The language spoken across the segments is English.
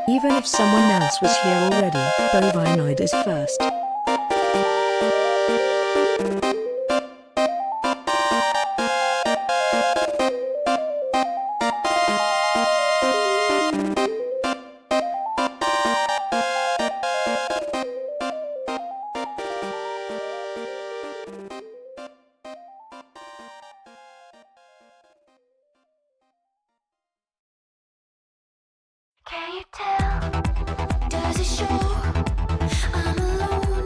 Even if someone else was here already, bovinoid is first. Can you tell? Does it show I'm alone?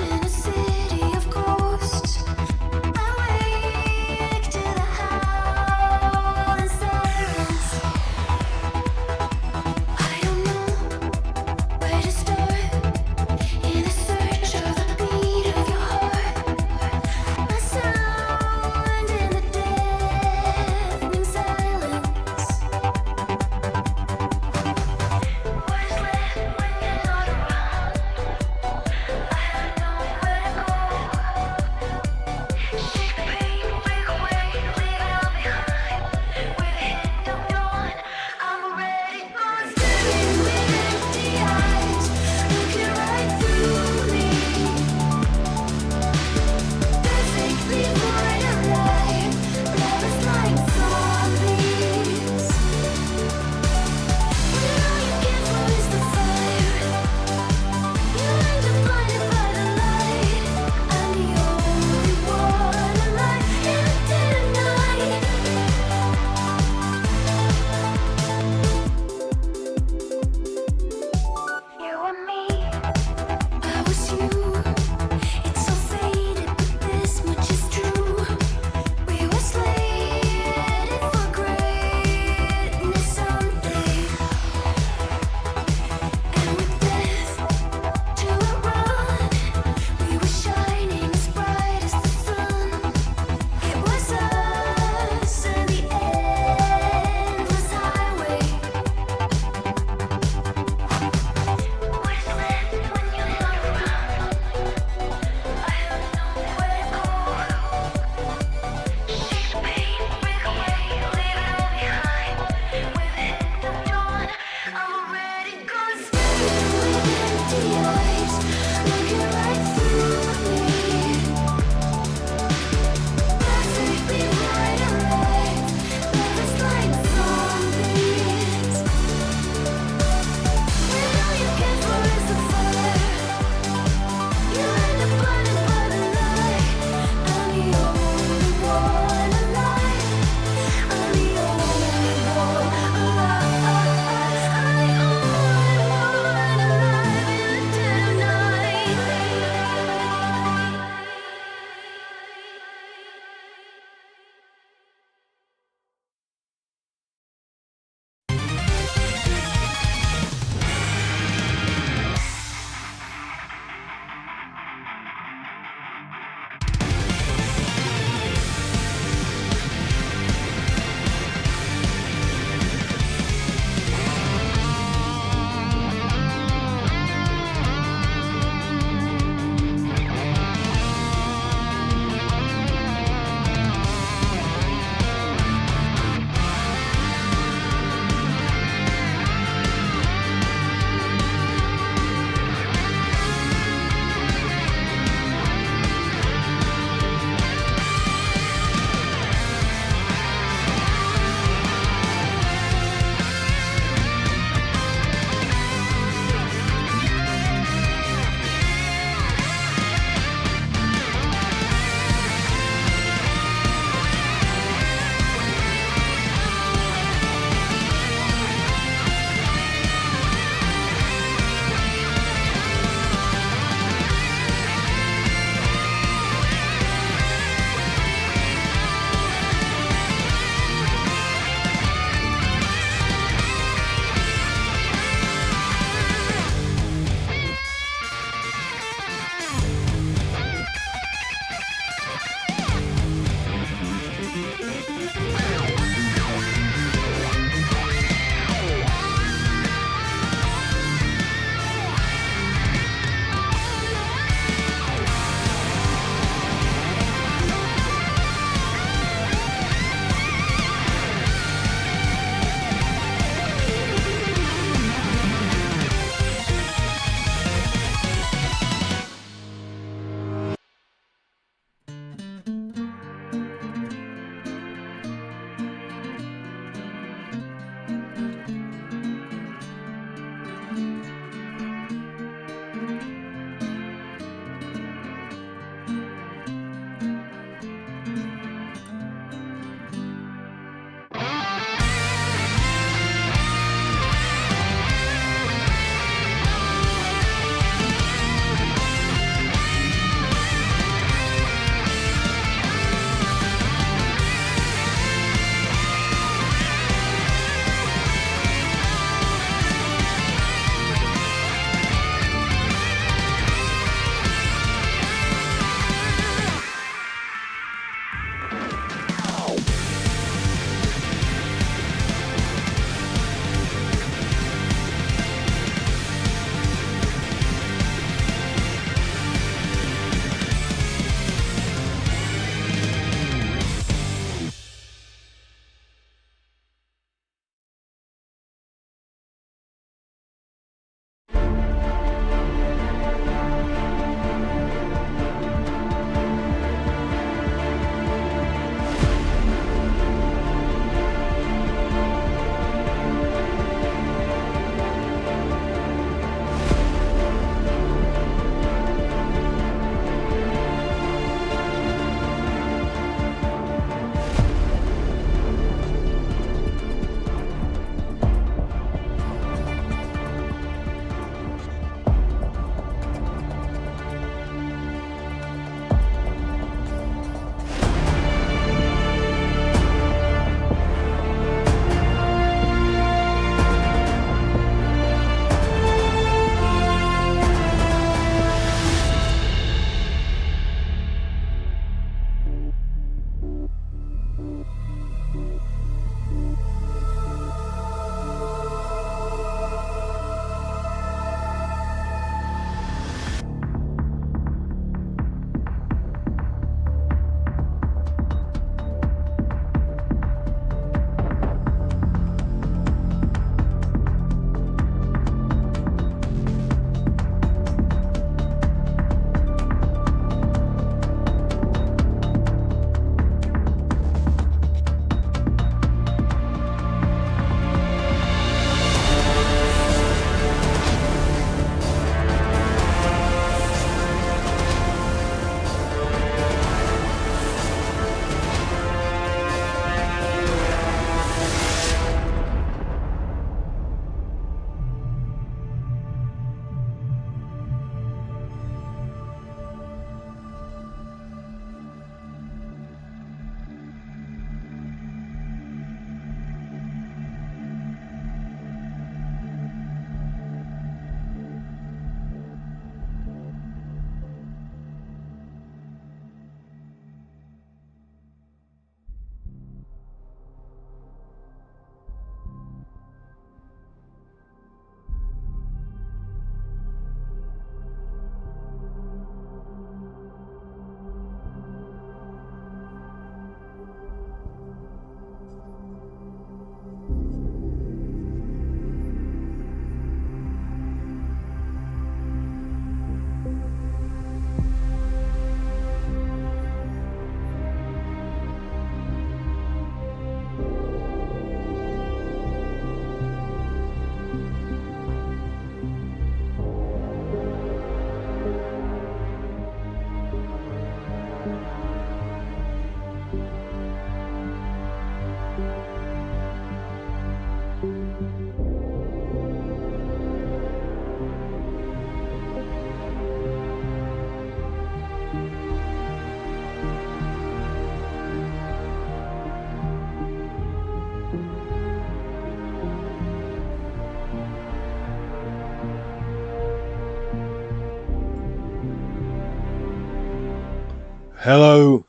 Hello,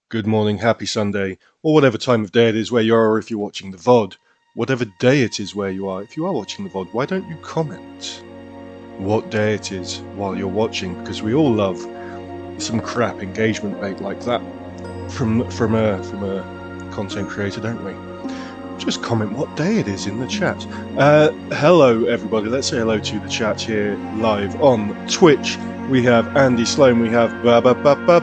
good morning, happy Sunday, or whatever time of day it is where you are, or if you're watching the VOD. Whatever day it is where you are, if you are watching the VOD, why don't you comment what day it is while you're watching? Because we all love some crap engagement bait like that from a content creator, don't we? Just comment what day it is in the chat. Hello everybody, let's say hello to the chat here live on Twitch. We have Andy Sloan, we have Bovanoid,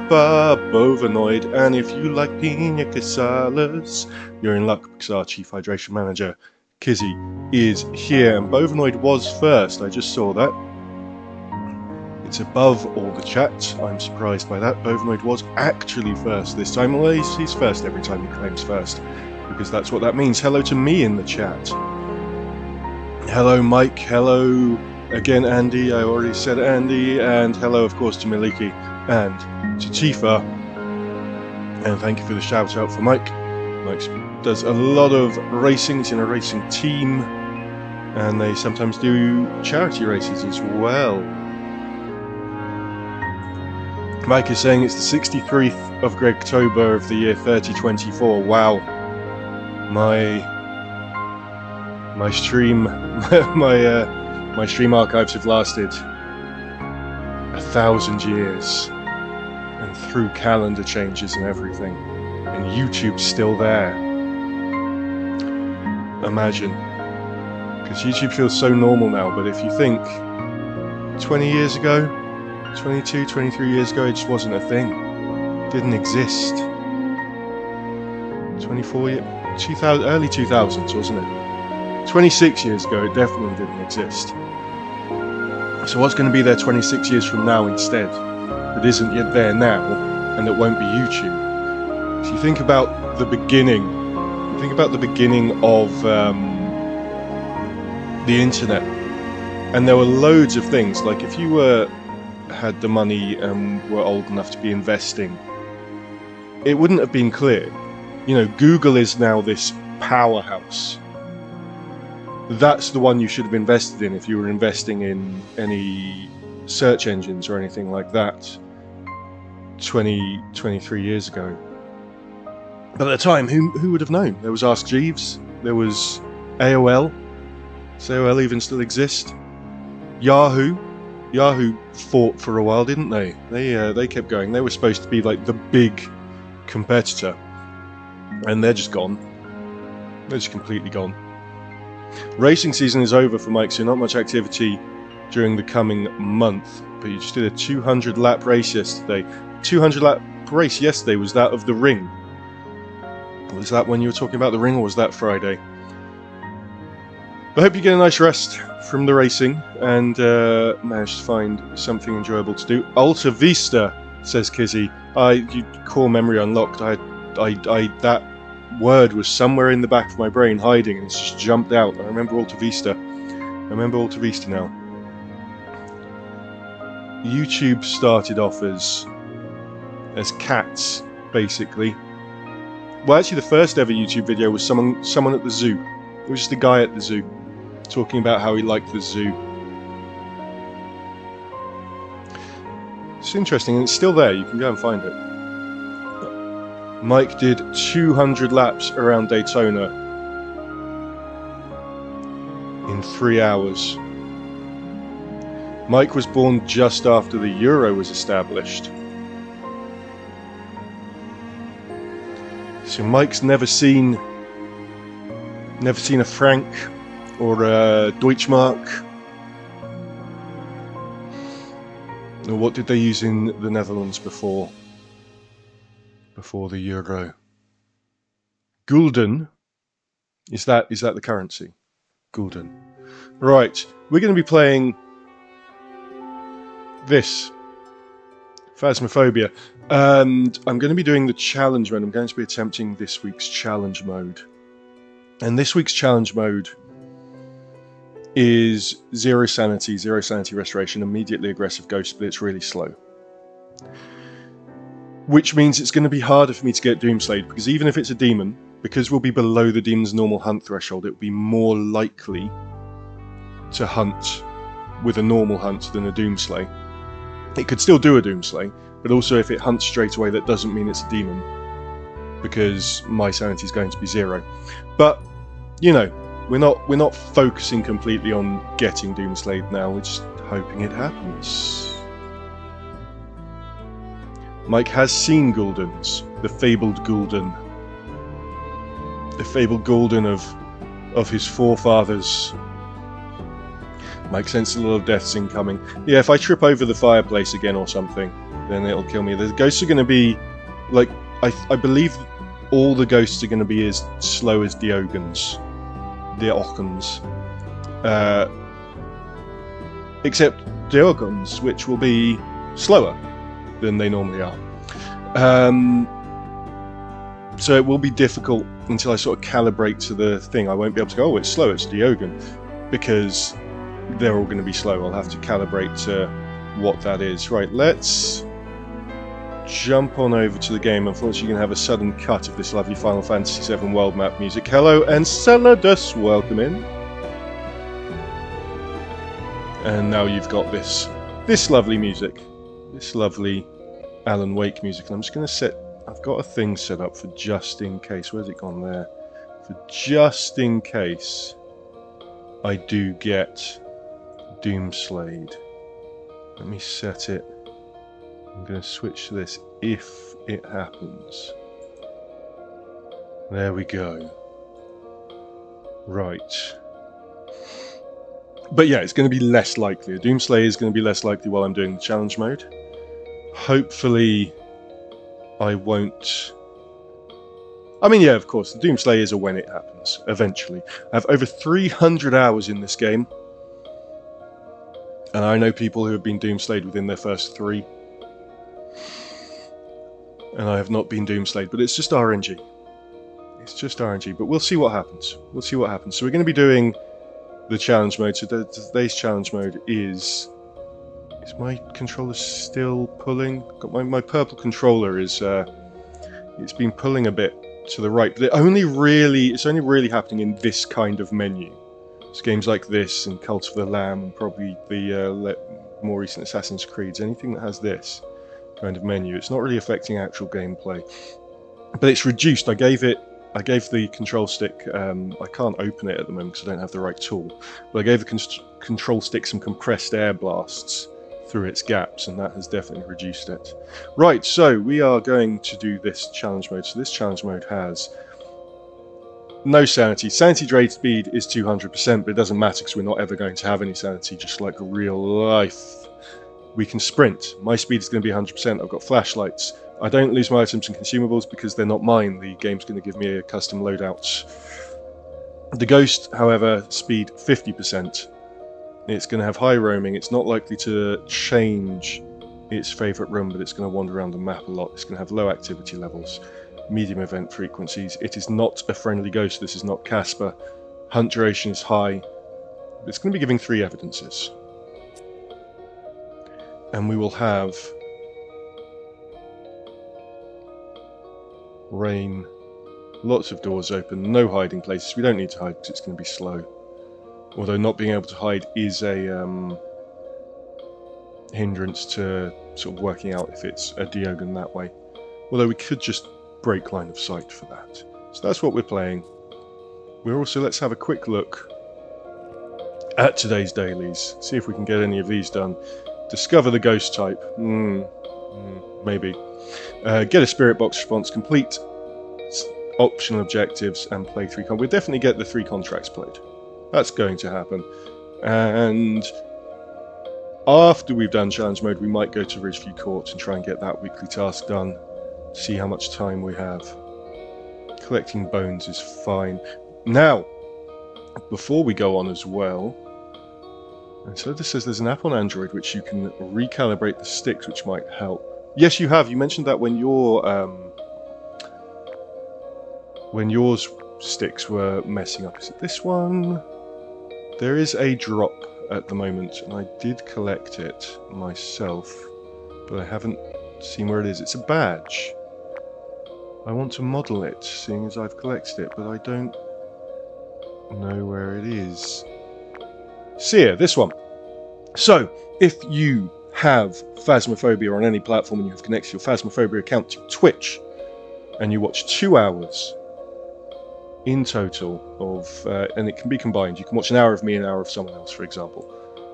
and if you like pina coladas, you're in luck because our Chief Hydration Manager, Kizzy, is here. And Bovanoid was first, I just saw that. It's above all the chat, I'm surprised by that. Bovanoid was actually first this time. Well, he's first every time he claims first, because that's what that means. Hello to me in the chat. Hello Mike, hello again Andy, I already said Andy, and hello of course to Miliki and to Tifa. And thank you for the shout out for Mike. Mike does a lot of racing, he's in a racing team, and they sometimes do charity races as well. Mike is saying it's the 63rd of Gregtober of the year 3024. Wow. My stream my stream archives have lasted 1,000 years, and through calendar changes and everything, and YouTube's still there. Imagine, because YouTube feels so normal now, but if you think 20 years ago, 22, 23 years ago, it just wasn't a thing. It didn't exist. 24 years, 2000, early 2000s, wasn't it? 26 years ago, it definitely didn't exist. So what's going to be there 26 years from now instead, that isn't yet there now, and that won't be YouTube? So you think about the beginning, of the internet, and there were loads of things, like if you had the money and were old enough to be investing, it wouldn't have been clear. You know, Google is now this powerhouse. That's the one you should have invested in if you were investing in any search engines or anything like that 23 years ago. But at the time, who would have known? There was Ask Jeeves, there was AOL. Does AOL even still exist? Yahoo fought for a while, didn't they? They kept going. They were supposed to be like the big competitor, and they're just gone. They're just completely gone. Racing season is over for Mike, so not much activity during the coming month. But you just did a 200 lap race yesterday. 200 lap race yesterday, was that of the ring? Was that when you were talking about the ring, or was that Friday? I hope you get a nice rest from the racing and manage to find something enjoyable to do. Alta Vista, says Kizzy. Core memory unlocked. That word was somewhere in the back of my brain hiding, and it's just jumped out. I remember Alta Vista. Now. YouTube started off as cats, basically. Well, actually, the first ever YouTube video was someone at the zoo. It was just a guy at the zoo talking about how he liked the zoo. It's interesting, and it's still there. You can go and find it. Mike did 200 laps around Daytona in 3 hours. Mike was born just after the Euro was established. So Mike's never seen a franc or a Deutschmark. Or what did they use in the Netherlands before the Euro? Gulden. Is that the currency? Gulden. Right, we're going to be playing this, Phasmophobia, and I'm going to be doing the challenge mode. I'm going to be attempting this week's challenge mode. And this week's challenge mode is zero sanity restoration, immediately aggressive ghost, but it's really slow. Which means it's going to be harder for me to get Doomslayed, because even if it's a demon, because we'll be below the demon's normal hunt threshold, it will be more likely to hunt with a normal hunt than a Doomslay. It could still do a Doomslay, but also if it hunts straight away, that doesn't mean it's a demon, because my sanity is going to be 0. But you know, we're not focusing completely on getting Doomslayed now. We're just hoping it happens. Mike has seen Guldens, the fabled Gulden, of his forefathers. Mike senses a lot of deaths incoming. Yeah, if I trip over the fireplace again or something, then it'll kill me. The ghosts are going to be, like, I believe all the ghosts are going to be as slow as the Ogans. Except the Ogans, which will be slower than they normally are. So it will be difficult until I sort of calibrate to the thing. I won't be able to go, oh, it's slow, it's the Ogan, because they're all going to be slow. I'll have to calibrate to what that is. Right, let's jump on over to the game. Unfortunately, you're going to have a sudden cut of this lovely Final Fantasy VII world map music. Hello, Enceladus, welcome in. And now you've got this lovely music, this lovely Alan Wake music. And I'm just going to I've got a thing set up for just in case. Where's it gone there? For just in case I do get Doomslayed. Let me set it. I'm going to switch to this if it happens. There we go. Right. But yeah, it's going to be less likely. A Doomslay is going to be less likely while I'm doing the challenge mode. Hopefully I won't... I mean, yeah, of course, the Doomslay is a when it happens, eventually. I have over 300 hours in this game. And I know people who have been Doomslayed within their first 3. And I have not been Doomslayed, but it's just RNG. It's just RNG, but we'll see what happens. We'll see what happens. So we're going to be doing the challenge mode. So today's challenge mode is my controller still pulling? Got my purple controller is it's been pulling a bit to the right, but it's only really happening in this kind of menu. It's games like this and Cult of the Lamb and probably the more recent Assassin's Creeds. Anything that has this kind of menu, it's not really affecting actual gameplay, but it's reduced. I gave the control stick, I can't open it at the moment because I don't have the right tool, but I gave the control stick some compressed air blasts through its gaps, and that has definitely reduced it. Right, so we are going to do this challenge mode. So this challenge mode has no sanity. Sanity drain speed is 200%, but it doesn't matter because we're not ever going to have any sanity, just like real life. We can sprint. My speed is going to be 100%. I've got flashlights. I don't lose my items and consumables because they're not mine. The game's going to give me a custom loadout. The Ghost, however, speed 50%. It's going to have high roaming. It's not likely to change its favourite room, but it's going to wander around the map a lot. It's going to have low activity levels, medium event frequencies. It is not a friendly ghost. This is not Casper. Hunt duration is high. It's going to be giving 3 evidences. And we will have rain, lots of doors open, no hiding places. We don't need to hide because it's going to be slow. Although not being able to hide is a hindrance to sort of working out if it's a Diogen that way. Although we could just break line of sight for that. So that's what we're playing. We're also, let's have a quick look at today's dailies. See if we can get any of these done. Discover the ghost type. Maybe. Get a spirit box response. Complete optional objectives and play 3 We'll definitely get the 3 contracts played. That's going to happen. And after we've done challenge mode, we might go to Ridgeview Court and try and get that weekly task done. See how much time we have. Collecting bones is fine. Now, before we go on as well, and so this says there's an app on Android which you can recalibrate the sticks, which might help. Yes, you have. You mentioned that when yours sticks were messing up. Is it this one? There is a drop at the moment, and I did collect it myself, but I haven't seen where it is. It's a badge. I want to model it, seeing as I've collected it, but I don't know where it is. Seer, this one. So, if you have Phasmophobia on any platform and you have connected your Phasmophobia account to Twitch, and you watch 2 hours in total of, and it can be combined. You can watch an hour of me and an hour of someone else, for example,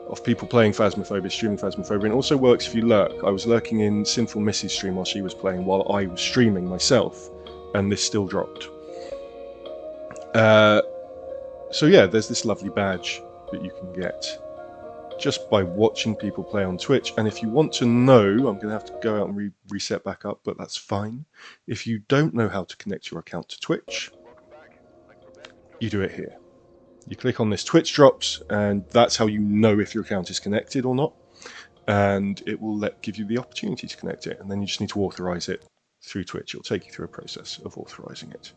of people playing Phasmophobia, streaming Phasmophobia. And it also works if you lurk. I was lurking in Sinful Missy's stream while she was playing, while I was streaming myself, and this still dropped. So yeah, there's this lovely badge that you can get just by watching people play on Twitch. And if you want to know, I'm going to have to go out and reset back up, but that's fine. If you don't know how to connect your account to Twitch, you do it here. You click on this Twitch drops, and that's how you know if your account is connected or not. And it will give you the opportunity to connect it, and then you just need to authorize it through Twitch. It'll take you through a process of authorizing it.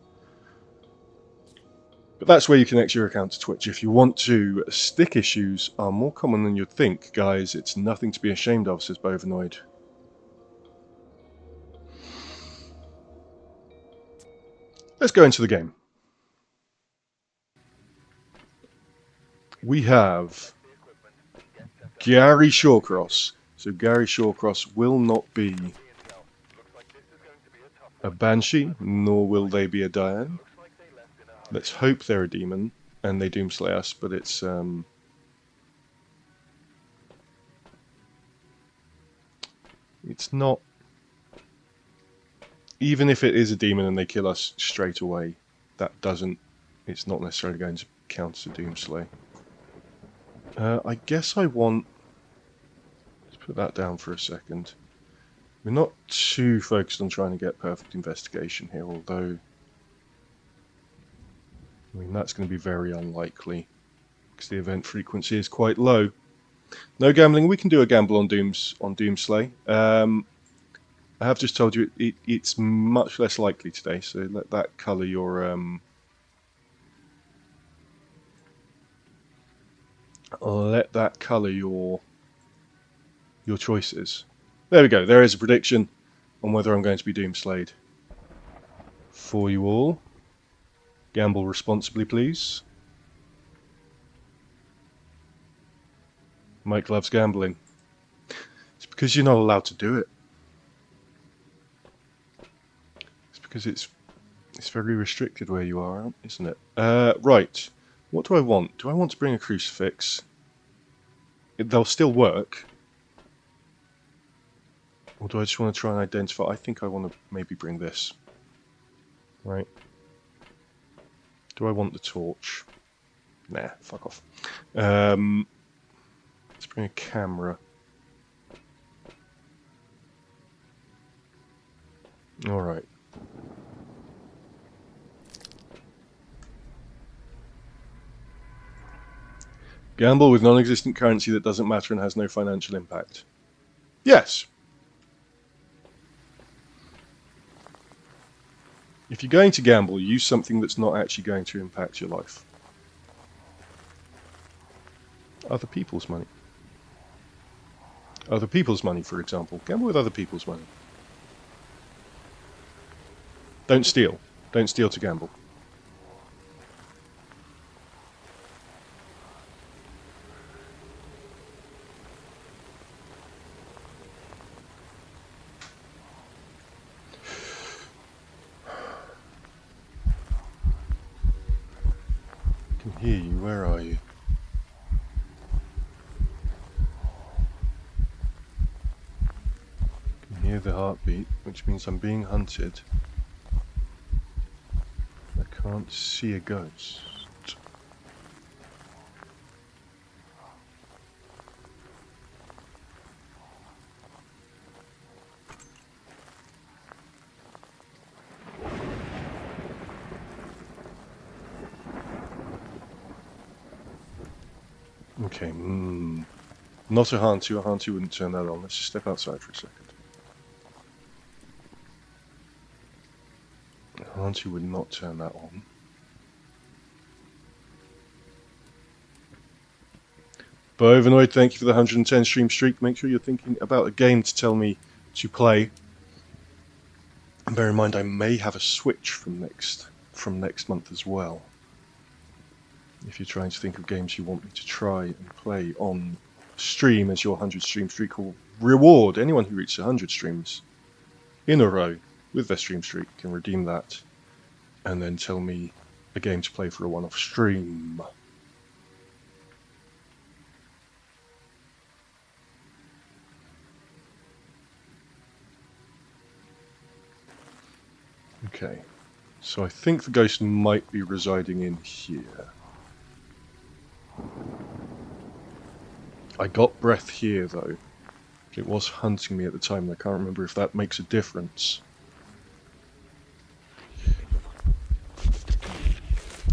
But that's where you connect your account to Twitch. If you want to, stick issues are more common than you'd think, guys. It's nothing to be ashamed of, says Bovanoid. Let's go into the game. We have Gary Shawcross. So Gary Shawcross will not be a Banshee, nor will they be a Diane. Let's hope they're a demon and they Doomslay us, but it's not. Even if it is a demon and they kill us straight away, it's not necessarily going to count as a Doomslay. I guess I want. Let's put that down for a second. We're not too focused on trying to get perfect investigation here, although I mean that's going to be very unlikely because the event frequency is quite low. No gambling. We can do a gamble on Doomslay. I have just told you it's much less likely today, so let that colour your your choices. There we go. There is a prediction on whether I'm going to be Doomslayed for you all. Gamble responsibly, please. Mike loves gambling. It's because you're not allowed to do it. It's because it's very restricted where you are, isn't it? Right. What do I want? Do I want to bring a crucifix? They'll still work. Or do I just want to try and identify? I think I want to maybe bring this. Right. Do I want the torch? Nah, fuck off. Let's bring a camera. Alright. Gamble with non-existent currency that doesn't matter and has no financial impact. Yes. If you're going to gamble, use something that's not actually going to impact your life. Other people's money. Other people's money, for example. Gamble with other people's money. Don't steal. Don't steal to gamble. I can hear you. Where are you? I can hear the heartbeat, which means I'm being hunted. I can't see a ghost. Okay, not a Hantu. A Hantu wouldn't turn that on. Let's just step outside for a second. A Hantu would not turn that on. Bovanoid, thank you for the 110 stream streak. Make sure you're thinking about a game to tell me to play. And bear in mind, I may have a Switch from next month as well. If you're trying to think of games you want me to try and play on stream as your 100 stream streak will reward. Anyone who reaches 100 streams in a row with their stream streak can redeem that and then tell me a game to play for a one-off stream. Okay, so I think the ghost might be residing in here. I got breath here though. It was hunting me at the time, and I can't remember if that makes a difference.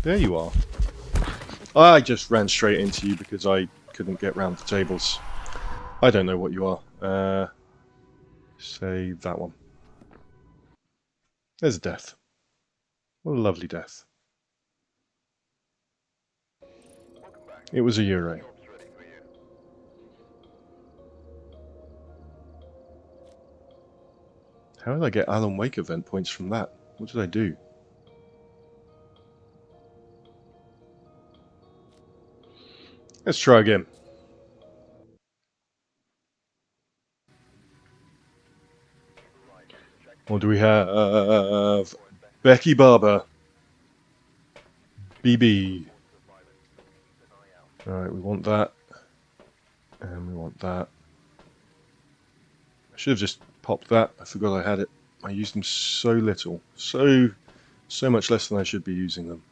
There you are. I just ran straight into you because I couldn't get round the tables. I don't know what you are. Say that one. There's a death. What a lovely death. It was a Euro. How did I get Alan Wake event points from that? What did I do? Let's try again. What do we have? Becky Barber. BB. Alright, we want that. And we want that. I should have just popped that. I forgot I had it. I used them so little. So much less than I should be using them.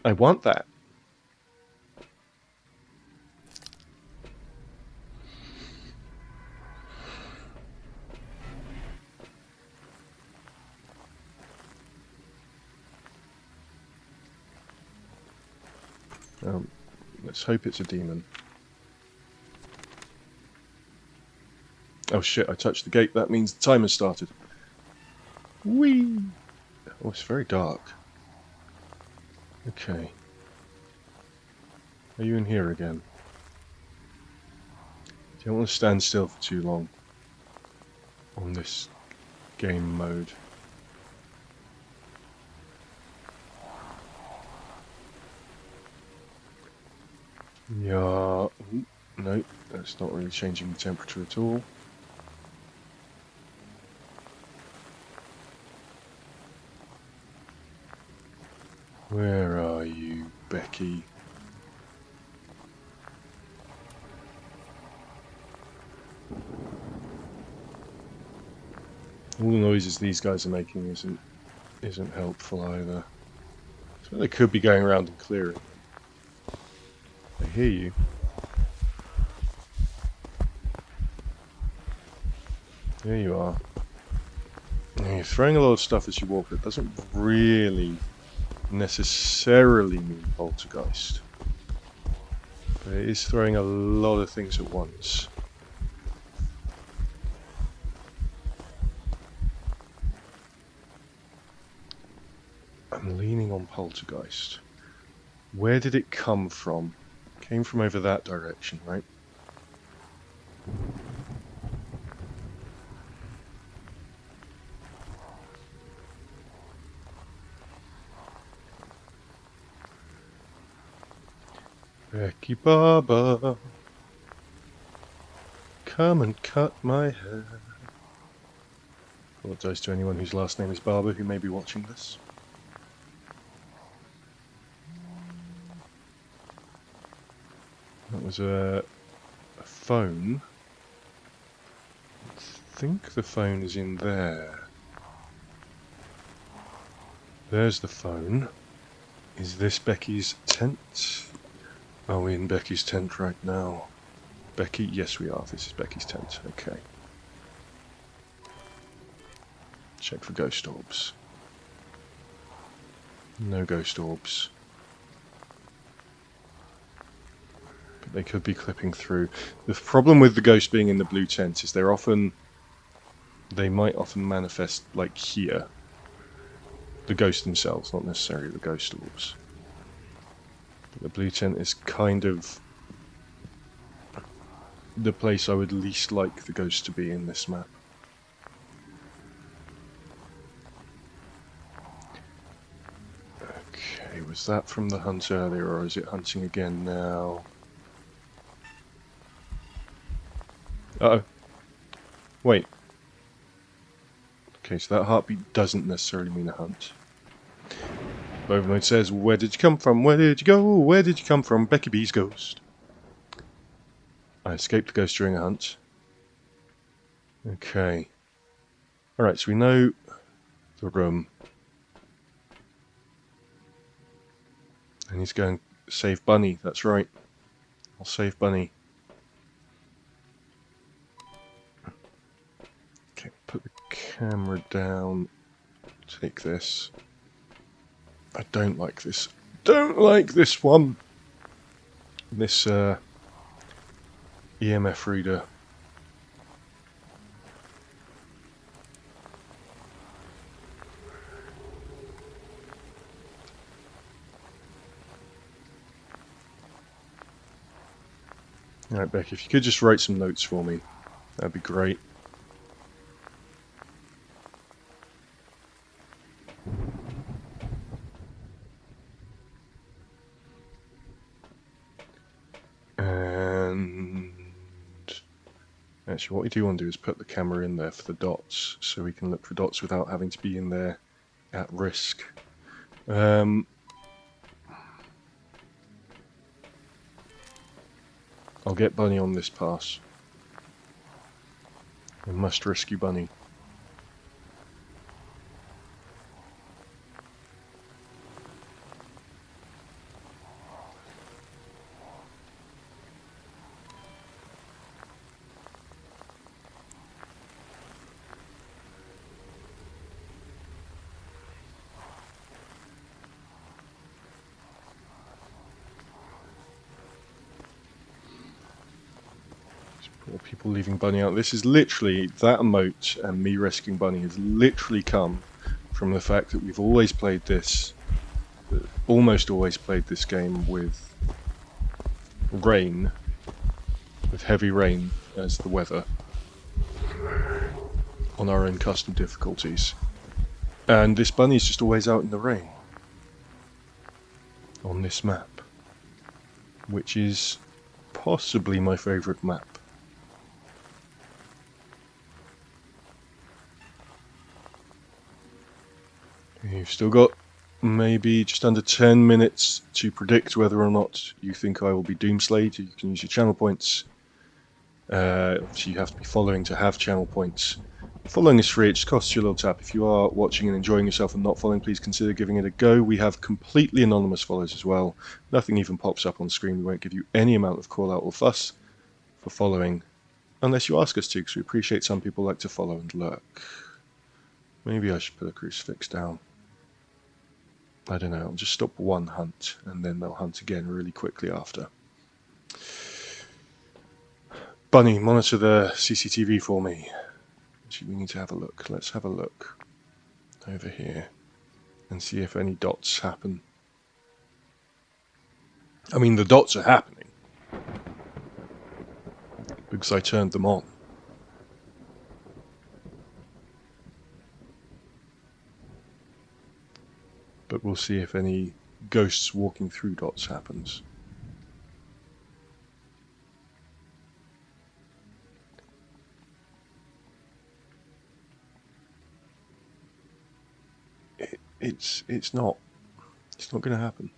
I want that. Let's hope it's a demon. Oh shit, I touched the gate. That means the timer started. Whee! Oh, it's very dark. Okay. Are you in here again? Don't want to stand still for too long on this game mode. Yeah. No, that's not really changing the temperature at all. Where are you, Becky? All the noises these guys are making isn't helpful either. So they could be going around and clearing. I hear you. There you are. You're throwing a lot of stuff as you walk. It doesn't really necessarily mean poltergeist, but it is throwing a lot of things at once. I'm leaning on poltergeist. Where did it come from? It came from over that direction, right? Becky Barber, come and cut my hair. Apologise to anyone whose last name is Barber who may be watching this. That was a phone. I think the phone is in there. There's the phone. Is this Becky's tent? Are we in Becky's tent right now? Becky? Yes, we are. This is Becky's tent. Okay. Check for ghost orbs. No ghost orbs. But they could be clipping through. The problem with the ghost being in the blue tent is they might often manifest like here. The ghost themselves, not necessarily the ghost orbs. The blue tent is kind of the place I would least like the ghost to be in this map. Okay, was that from the hunt earlier, or is it hunting again now? Uh-oh. Wait. Okay, so that heartbeat doesn't necessarily mean a hunt. Overload says, where did you come from? Where did you go? Where did you come from? Becky B's ghost. I escaped the ghost during a hunt. Okay. Alright, so we know the room. And he's going to save Bunny, that's right. I'll save Bunny. Okay, put the camera down. Take this. I don't like this. Don't like this one. This EMF reader. Alright, Beck, if you could just write some notes for me, that'd be great. And actually, what we do want to do is put the camera in there for the dots, so we can look for dots without having to be in there at risk. I'll get Bunny on this pass. We must rescue Bunny. Poor people leaving Bunny out. This is literally, that emote and me rescuing Bunny has literally come from the fact that we've always played this, almost always played this game with rain, with heavy rain as the weather, on our own custom difficulties. And this Bunny's just always out in the rain on this map, which is possibly my favourite map. You've still got maybe just under 10 minutes to predict whether or not you think I will be Doomslayed. You can use your channel points. Obviously you have to be following to have channel points. Following is free, it just costs you a little tap. If you are watching and enjoying yourself and not following, please consider giving it a go. We have completely anonymous follows as well. Nothing even pops up on screen. We won't give you any amount of call out or fuss for following, unless you ask us to, because we appreciate some people like to follow and lurk. Maybe I should put a crucifix down. I don't know, I'll just stop one hunt, and then they'll hunt again really quickly after. Bunny, monitor the CCTV for me. Actually, we need to have a look. Let's have a look over here and see if any dots happen. I mean, the dots are happening because I turned them on. But we'll see if any ghosts walking through dots happens. It's not going to happen.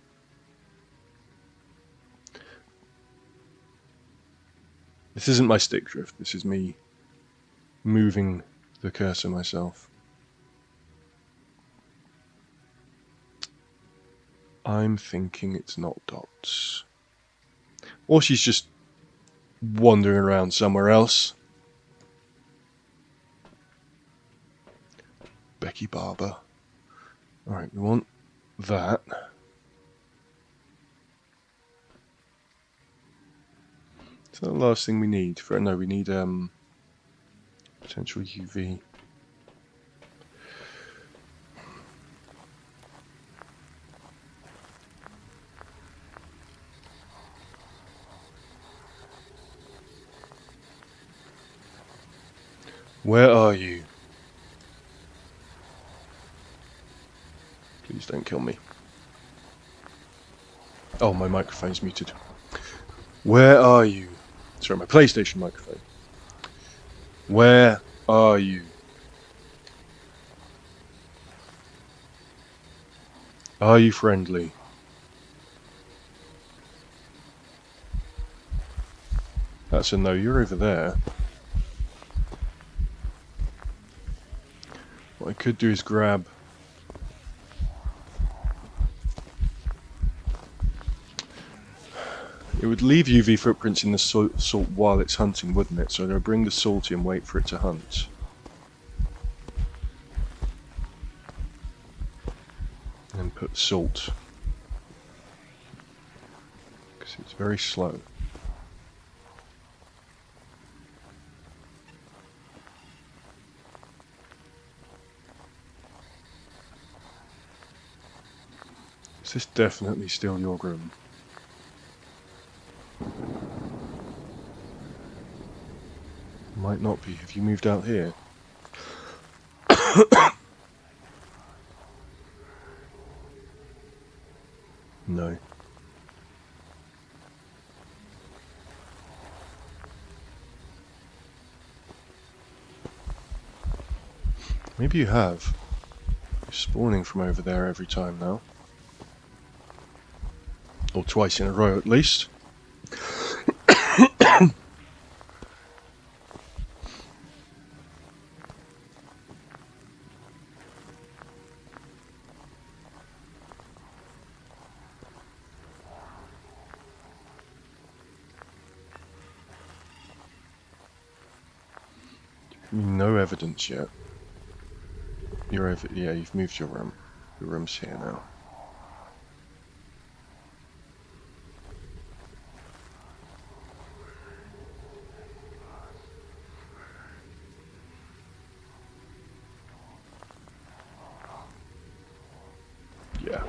This isn't my stick drift. This is me moving the cursor myself. I'm thinking it's not dots. Or she's just wandering around somewhere else. Becky Barber. Alright, we want that. Is that the last thing we need? No, we need potential UV. Where are you? Please don't kill me. Oh, my microphone's muted. Where are you? Sorry, my PlayStation microphone. Where are you? Are you friendly? That's a no. You're over there. What I could do is grab... It would leave UV footprints in the salt while it's hunting, wouldn't it? So I'm going to bring the salty and wait for it to hunt. And put salt. Because it's very slow. Is this definitely still your room? Might not be. Have you moved out here? No. Maybe you have. You're spawning from over there every time now. Or twice in a row at least. No evidence yet. You're over. Yeah, you've moved your room. Your room's here now. Yeah.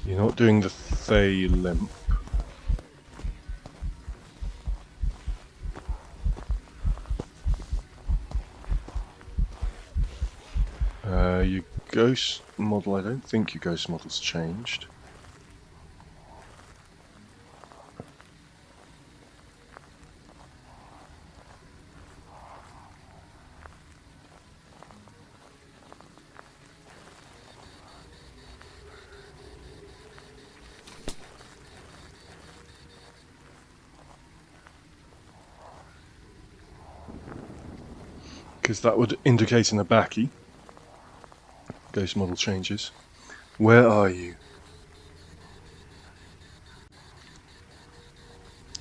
You're not doing the Thay limp. Your ghost model, I don't think your ghost model's changed. Because that would indicate in the backy. Ghost model changes. Where are you?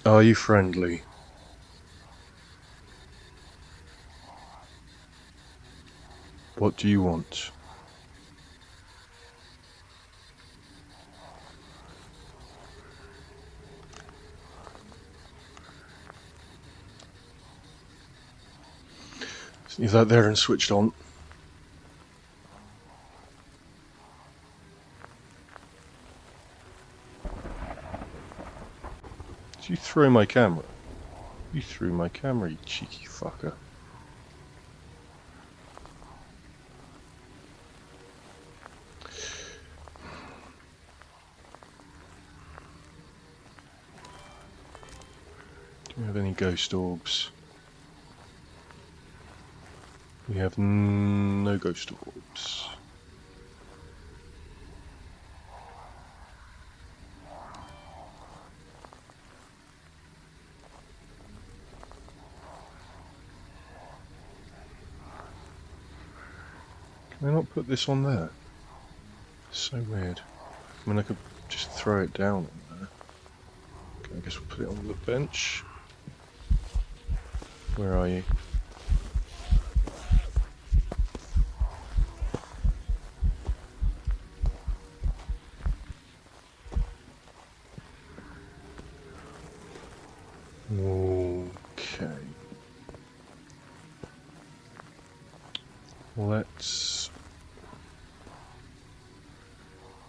Are you friendly? What do you want? Is that there and switched on? Did you throw my camera? You threw my camera, you cheeky fucker. Do we have any ghost orbs? We have no ghost orbs. Can I not put this on there? So weird. I mean, I could just throw it down on there. Okay, I guess we'll put it on the bench. Where are you? Okay. Let's...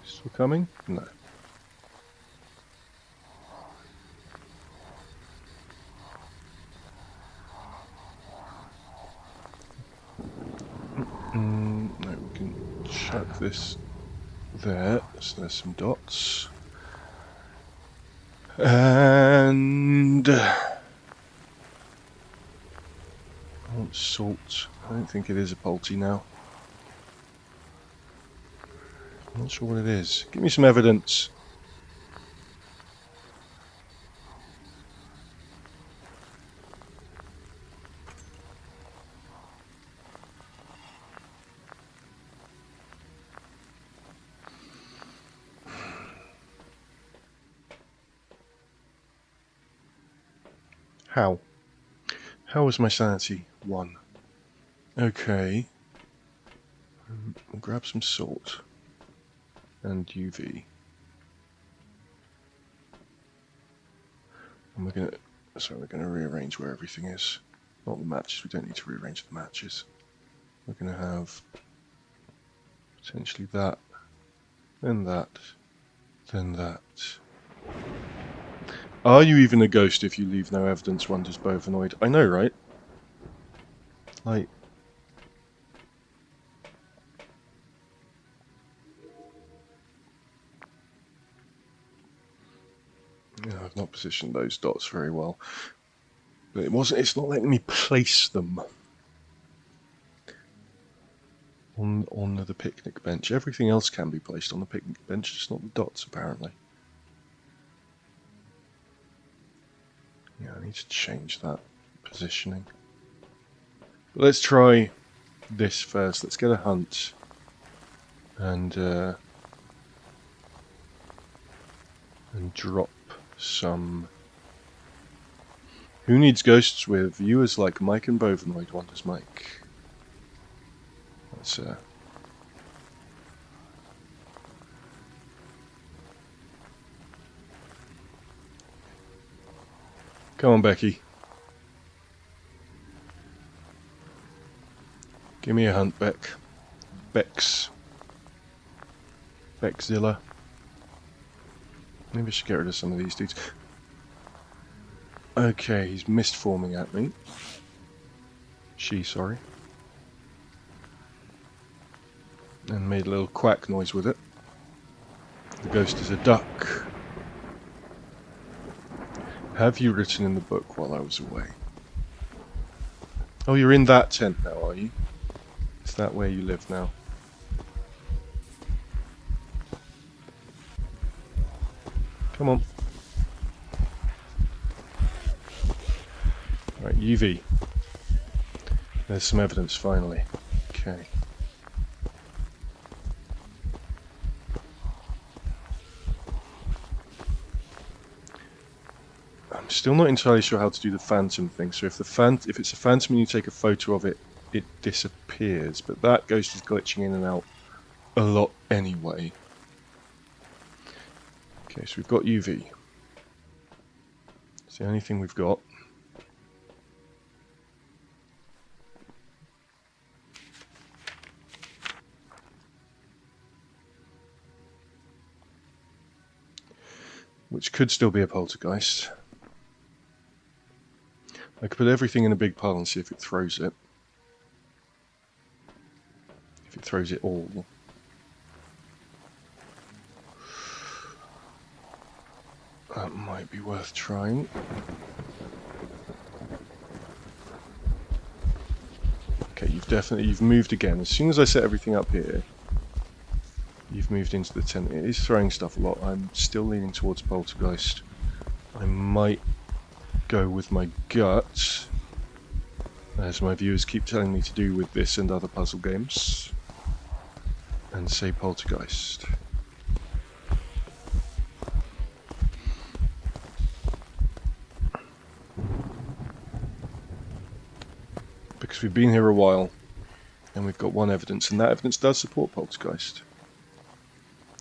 Still coming? No. No, this there. So there's some dots. And I want salt. I don't think it is a polty now. I'm not sure what it is. Give me some evidence. How? How is my sanity? 1. Okay. We'll grab some salt. And UV. And we're gonna rearrange where everything is. Not the matches, we don't need to rearrange the matches. We're gonna have potentially that, then that, then that. Are you even a ghost if you leave no evidence, wonders Bovinoid? I know, right? Like... Yeah, I've not positioned those dots very well. But it's not letting me place them on the picnic bench. Everything else can be placed on the picnic bench, just not the dots, apparently. Yeah, I need to change that positioning. But let's try this first. Let's get a hunt and drop some. Who needs ghosts with viewers like Mike and Bovinoid? Wonders Mike. Let's come on, Becky. Give me a hunt, Beck. Beckzilla. Maybe I should get rid of some of these dudes. Okay, he's mist forming at me. Sorry. And made a little quack noise with it. The ghost is a duck. Have you written in the book while I was away? Oh, you're in that tent now, are you? Is that where you live now? Come on. Right, UV. There's some evidence finally. Okay. I'm still not entirely sure how to do the phantom thing. So if it's a phantom and you take a photo of it, it disappears. But that ghost is glitching in and out a lot anyway. Okay, so we've got UV. It's the only thing we've got. Which could still be a poltergeist. I could put everything in a big pile and see if it throws it. If it throws it all. That might be worth trying. Okay, you've moved again. As soon as I set everything up here, you've moved into the tent. It is throwing stuff a lot. I'm still leaning towards poltergeist. I might go with my gut, as my viewers keep telling me to do with this and other puzzle games, and say poltergeist. Because we've been here a while, and we've got one evidence, and that evidence does support poltergeist.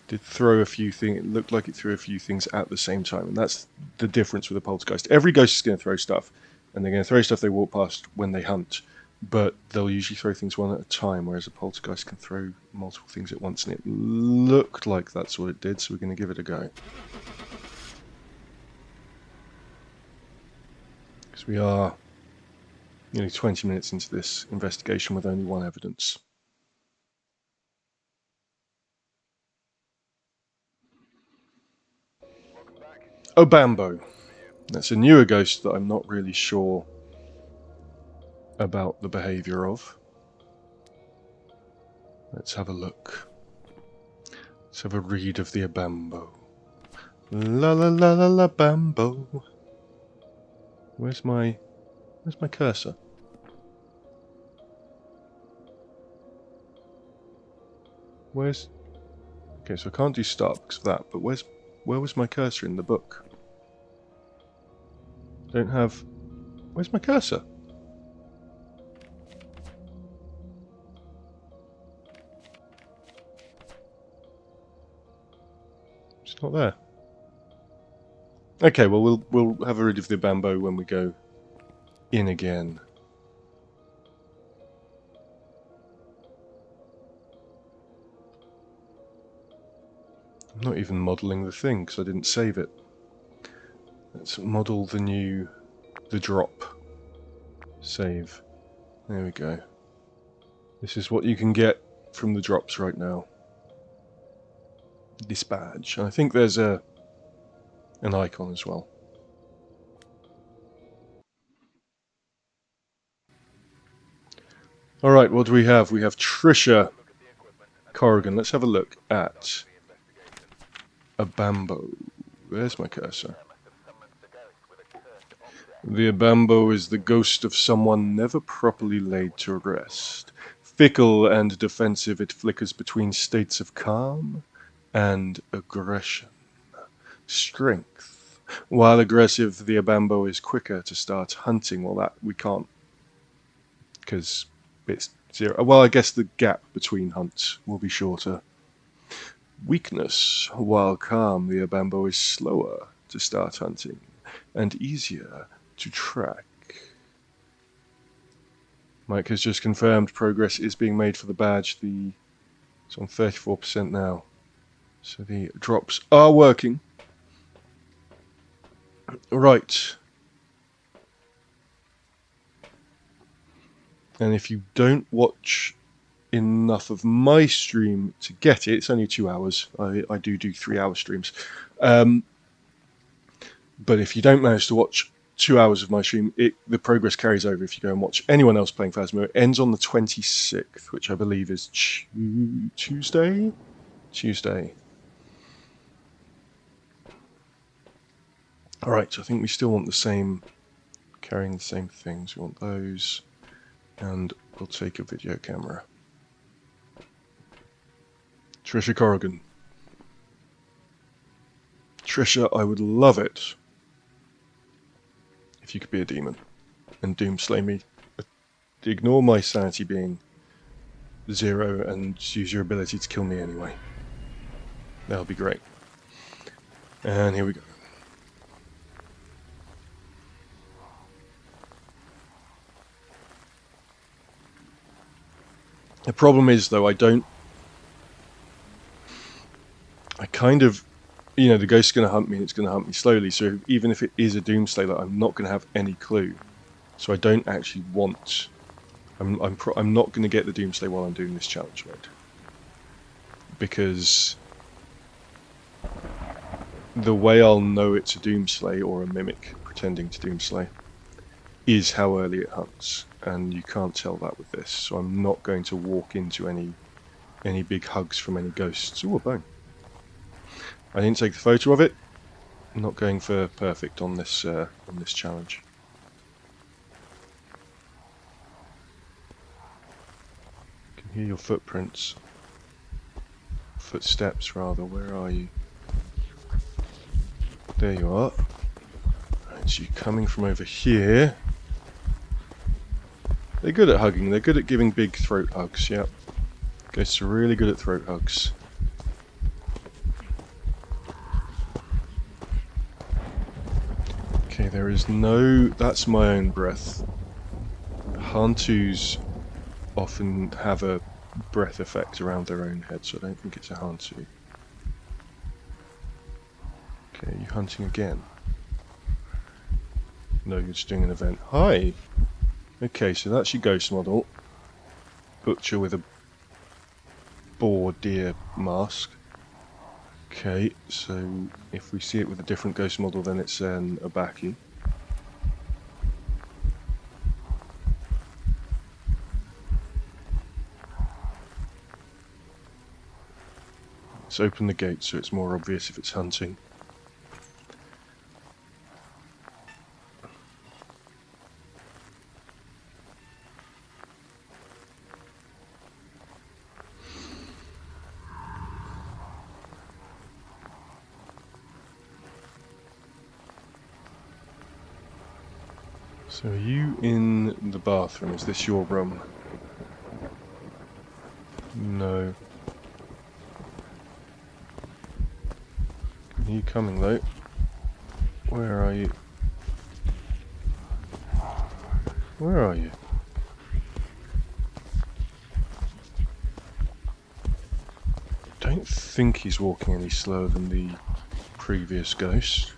Did throw a few things, it looked like it threw a few things at the same time, and that's the difference with a poltergeist. Every ghost is going to throw stuff, and they're going to throw stuff they walk past when they hunt, but they'll usually throw things one at a time, whereas a poltergeist can throw multiple things at once, and it looked like that's what it did, so we're going to give it a go. Because we are nearly 20 minutes into this investigation with only one evidence. Obambo. That's a newer ghost that I'm not really sure about the behaviour of. Let's have a look. Let's have a read of the Obambo. La la la la la Bambo. Where's my cursor? Where's... Okay, so I can't do start because of that, but where was my cursor in the book? Don't have... Where's my cursor? It's not there. Okay, well we'll have a read of the Bambo when we go in again. I'm not even modelling the thing because I didn't save it. Let's model the drop. Save. There we go. This is what you can get from the drops right now. This badge. And I think there's an icon as well. Alright, what do we have? We have Trisha Corrigan. Let's have a look at Obambo. Where's my cursor? The Obambo is the ghost of someone never properly laid to rest. Fickle and defensive, it flickers between states of calm and aggression. Strength. While aggressive, the Obambo is quicker to start hunting. Well, that we can't, because it's 0. Well, I guess the gap between hunts will be shorter. Weakness. While calm, the Obambo is slower to start hunting and easier to track. Mike has just confirmed progress is being made for the badge. It's on 34% now. So the drops are working. Right. And if you don't watch enough of my stream to get it, it's only 2 hours. I do 3-hour streams. But if you don't manage to watch 2 hours of my stream, the progress carries over if you go and watch anyone else playing Phasmo. It ends on the 26th, which I believe is Tuesday? Tuesday. Alright, so I think we still want the same, carrying the same things. We want those, and we'll take a video camera. Trisha Corrigan. Trisha, I would love it if you could be a demon and doomslay me. Ignore my sanity being 0 and use your ability to kill me anyway. That would be great. And here we go. The problem is, though, I kind of, the ghost's going to hunt me, and it's going to hunt me slowly, so even if it is a Doomslay, I'm not going to have any clue. So I don't actually want... I'm not going to get the Doomslay while I'm doing this challenge mode. Because the way I'll know it's a Doomslay, or a mimic pretending to Doomslay, is how early it hunts. And you can't tell that with this, so I'm not going to walk into any big hugs from any ghosts. Ooh, a bone. I didn't take the photo of it. I'm not going for perfect on this challenge. I can hear your footprints. Footsteps, rather. Where are you? There you are. Right, so you're coming from over here. They're good at hugging. They're good at giving big throat hugs. Yep. Ghosts are really good at throat hugs. Okay, there is no... That's my own breath. Hantus often have a breath effect around their own head, so I don't think it's a Hantu. Okay, are you hunting again? No, you're just doing an event. Hi! Okay, so that's your ghost model. Butcher with a boar deer mask. Okay, so if we see it with a different ghost model, then it's an Abaki. Let's open the gate so it's more obvious if it's hunting. So are you in the bathroom? Is this your room? No. Are you coming though? Where are you? Where are you? Don't think he's walking any slower than the previous ghost.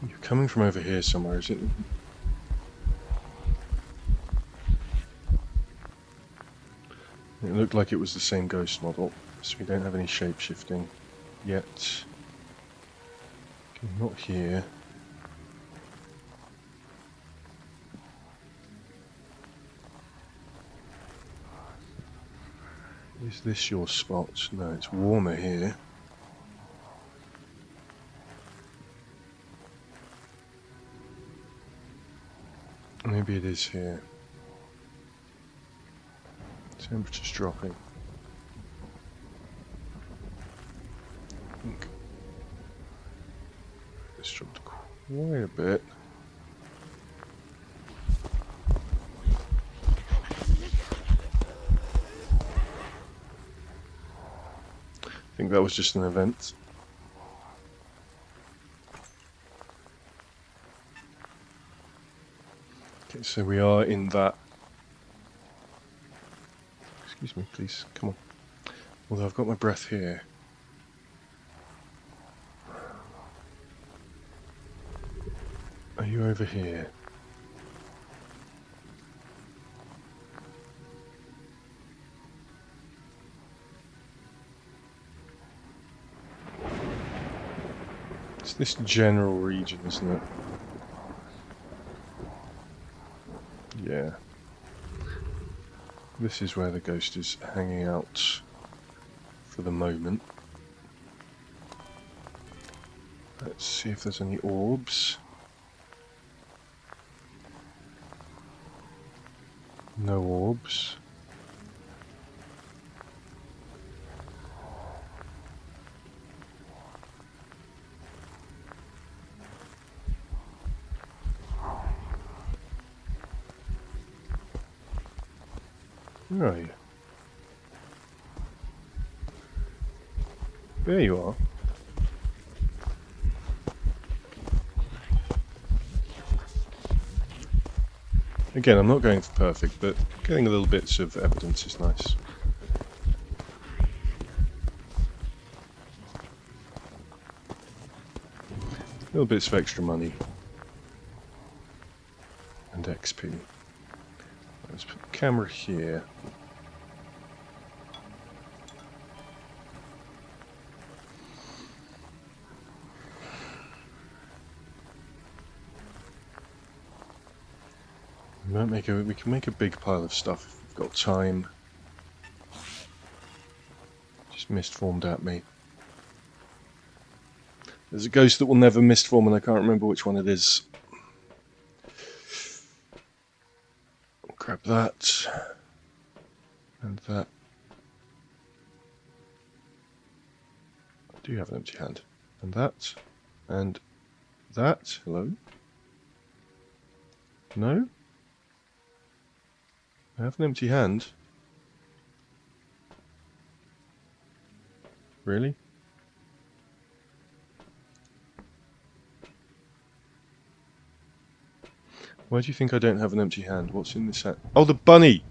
You're coming from over here somewhere, is it? It looked like it was the same ghost model, so we don't have any shape-shifting yet. Okay, not here. Is this your spot? No, it's warmer here. Maybe it is here. Temperature's dropping. I think it's dropped quite a bit. I think that was just an event. Okay, so we are in that. Excuse me, please, come on. Although I've got my breath here. Are you over here? It's this general region, isn't it? Yeah. This is where the ghost is hanging out for the moment. Let's see if there's any orbs. No orbs. Where are you? There you are. Again, I'm not going for perfect, but getting a little bits of evidence is nice. Little bits of extra money. And XP. Let's put the camera here. We can make a big pile of stuff if we've got time. Just mist formed at me. There's a ghost that will never mist form and I can't remember which one it is. I'll grab that. And that. I do have an empty hand. And that. And that. Hello? No? I have an empty hand. Really? Why do you think I don't have an empty hand? What's in this hand? Oh, the bunny!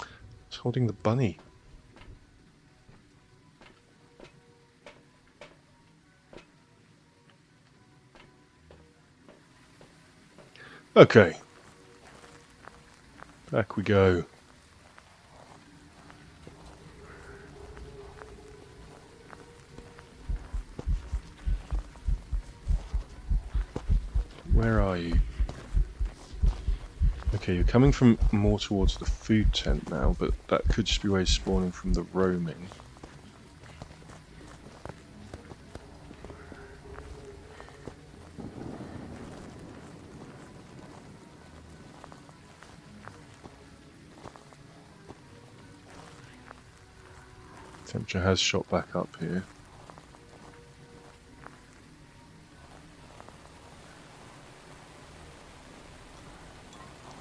I was holding the bunny. Okay. Back we go. Where are you? Okay, you're coming from more towards the food tent now, but that could just be where you're spawning from the roaming. Temperature has shot back up here.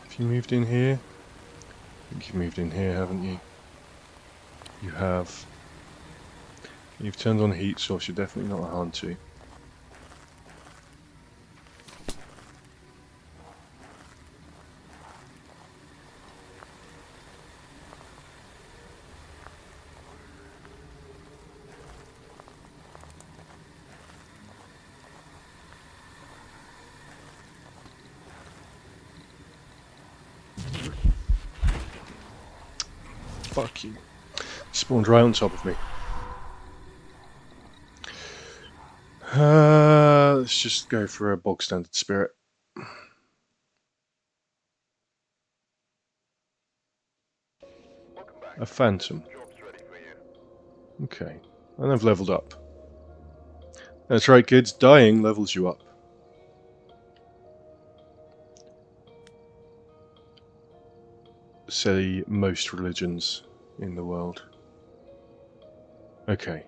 Have you moved in here? I think you've moved in here, haven't you? You have. You've turned on heat source, you're definitely not a Hantu. Fuck you. Spawned right on top of me. Let's just go for a bog standard spirit. A phantom. Okay. And I've leveled up. That's right, kids. Dying levels you up. Say most religions in the world. Okay.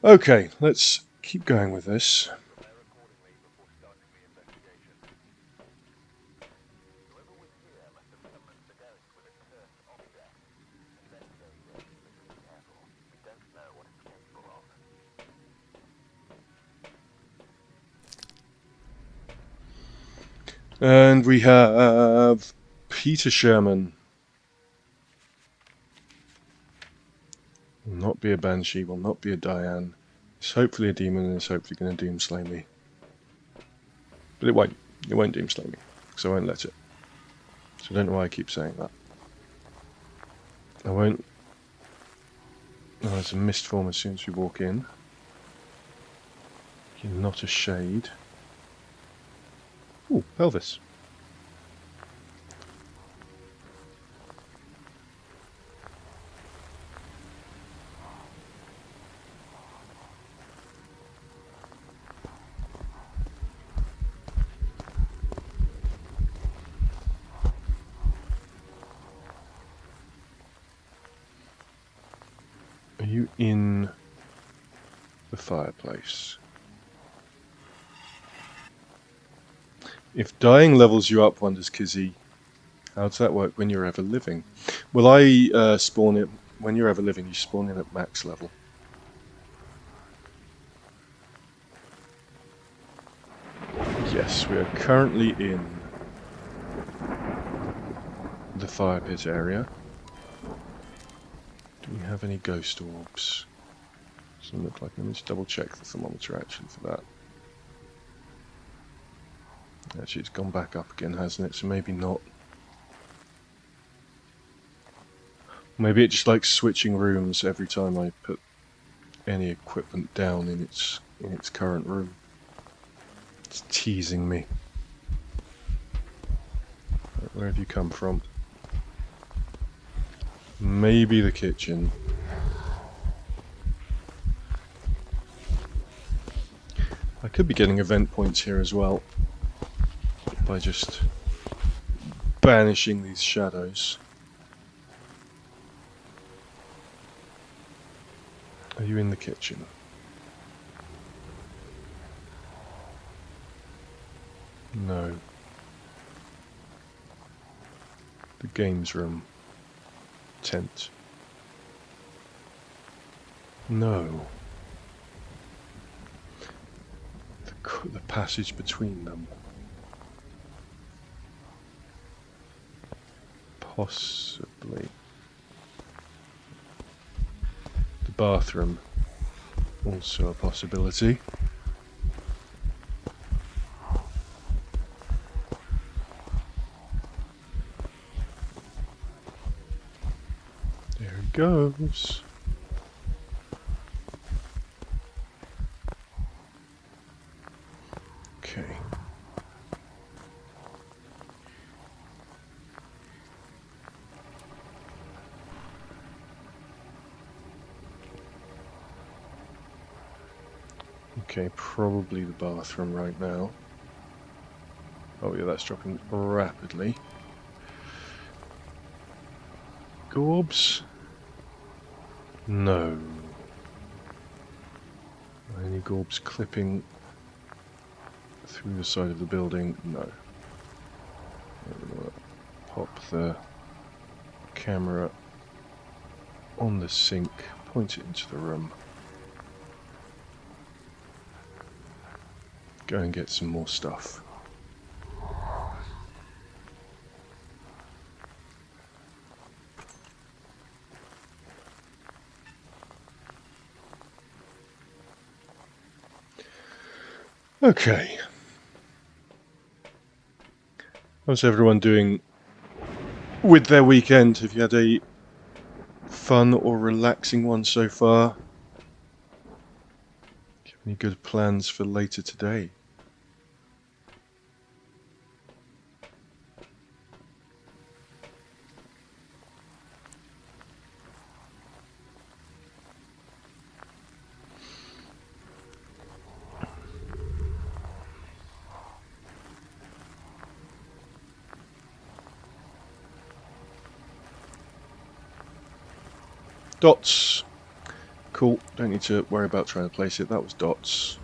Okay, let's keep going with this. And we have Peter Sherman. Will not be a Banshee, will not be a Diane. It's hopefully a demon and it's hopefully going to Doomslay me. But it won't. It won't Doomslay me, because I won't let it. So I don't know why I keep saying that. I won't. Oh, there's a mist form as soon as we walk in. You're not a shade. Ooh, pelvis. Are you in the fireplace? If dying levels you up, wonders Kizzy, how does that work when you're ever living? Well, I spawn it when you're ever living. You spawn in at max level. Yes, we are currently in the fire pit area. Do we have any ghost orbs? Doesn't look like. Let me just double check the thermometer actually for that. Actually, it's gone back up again, hasn't it? So maybe not. Maybe it just likes switching rooms every time I put any equipment down in its current room. It's teasing me. Where have you come from? Maybe the kitchen. I could be getting event points here as well by just banishing these shadows. Are you in the kitchen? No. The games room. Tent. No. The passage between them. Possibly. The bathroom. Also a possibility. There he goes. Okay. Okay, probably the bathroom right now. Oh yeah, that's dropping rapidly. Gorbs? No. Any gorbs clipping through the side of the building? No. Pop the camera on the sink, point it into the room. Go and get some more stuff. Okay. How's everyone doing with their weekend? Have you had a fun or relaxing one so far? Do you have any good plans for later today? Dots. Cool. Don't need to worry about trying to place it. That was dots.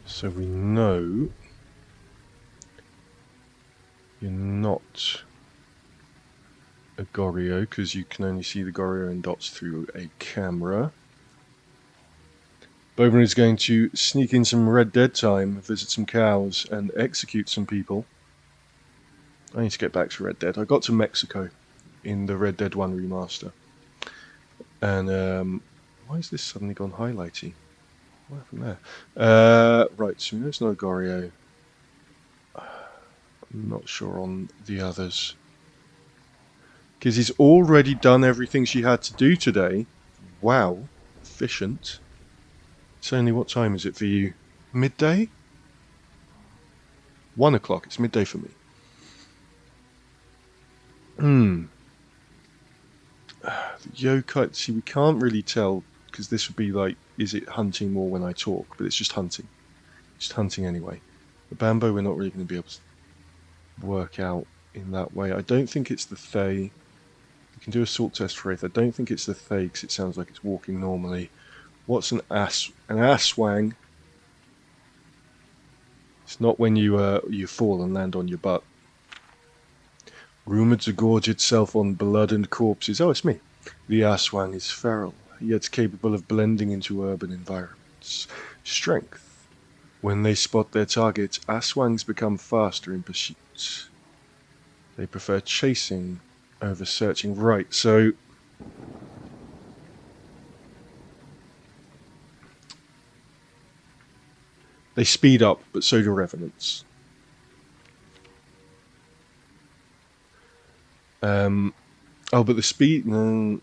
So we know you're not a Goryo because you can only see the Goryo and dots through a camera. Bowman is going to sneak in some Red Dead time, visit some cows, and execute some people. I need to get back to Red Dead. I got to Mexico in the Red Dead 1 remaster. And, why has this suddenly gone highlighty? What happened there? Right, so we know it's not a Goryo. I'm not sure on the others. Because he's already done everything she had to do today. Wow, efficient. It's only, what time is it for you? Midday? 1 o'clock, it's midday for me. The yokai, see, we can't really tell, because this would be like, is it hunting more when I talk? But it's just hunting. Just hunting anyway. The Bambo, we're not really going to be able to work out in that way. I don't think it's the Thay. We can do a salt test for it. I don't think it's the Thay, because it sounds like it's walking normally. What's an aswang? It's not when you fall and land on your butt. Rumoured to gorge itself on blood and corpses. Oh, it's me. The aswang is feral, yet capable of blending into urban environments. Strength. When they spot their target, aswangs become faster in pursuit. They prefer chasing over searching. Right, so they speed up, but so do revenants. Oh, but the speed... So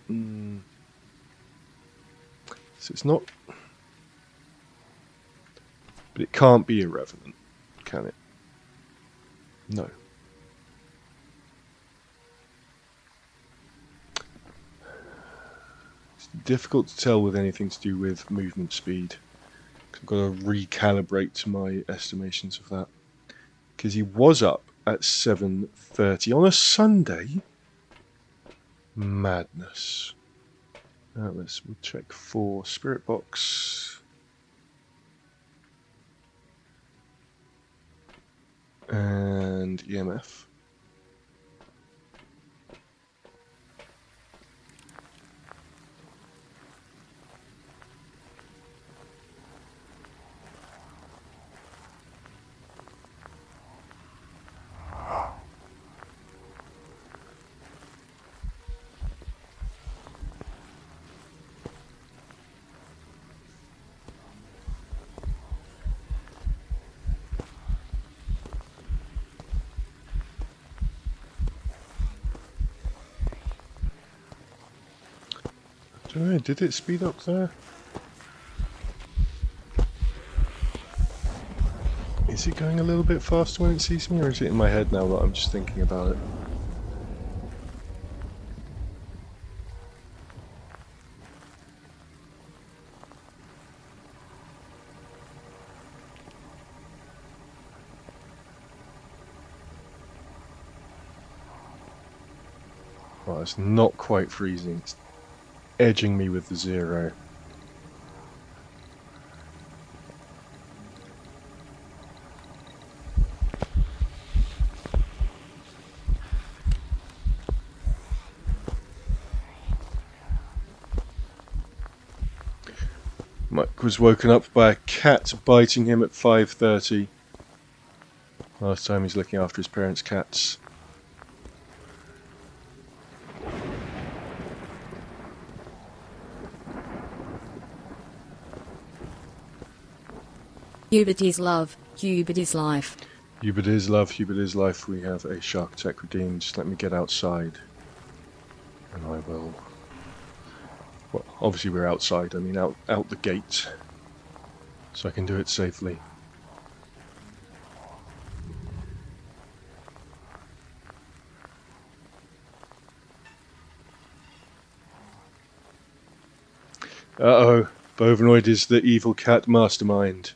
it's not... But it can't be a revenant, can it? No. It's difficult to tell with anything to do with movement speed. I've got to recalibrate my estimations of that. Because he was up at 7:30 on a Sunday. Madness. We'll check for Spirit Box. And EMF. Don't know, did it speed up there? Is it going a little bit faster when it sees me, or is it in my head now that I'm just thinking about it? Well, it's not quite freezing. It's edging me with the 0. Mike was woken up by a cat biting him at 5:30. Last time he's looking after his parents' cats. Hubert is love, Hubert is life. Hubert is love, Hubert is life. We have a shark attack redeemed. Just let me get outside. And I will... Well, obviously we're outside. I mean out the gate. So I can do it safely. Uh-oh. Bovinoid is the evil cat mastermind.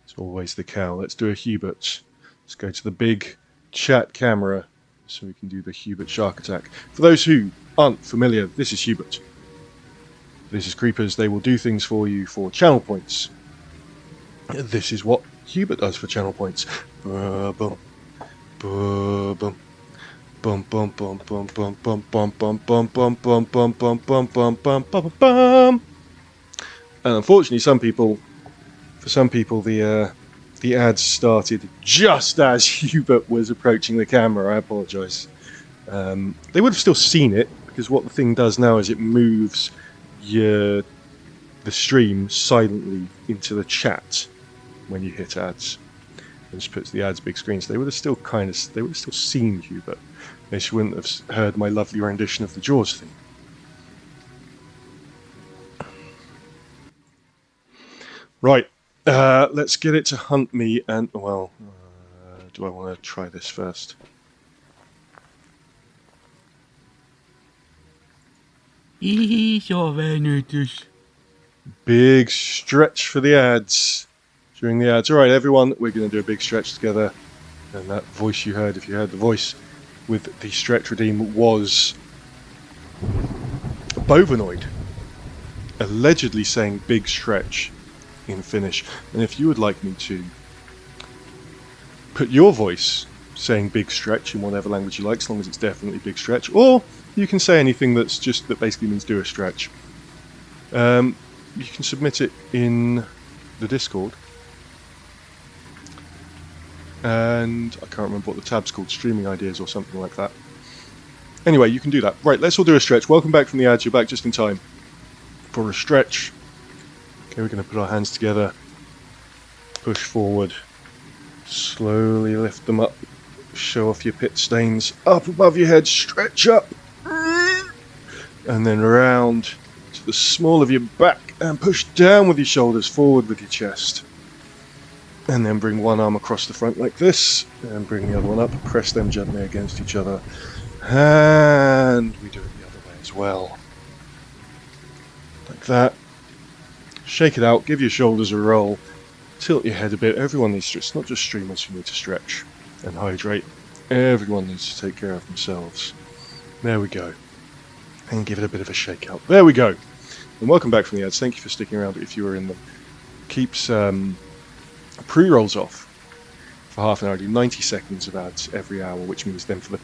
It's always the cow. Let's do a Hubert. Let's go to the big chat camera so we can do the Hubert shark attack. For those who aren't familiar, this is Hubert. This is Creepers. They will do things for you for channel points. This is what Hubert does for channel points. Boom. Boom. Bum bum bum bum bum bum bum bum bum bum bum bum bum bum bum bum bum bum. And unfortunately, for some people, the ads started just as Hubert was approaching the camera. I apologise. They would have still seen it because what the thing does now is it moves the stream silently into the chat when you hit ads. And just puts the ads big screen. So they would have still seen Hubert. They just wouldn't have heard my lovely rendition of the Jaws theme. Right, let's get it to hunt me and, well, do I want to try this first? Big stretch for the ads. During the ads. Alright everyone, we're going to do a big stretch together. And that voice you heard, if you heard the voice with the stretch redeem, was Bovinoid. Allegedly saying big stretch in Finnish. And if you would like me to put your voice saying big stretch in whatever language you like, as long as it's definitely big stretch, or you can say anything that basically means do a stretch. You can submit it in the Discord. And I can't remember what the tab's called, streaming ideas or something like that. Anyway, you can do that. Right, let's all do a stretch. Welcome back from the ads. You're back just in time for a stretch. Okay, we're going to put our hands together, push forward, slowly lift them up, show off your pit stains, up above your head, stretch up, and then round to the small of your back and push down with your shoulders, forward with your chest. And then bring one arm across the front like this, and bring the other one up, press them gently against each other, and we do it the other way as well. Like that. Shake it out, give your shoulders a roll, tilt your head a bit. Everyone needs to, it's not just streamers who need to stretch and hydrate. Everyone needs to take care of themselves. There we go. And give it a bit of a shake out. There we go. And welcome back from the ads. Thank you for sticking around if you were in them. Keeps pre-rolls off for half an hour. I do 90 seconds of ads every hour, which means then for the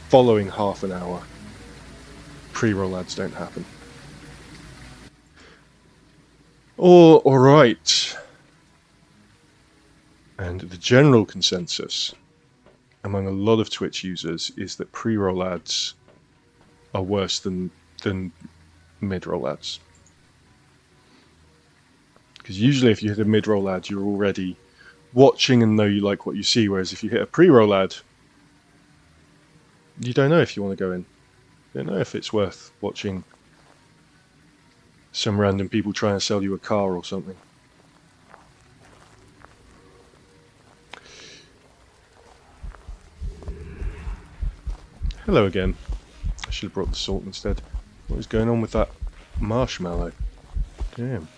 following half an hour, pre-roll ads don't happen. Alright. And the general consensus among a lot of Twitch users is that pre-roll ads are worse than mid-roll ads. Because usually if you hit a mid-roll ad, you're already watching and know you like what you see, whereas if you hit a pre-roll ad, you don't know if you want to go in. You don't know if it's worth watching Some random people trying to sell you a car or something. Hello again. I should have brought the salt instead. What is going on with that marshmallow? Damn.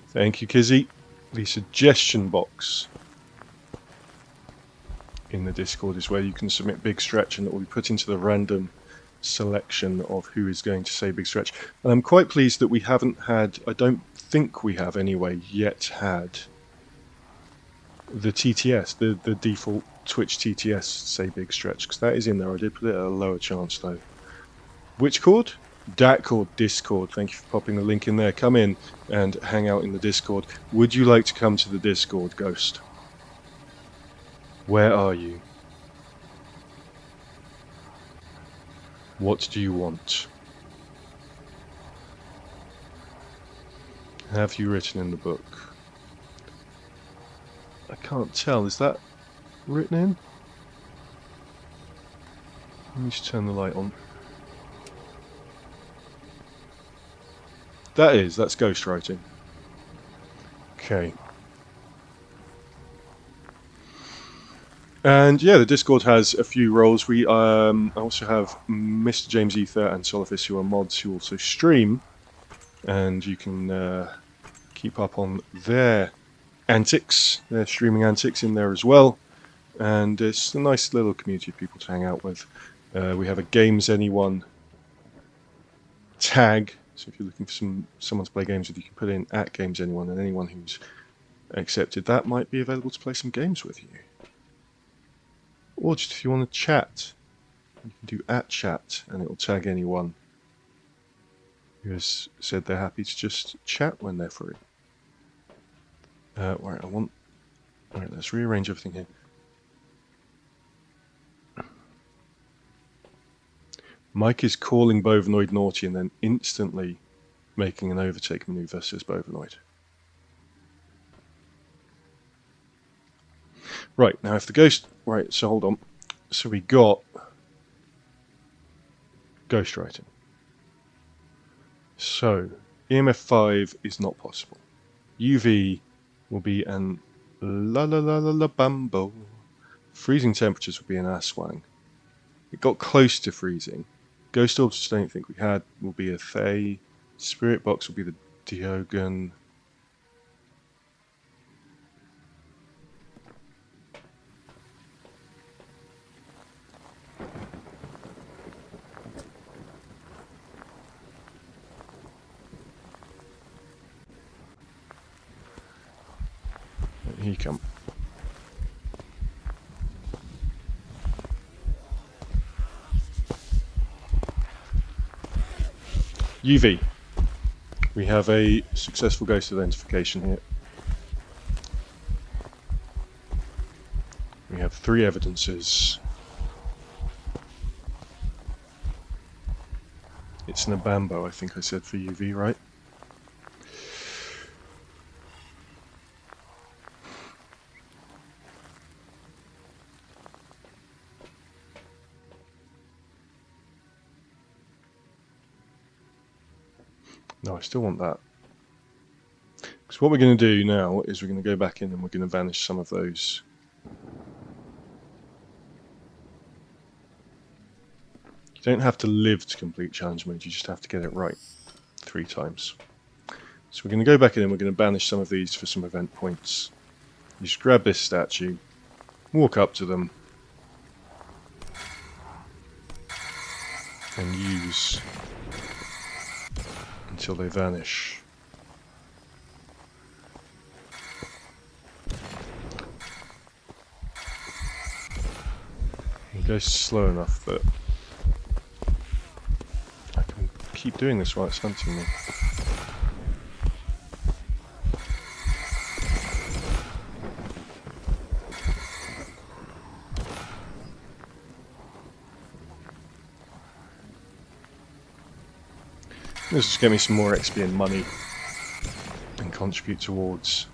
Thank you, Kizzy. The suggestion box in the Discord is where you can submit Big Stretch, and it will be put into the random selection of who is going to say Big Stretch. And I'm quite pleased that we haven't had, I don't think we have anyway, yet had the TTS, the default Twitch TTS say Big Stretch, because that is in there. I did put it at a lower chance though. Which chord? Dat chord, Discord. Thank you for popping the link in there. Come in and hang out in the Discord. Would you like to come to the Discord, Ghost? Where are you? What do you want? Have you written in the book? I can't tell. Is that written in? Let me just turn the light on. That's ghostwriting. Okay. And yeah, the Discord has a few roles. We I also have Mr. James Ether and Solifis, who are mods who also stream, and you can keep up on their antics, their streaming antics in there as well. And it's a nice little community of people to hang out with. We have a Games Anyone tag. So if you're looking for someone to play games with, you can put in @GamesAnyone, and anyone who's accepted that might be available to play some games with you. Or just if you want to chat, you can do @chat, and it will tag anyone who has said they're happy to just chat when they're free. Right, Alright, let's rearrange everything here. Mike is calling Bovanoid naughty and then instantly making an overtake maneuver, says Bovanoid. Right, now if the ghost... Right, so hold on. So we got ghostwriting. So, EMF 5 is not possible. UV will be an la la la la la bambo. Freezing temperatures will be an aswang. It got close to freezing. Ghost orbs, which I don't think we had, will be a Thay. Spirit box will be the Diogen. Here you come. UV. We have a successful ghost identification here. We have 3 evidences. It's an Abambo, I think I said for UV, right? No, I still want that. Because what we're going to do now is we're going to go back in and we're going to vanish some of those. You don't have to live to complete challenge mode, you just have to get it right 3 times. So we're going to go back in and we're going to banish some of these for some event points. You just grab this statue, walk up to them, and use until they vanish. It goes slow enough that I can keep doing this while it's hunting me. This just get me some more XP and money and contribute towards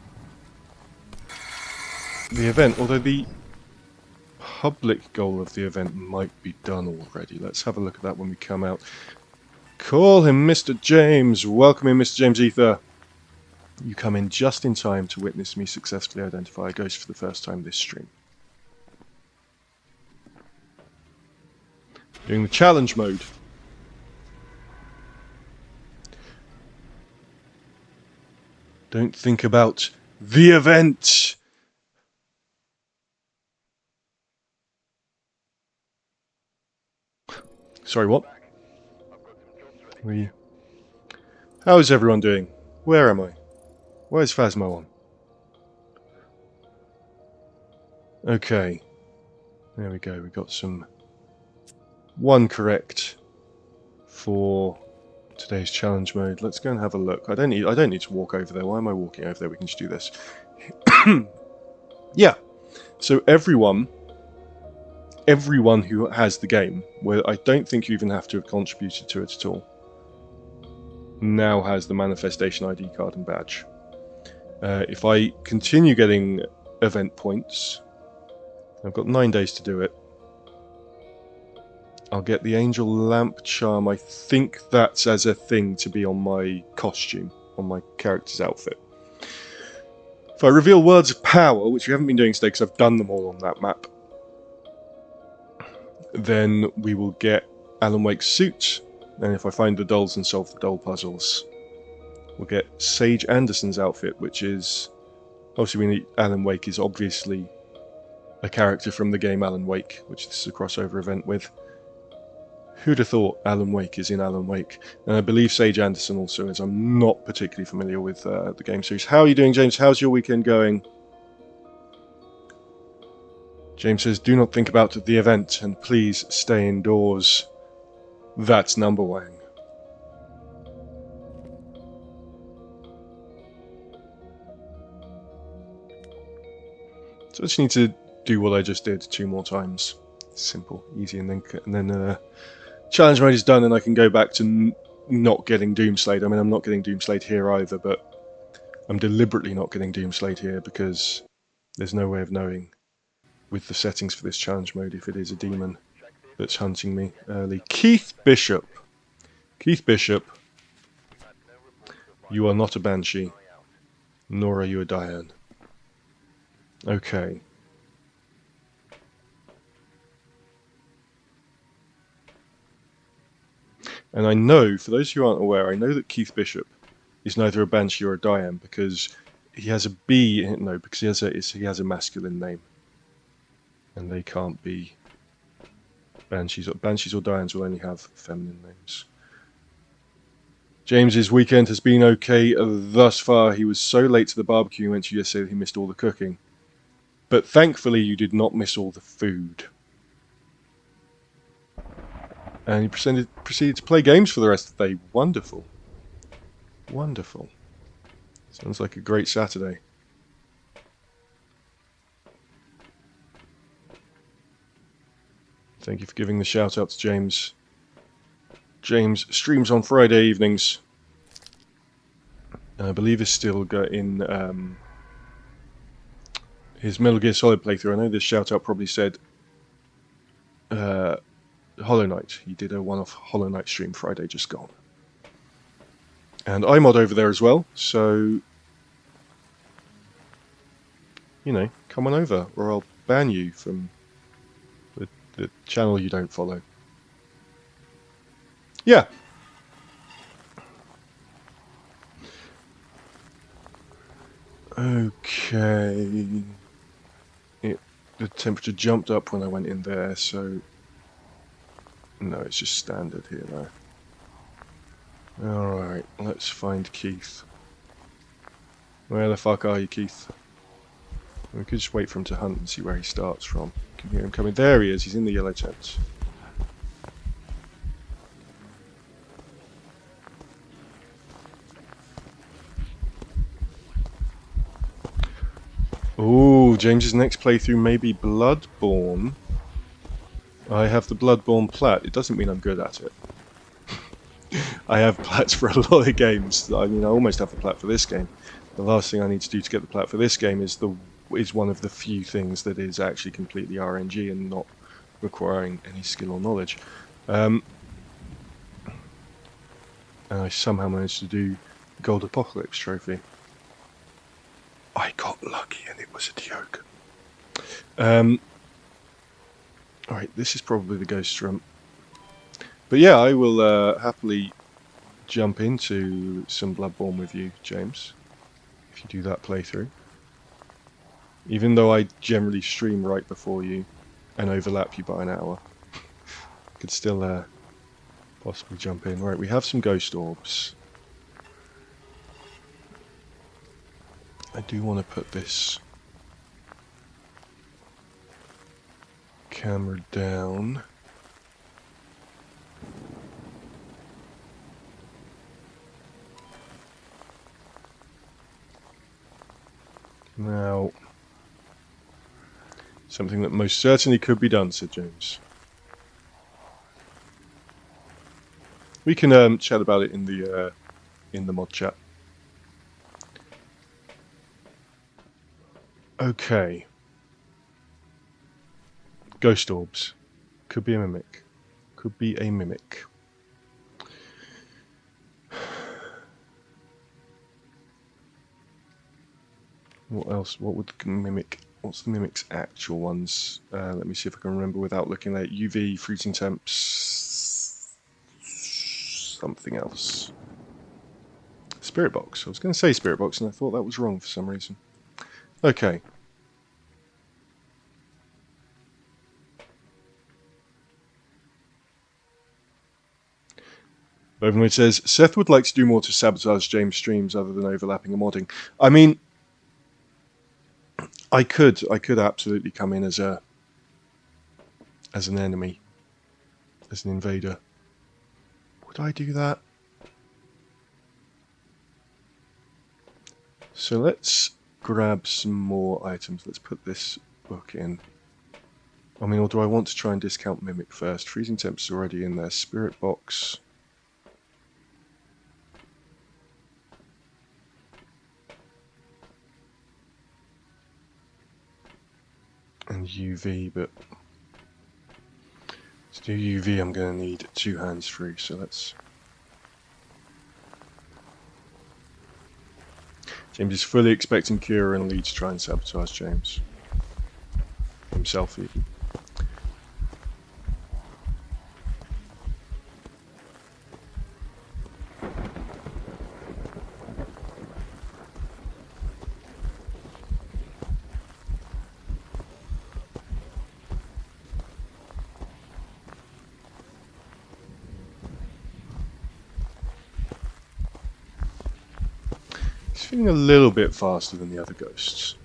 the event, although the public goal of the event might be done already. Let's have a look at that when we come out. Call him Mr. James. Welcome in, Mr. James Ether. You come in just in time to witness me successfully identify a ghost for the first time this stream. Doing the challenge mode. Don't think about the event. Sorry, what? Where are you? How is everyone doing? Where am I? Where's Phasmo on? Okay. There we go. We got some... one correct for today's challenge mode. Let's go and have a look. I don't need to walk over there. Why am I walking over there? We can just do this. Yeah. So everyone who has the game, where I don't think you even have to have contributed to it at all, now has the manifestation ID card and badge. If I continue getting event points, I've got 9 days to do it. I'll get the Angel Lamp Charm. I think that's as a thing to be on my costume, on my character's outfit. If I reveal Words of Power, which we haven't been doing today because I've done them all on that map, then we will get Alan Wake's suit, and if I find the dolls and solve the doll puzzles, we'll get Sage Anderson's outfit, which is... obviously Alan Wake is obviously a character from the game Alan Wake, which this is a crossover event with. Who'd have thought Alan Wake is in Alan Wake? And I believe Sage Anderson also is. I'm not particularly familiar with the game series. How are you doing, James? How's your weekend going? James says, do not think about the event and please stay indoors. That's number one. So I just need to do what I just did 2 more times. Simple, easy, and then challenge mode is done and I can go back to not getting Doomslayed. I mean, I'm not getting Doomslayed here either, but I'm deliberately not getting Doomslayed here because there's no way of knowing with the settings for this challenge mode if it is a demon that's hunting me early. Keith Bishop. Keith Bishop, you are not a Banshee, nor are you a Diane. Okay. And I know, for those who aren't aware, I know that Keith Bishop is neither a Banshee or a Diane because he has a B, no, because he has a masculine name. And they can't be Banshees or Dianes will only have feminine names. James's weekend has been okay thus far. He was so late to the barbecue he went to yesterday that he missed all the cooking. But thankfully you did not miss all the food. And he proceeded to play games for the rest of the day. Wonderful. Wonderful. Sounds like a great Saturday. Thank you for giving the shout out to James. James streams on Friday evenings. And I believe is still in his Metal Gear Solid playthrough. I know this shout out probably said Hollow Knight. He did a one-off Hollow Knight stream Friday just gone. And I mod over there as well, so you know, come on over or I'll ban you from the channel you don't follow. Yeah. Okay. The temperature jumped up when I went in there, so no, it's just standard here though. Alright, let's find Keith. Where the fuck are you, Keith? We could just wait for him to hunt and see where he starts from. You can hear him coming. There he is, he's in the yellow tent. Ooh, James's next playthrough may be Bloodborne. I have the Bloodborne plat. It doesn't mean I'm good at it. I have plats for a lot of games. I mean, I almost have the plat for this game. The last thing I need to do to get the plat for this game is the is one of the few things that is actually completely RNG and not requiring any skill or knowledge. And I somehow managed to do the Gold Apocalypse trophy. I got lucky and it was a joke. Alright, this is probably the Ghost Rump. But yeah, I will happily jump into some Bloodborne with you, James, if you do that playthrough. Even though I generally stream right before you and overlap you by an hour, I could still possibly jump in. Right, we have some ghost orbs. I do want to put this camera down. Now, something that most certainly could be done, said James. We can chat about it in the mod chat. Okay. Ghost orbs. Could be a mimic. Could be a mimic. What else? What would the mimic? What's the mimic's actual ones? Let me see if I can remember without looking at UV, freezing temps, something else. Spirit box. I was going to say spirit box, and I thought that was wrong for some reason. Okay. Overnoid says Seth would like to do more to sabotage James' streams other than overlapping and modding. I mean, I could absolutely come in as an enemy, as an invader. Would I do that? So let's grab some more items. Let's put this book in. I mean, or do I want to try and discount Mimic first? Freezing Temps is already in there. Spirit box. And UV, but to do UV I'm going to need 2 hands free, so let's... James is fully expecting Kira and Lee to try and sabotage James. Himself even. He's feeling a little bit faster than the other ghosts.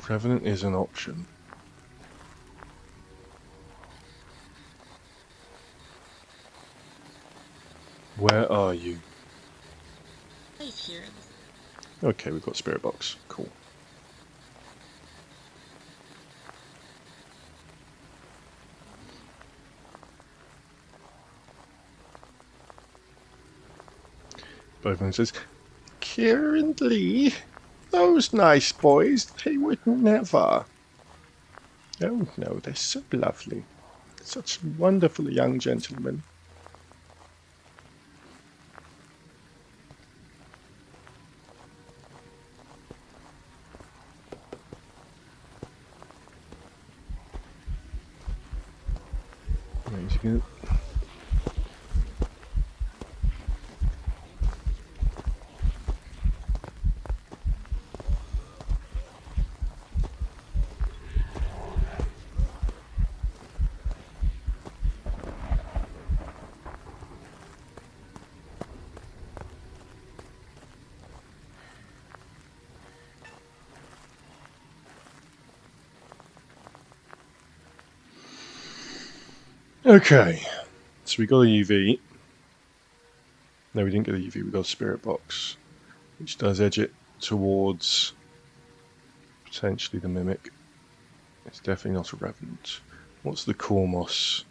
Revenant is an option. Where are you? Right here. Okay, we've got Spirit Box. Cool. Bowman says, Kira and Lee, those nice boys, they would never. Oh no, they're so lovely. Such wonderful young gentlemen. Okay, so we got a UV. No, we didn't get a UV, we got a Spirit Box, which does edge it towards potentially the Mimic. It's definitely not a Revenant. What's the Cormos?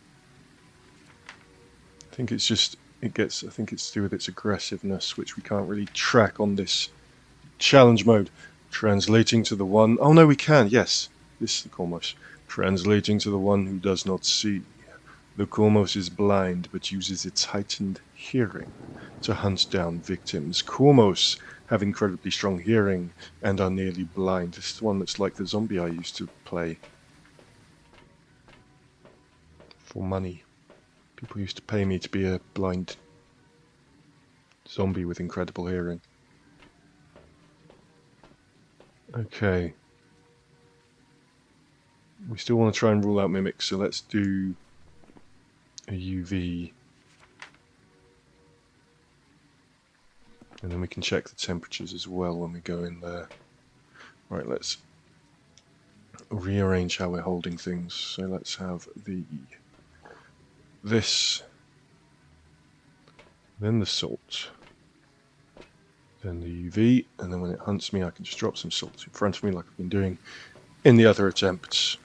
I think it's just, I think it's to do with its aggressiveness, which we can't really track on this Challenge mode. Translating to the one... Oh no, we can, yes. This is the Cormos. Translating to the one who does not see. The Cormos is blind, but uses its heightened hearing to hunt down victims. Cormos have incredibly strong hearing and are nearly blind. This is the one that's like the zombie I used to play. For money. People used to pay me to be a blind zombie with incredible hearing. Okay. We still want to try and rule out mimics, so let's do a UV. And then we can check the temperatures as well when we go in there. Right, let's rearrange how we're holding things. So let's have this, then the salt, then the UV, and then when it hunts me I can just drop some salt in front of me like I've been doing in the other attempts.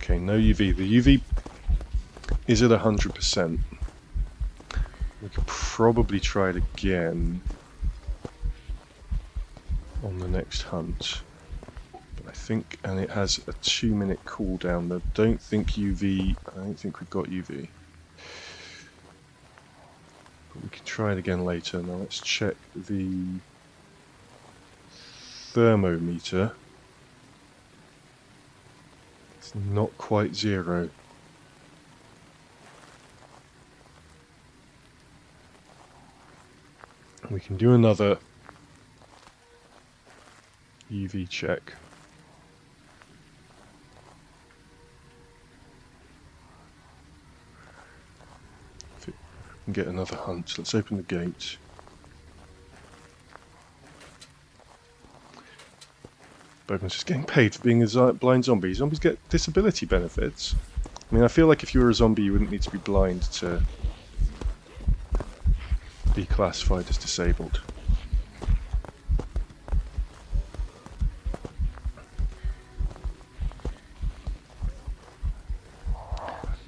Okay, no UV. The UV is at 100%. We could probably try it again on the next hunt. But I think, and it has a 2-minute cooldown. I don't think we've got UV. But we can try it again later. Now let's check the thermometer. It's not quite 0. We can do another UV check. If it can get another hunt, let's open the gate. Bogus is getting paid for being a blind zombie. Zombies get disability benefits. I mean, I feel like if you were a zombie, you wouldn't need to be blind to be classified as disabled.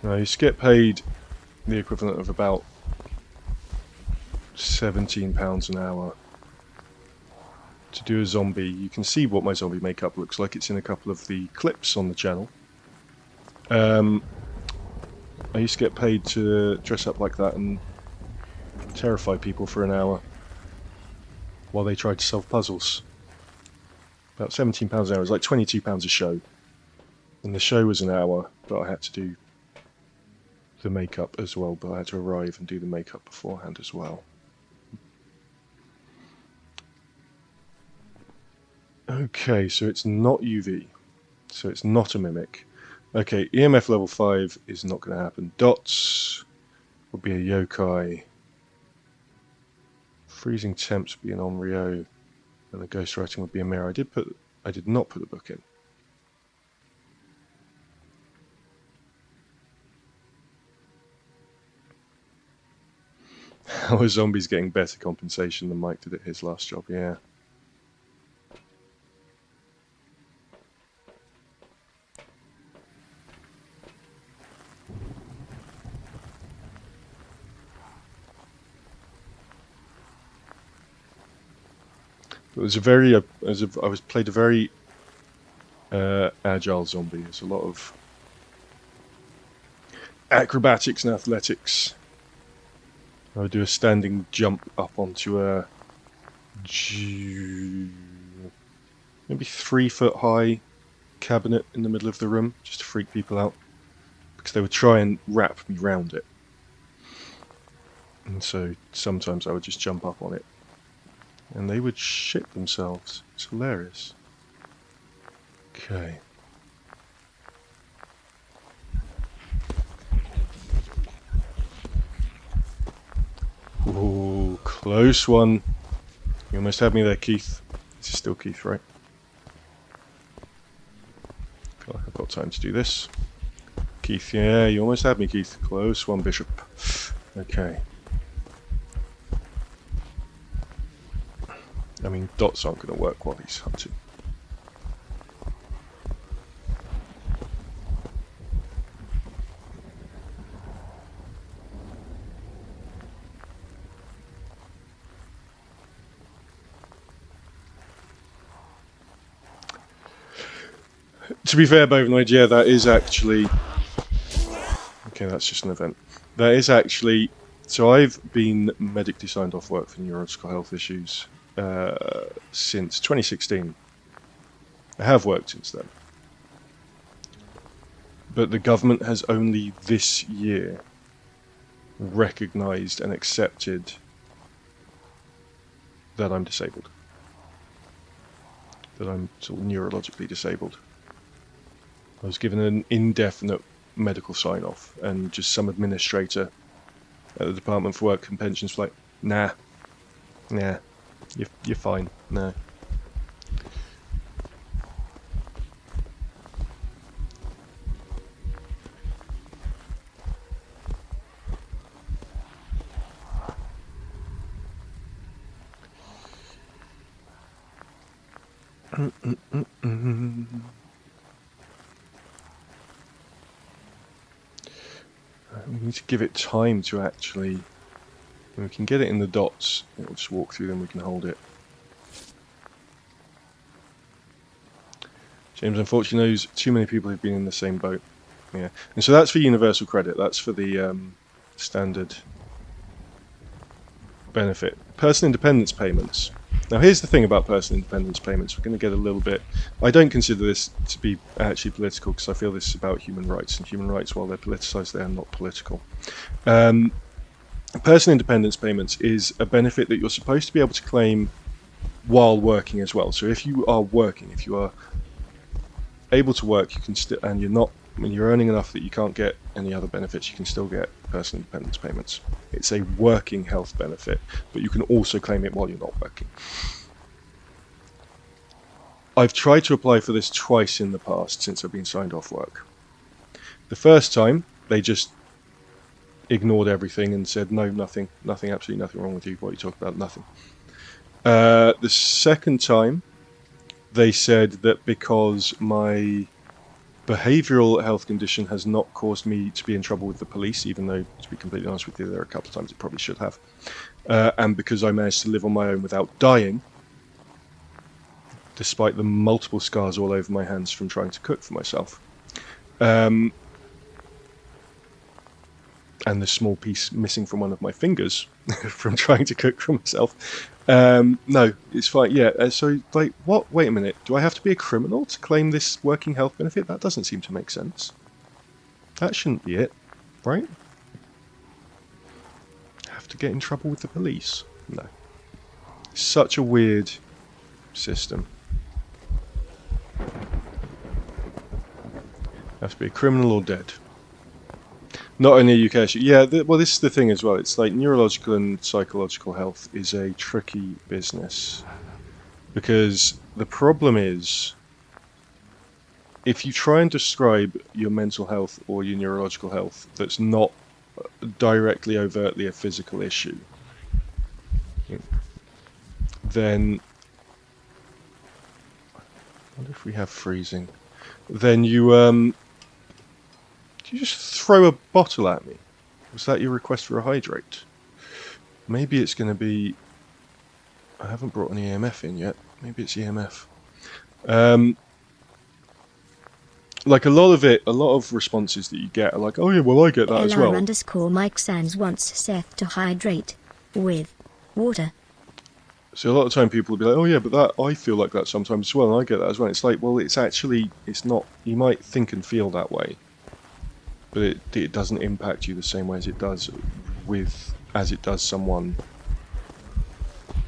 Now, you used to get paid the equivalent of about £17 an hour to do a zombie. You can see what my zombie makeup looks like. It's in a couple of the clips on the channel. I used to get paid to dress up like that and terrify people for an hour while they tried to solve puzzles. About £17 an hour. It was like £22 a show. And the show was an hour, but I had to do the makeup as well. But I had to arrive and do the makeup beforehand as well. Okay, so it's not UV. So it's not a mimic. Okay, EMF level 5 is not going to happen. Dots would be a yokai. Freezing temps would be an onryo. And the ghostwriting would be a mirror. I did not put a book in. How are zombies getting better compensation than Mike did at his last job? Yeah. It was a very, played a very agile zombie. There's a lot of acrobatics and athletics. I would do a standing jump up onto a maybe 3-foot high cabinet in the middle of the room, just to freak people out, because they would try and wrap me round it. And so sometimes I would just jump up on it. And they would shit themselves. It's hilarious. Okay. Ooh, close one. You almost had me there, Keith. This is still Keith, right? Feel like I've got time to do this. Keith, yeah, you almost had me, Keith. Close one, Bishop. Okay. I mean, dots aren't going to work while he's hunting. To be fair, Bovinoid, yeah, that is actually... Okay, that's just an event. That is actually... So I've been medically signed off work for neurological health issues since 2016. I have worked since then. But the government has only this year recognised and accepted that I'm disabled. That I'm sort of neurologically disabled. I was given an indefinite medical sign-off, and just some administrator at the Department for Work and Pensions was like, nah, you're fine, no. We need to give it time to actually... When we can get it in the dots, it'll just walk through them, we can hold it. James unfortunately knows too many people who've been in the same boat. Yeah, and so that's for universal credit, that's for the standard benefit. Person independence payments. Now here's the thing about person independence payments, we're going to get a little bit... I don't consider this to be actually political, because I feel this is about human rights, and human rights, while they're politicised, they are not political. Person independence payments is a benefit that you're supposed to be able to claim while working as well. So if you are working, if you are able to work, you can still, and you're not, when you're earning enough that you can't get any other benefits, you can still get person independence payments. It's a working health benefit, but you can also claim it while you're not working. I've tried to apply for this twice in the past since I've been signed off work. The first time, they just ignored everything and said, no, nothing, absolutely nothing wrong with you, what are you talking about, nothing. The second time, they said that because my behavioural health condition has not caused me to be in trouble with the police, even though, to be completely honest with you, there are a couple of times it probably should have, and because I managed to live on my own without dying, despite the multiple scars all over my hands from trying to cook for myself, and the small piece missing from one of my fingers from trying to cook for myself. No, it's fine. Yeah, so, like, what? Wait a minute. Do I have to be a criminal to claim this working health benefit? That doesn't seem to make sense. That shouldn't be it, right? Have to get in trouble with the police? No. Such a weird system. Have to be a criminal or dead. Not only a UK issue. Yeah, well, this is the thing as well. It's like neurological and psychological health is a tricky business. Because the problem is, if you try and describe your mental health or your neurological health that's not directly overtly a physical issue, then... I wonder if we have freezing. Then you, you just throw a bottle at me? Was that your request for a hydrate? Maybe it's going to be... I haven't brought any EMF in yet. Maybe it's EMF. Like a lot of responses that you get are like, oh yeah, well I get that as well. _Mike Sands wants Seth to hydrate with water. So a lot of time people will be like, oh yeah, but that I feel like that sometimes as well, and I get that as well. It's like, well, it's not, you might think and feel that way, but it doesn't impact you the same way as it does someone,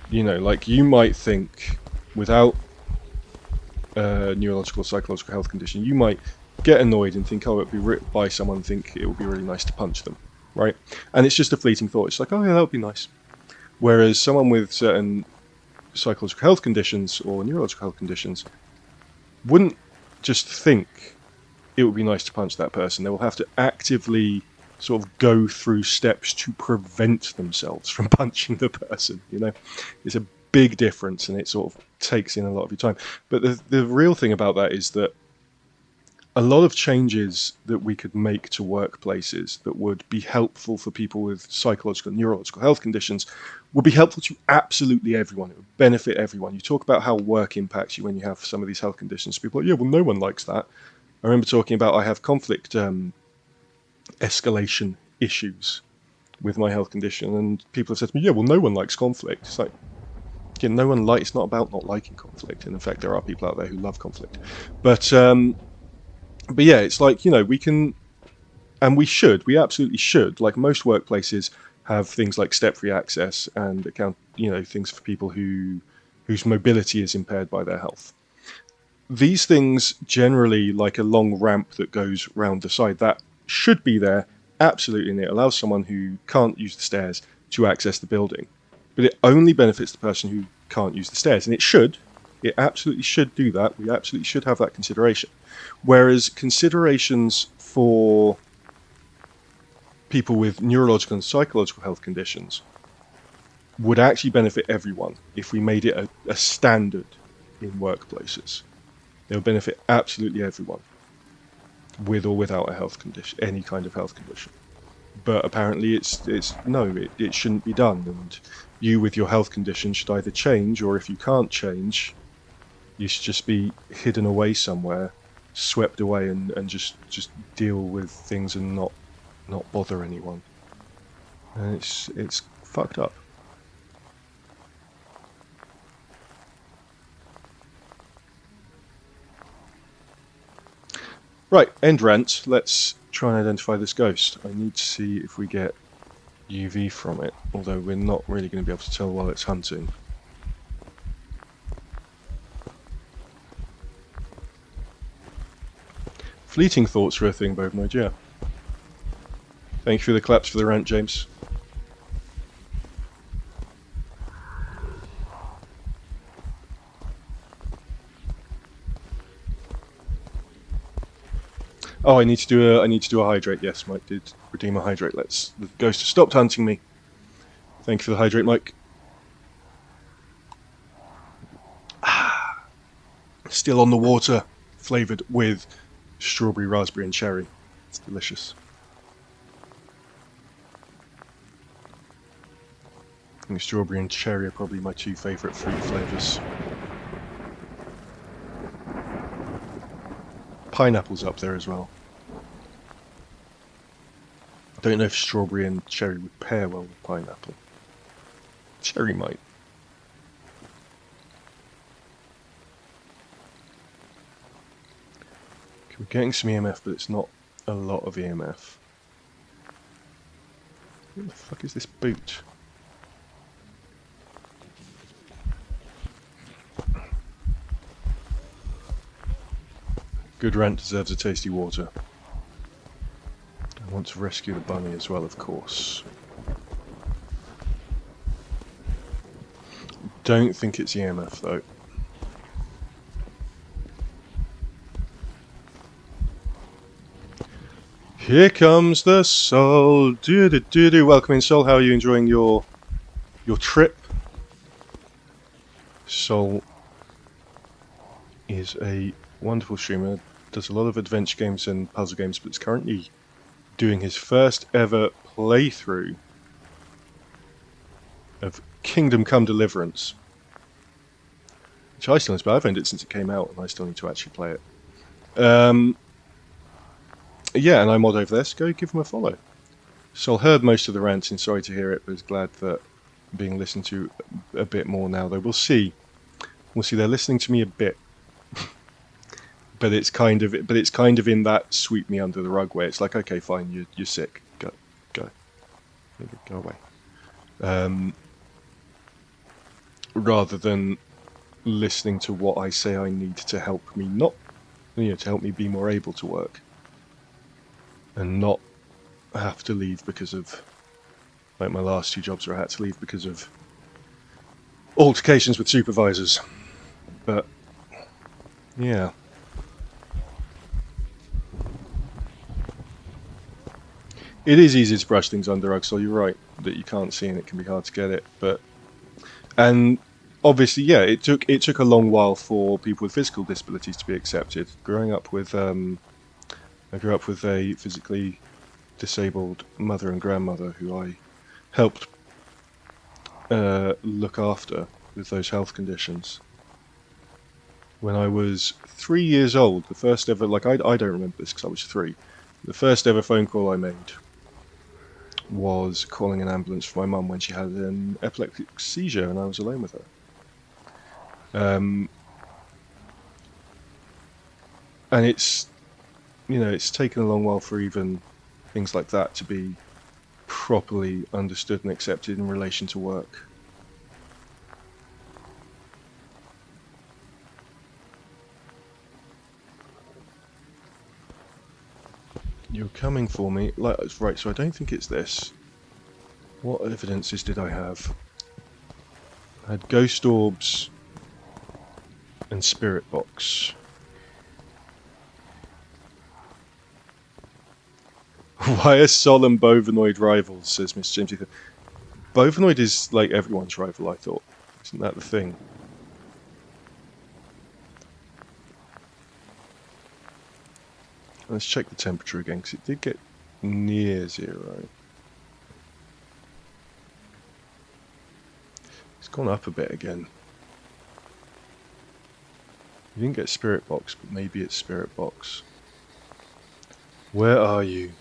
you know, like you might think without a neurological or psychological health condition, you might get annoyed and think, oh, it'd be written by someone, think it would be really nice to punch them, right? And it's just a fleeting thought. It's like, oh yeah, that would be nice. Whereas someone with certain psychological health conditions or neurological health conditions wouldn't just think it would be nice to punch that person. They will have to actively sort of go through steps to prevent themselves from punching the person, you know? It's a big difference, and it sort of takes in a lot of your time. But the real thing about that is that a lot of changes that we could make to workplaces that would be helpful for people with psychological and neurological health conditions would be helpful to absolutely everyone. It would benefit everyone. You talk about how work impacts you when you have some of these health conditions. People are like, yeah, well, no one likes that. I remember talking about I have conflict escalation issues with my health condition, and people have said to me, yeah, well, no one likes conflict. It's like, yeah, no one likes. It's not about not liking conflict. And in fact, there are people out there who love conflict. But yeah, it's like, we can, and we absolutely should, like most workplaces have things like step-free access and things for people whose mobility is impaired by their health. These things generally, like a long ramp that goes round the side, that should be there, absolutely, and it allows someone who can't use the stairs to access the building. But it only benefits the person who can't use the stairs, and it absolutely should do that. We absolutely should have that consideration. Whereas considerations for people with neurological and psychological health conditions would actually benefit everyone if we made it a standard in workplaces. It would benefit absolutely everyone, with or without a health condition, any kind of health condition. But apparently it shouldn't be done, and you with your health condition should either change, or if you can't change, you should just be hidden away somewhere, swept away, and just deal with things and not bother anyone. And it's fucked up. Right, end rant. Let's try and identify this ghost. I need to see if we get UV from it, although we're not really going to be able to tell while it's hunting. Fleeting thoughts are a thing, Bovinoid, yeah. Thank you for the claps for the rant, James. Oh, I need to do a hydrate. Yes, Mike did redeem a hydrate. The ghost has stopped hunting me. Thank you for the hydrate, Mike. Still on the water, flavoured with strawberry, raspberry and cherry. It's delicious. I think strawberry and cherry are probably my two favourite fruit flavours. Pineapple's up there as well. I don't know if strawberry and cherry would pair well with pineapple. Cherry might. Okay, we're getting some EMF, but it's not a lot of EMF. What the fuck is this boot? Good rant deserves a tasty water. I want to rescue the bunny as well, of course. Don't think it's EMF though. Here comes the soul. Do. Welcome in, soul. How are you enjoying your trip? Soul is a wonderful streamer. Does a lot of adventure games and puzzle games, but is currently doing his first ever playthrough of Kingdom Come Deliverance, which I still I've owned it since it came out, and I still need to actually play it. Yeah, and I mod over there, so go give him a follow. So I heard most of the ranting, sorry to hear it, but was glad that I'm being listened to a bit more now, though. We'll see. They're listening to me a bit. But it's kind of in that sweep me under the rug way. It's like, okay, fine, you're sick. Go away. Rather than listening to what I say I need to help me to help me be more able to work, and not have to leave because of, like my last two jobs where I had to leave because of altercations with supervisors. But yeah. It is easy to brush things under rug, so you're right that you can't see and it can be hard to get it. And obviously, yeah, it took a long while for people with physical disabilities to be accepted. Growing up with I grew up with a physically disabled mother and grandmother who I helped look after with those health conditions. When I was 3 years old, the first ever, like I don't remember this because I was 3, the first ever phone call I made was calling an ambulance for my mum when she had an epileptic seizure and I was alone with her. And it's, it's taken a long while for even things like that to be properly understood and accepted in relation to work. You're coming for me. Right, so I don't think it's this. What evidences did I have? I had ghost orbs and spirit box. Why are Sol and Bovinoid rivals, says Miss James. Bovinoid is like everyone's rival, I thought. Isn't that the thing? Let's check the temperature again, because it did get near 0. It's gone up a bit again. You didn't get spirit box, but maybe it's spirit box. Where are you?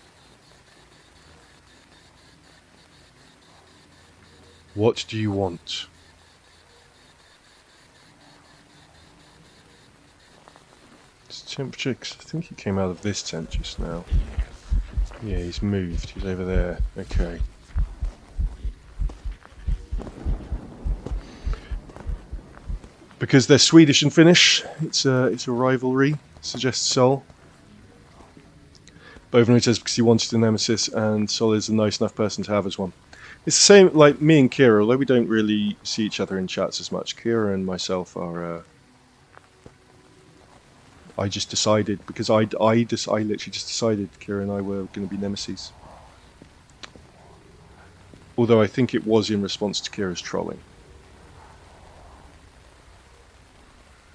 What do you want? It's temperature, 'cause I think he came out of this tent just now. Yeah, he's moved. He's over there. Okay. Because they're Swedish and Finnish, it's a rivalry, suggests Sol. Bovinoid says because he wanted a nemesis and Sol is a nice enough person to have as one. It's the same like me and Kira, although we don't really see each other in chats as much. Kira and myself are... I just decided, because I literally just decided Kira and I were going to be nemesis. Although I think it was in response to Kira's trolling.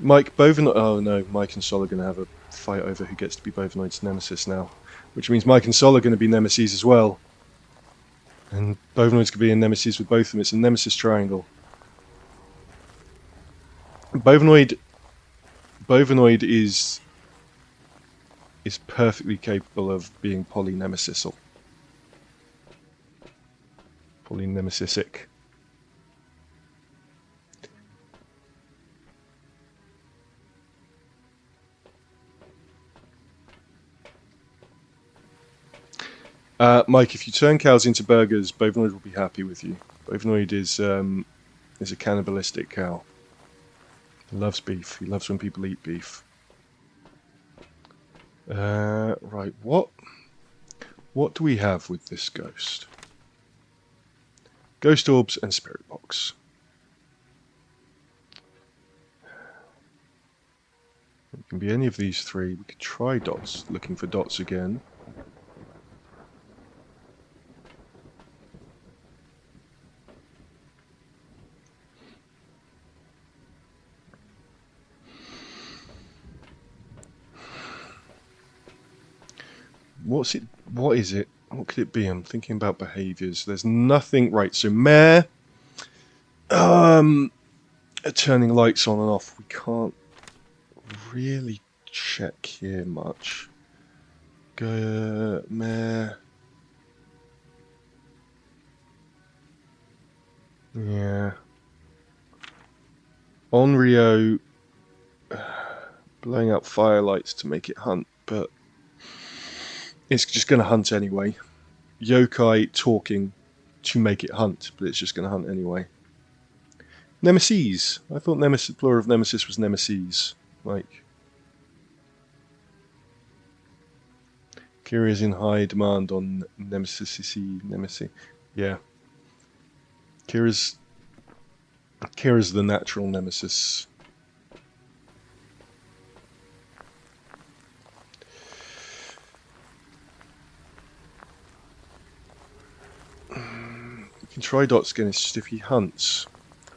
Mike, Bovinoid... Oh no, Mike and Sol are going to have a fight over who gets to be Bovinoid's nemesis now. Which means Mike and Sol are going to be nemesis as well. And Bovinoid's going to be a nemesis with both of them. It's a nemesis triangle. Bovinoid is perfectly capable of being polynemesisal. Polynemesisic. Mike, if you turn cows into burgers, Bovinoid will be happy with you. Bovinoid is a cannibalistic cow. He loves beef. He loves when people eat beef. Right, what do we have with this ghost? Ghost orbs and spirit box. It can be any of these three. We could try dots, looking for dots again. What is it? What could it be? I'm thinking about behaviours. There's nothing. Right, so Mare, turning lights on and off. We can't really check here much. Go, Mare. Yeah. Onryo, blowing out firelights to make it hunt, but it's just going to hunt anyway. Yokai talking to make it hunt, but it's just going to hunt anyway. Nemesis. I thought nemesis, plural of nemesis was nemesis. Like, Kira is in high demand on nemesis. Yeah. Kira's the natural nemesis. You can try dots again, it's just if he hunts.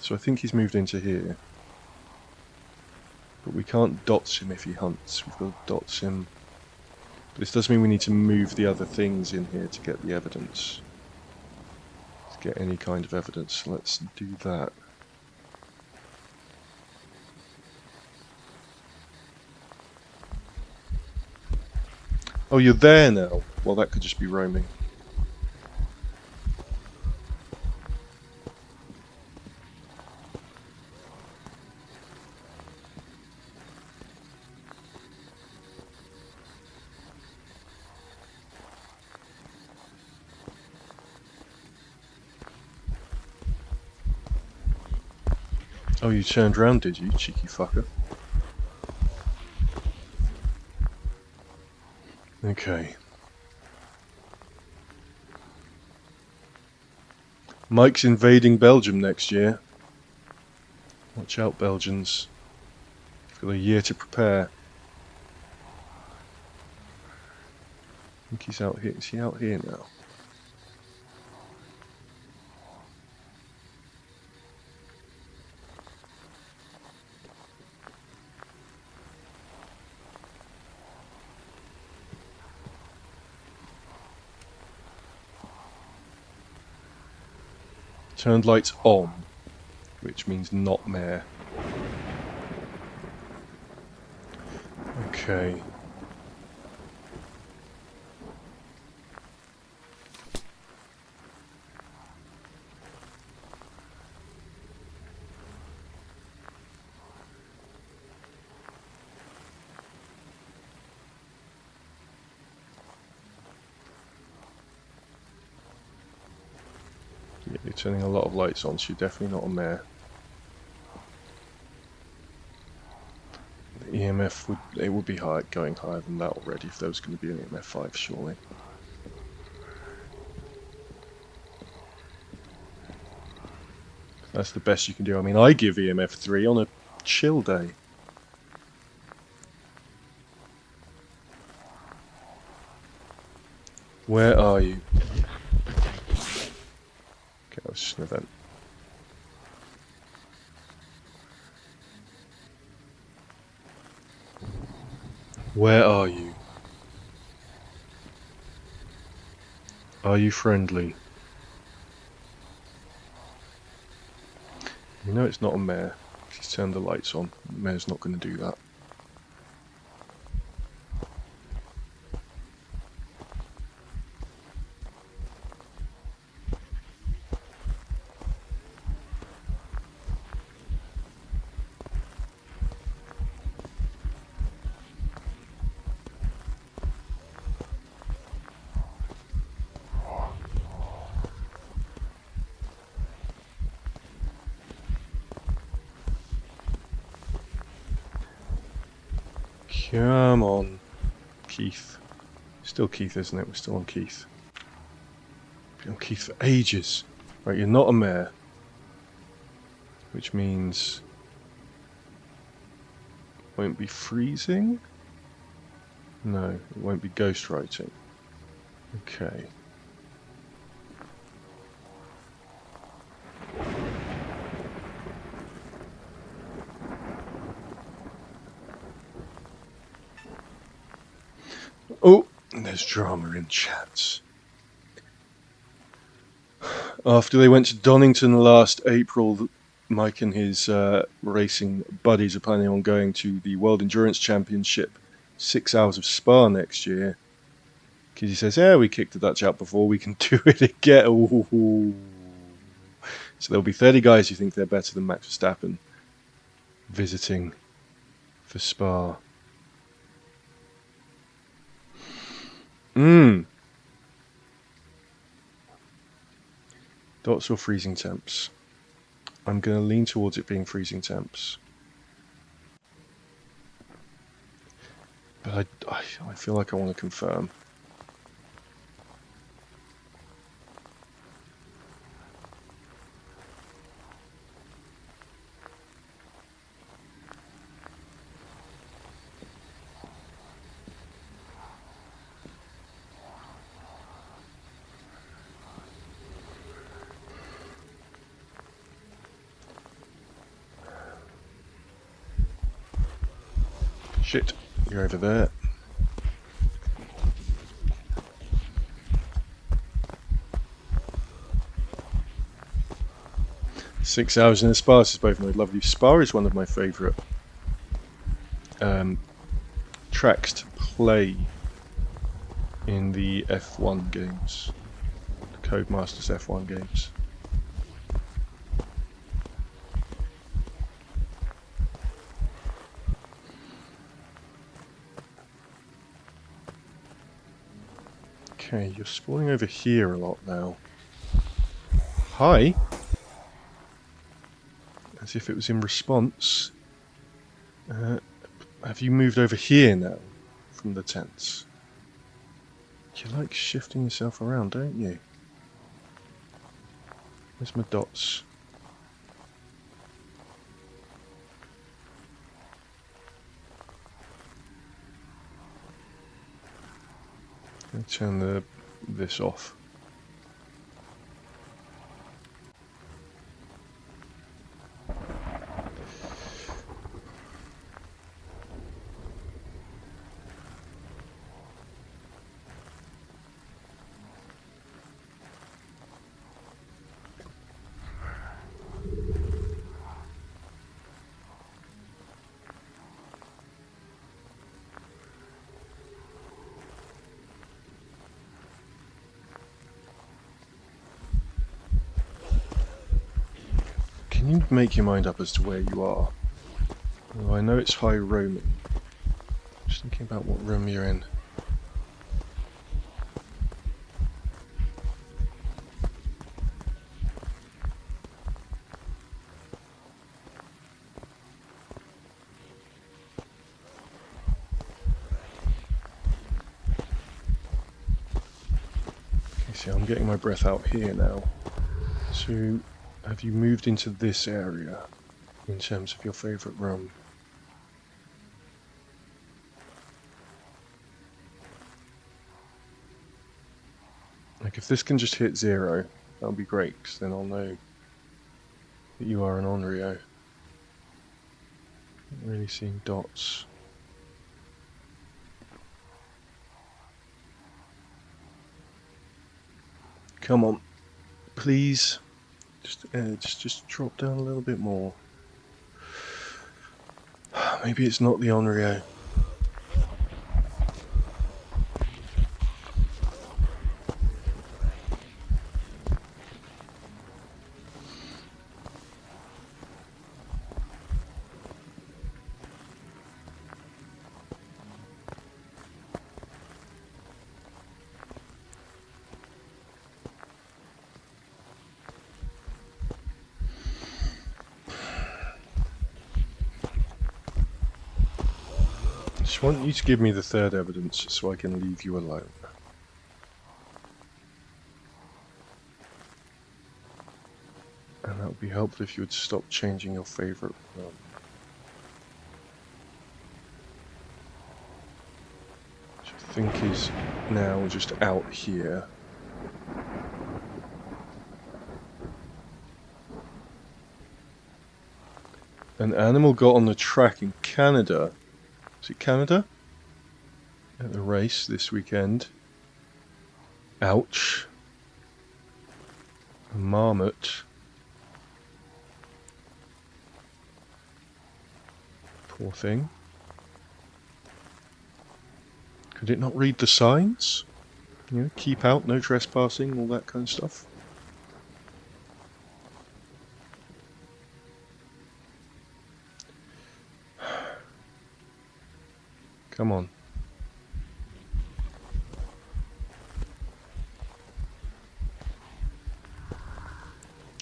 So I think he's moved into here. But we can't dots him if he hunts. We've got to dots him. But this does mean we need to move the other things in here to get the evidence. To get any kind of evidence. So let's do that. Oh, you're there now? Well, that could just be roaming. Oh, you turned round, did you, cheeky fucker? Okay. Mike's invading Belgium next year. Watch out, Belgians. You've got a year to prepare. I think he's out here. Is he out here now? Turned lights on, which means not mayor. Okay. Yeah, you're turning a lot of lights on, so you're definitely not a mayor. The EMF would be high, going higher than that already if there was going to be an EMF 5, surely. That's the best you can do. I mean, I give EMF 3 on a chill day. Where are you? Okay, that was just an event. Where are you? Are you friendly? You know it's not a mayor. He's turned the lights on. The mayor's not going to do that. Come on, Keith. Still Keith, isn't it? We're still on Keith. Been on Keith for ages. Right, you're not a mayor. Which means... won't be freezing? No, it won't be ghostwriting. Okay. Oh, there's drama in chats. After they went to Donington last April, Mike and his racing buddies are planning on going to the World Endurance Championship 6 hours of Spa next year. Kizzy says, yeah, we kicked the Dutch out before, we can do it again. Ooh. So there'll be 30 guys who think they're better than Max Verstappen visiting for Spa. Dots or freezing temps? I'm going to lean towards it being freezing temps. But I feel like I want to confirm. Shit, you're over there. "6 Hours in a Spa" is both noted. Lovely. Spa is one of my favourite tracks to play in the F1 games, the Codemasters F1 games. Okay, you're spawning over here a lot now. Hi? As if it was in response. Have you moved over here now from the tents? You like shifting yourself around, don't you? Where's my dots? Let me turn this off. Can you make your mind up as to where you are? Well, I know it's high roaming. Just thinking about what room you're in. Okay, see, I'm getting my breath out here now. So, have you moved into this area in terms of your favourite room? Like, if this can just hit 0, that'll be great, because then I'll know that you are an Onryo. Not really seeing dots. Come on, please. Just drop down a little bit more. Maybe it's not the Onryo. I just want you to give me the third evidence so I can leave you alone. And that would be helpful if you would stop changing your favourite room. Which I think is now just out here. An animal got on the track in Canada. Is it Canada? At the race this weekend. Ouch. A marmot. Poor thing. Could it not read the signs? You know, keep out, no trespassing, all that kind of stuff. Come on.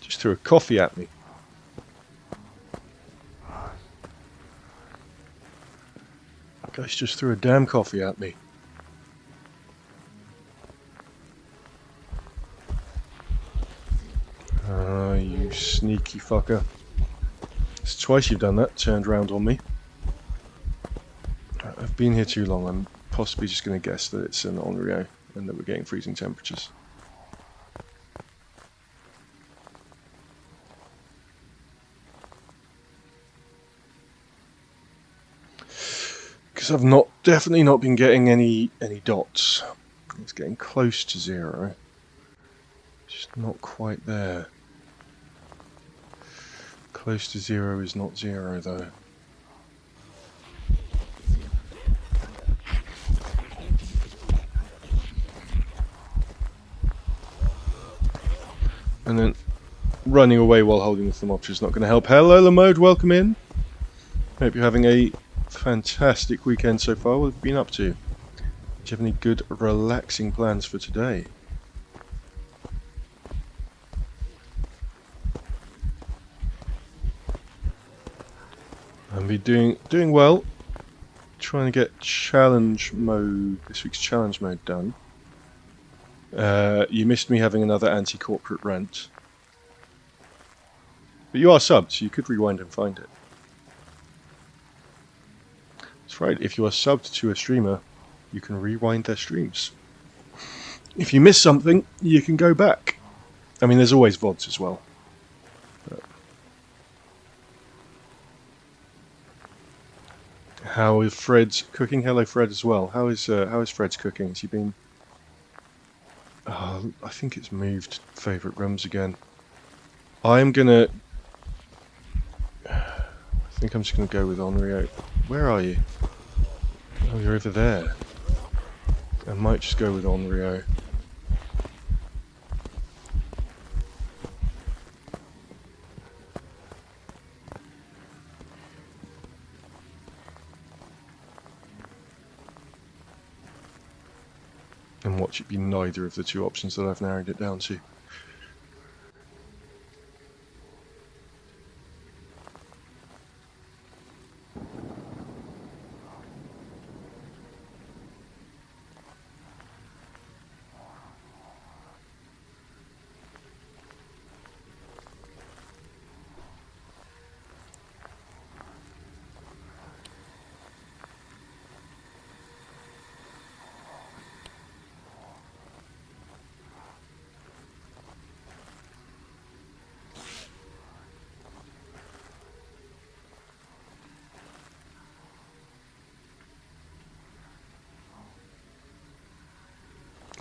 Just threw a coffee at me. Guys just threw a damn coffee at me. Ah, you sneaky fucker. It's twice you've done that, turned round on me. I've been here too long, I'm possibly just going to guess that it's an Onryo and that we're getting freezing temperatures. because I've definitely not been getting any dots. It's getting close to 0. Just not quite there. Close to 0 is not 0 though. And then running away while holding the thermometer is not going to help. Hello Lamode, welcome in. Hope you're having a fantastic weekend so far. What have you been up to? Do you have any good relaxing plans for today? I'll be doing well. Trying to get challenge mode, this week's challenge mode done. You missed me having another anti-corporate rant. But you are subbed, so you could rewind and find it. That's right, if you are subbed to a streamer, you can rewind their streams. If you miss something, you can go back. I mean, there's always VODs as well. But how is Fred's cooking? Hello Fred as well. How is Fred's cooking? Has he been... Oh, I think it's moved favourite rooms again. I'm gonna... I think I'm just gonna go with Onryo. Where are you? Oh, you're over there. I might just go with Onryo. And watch it be neither of the two options that I've narrowed it down to.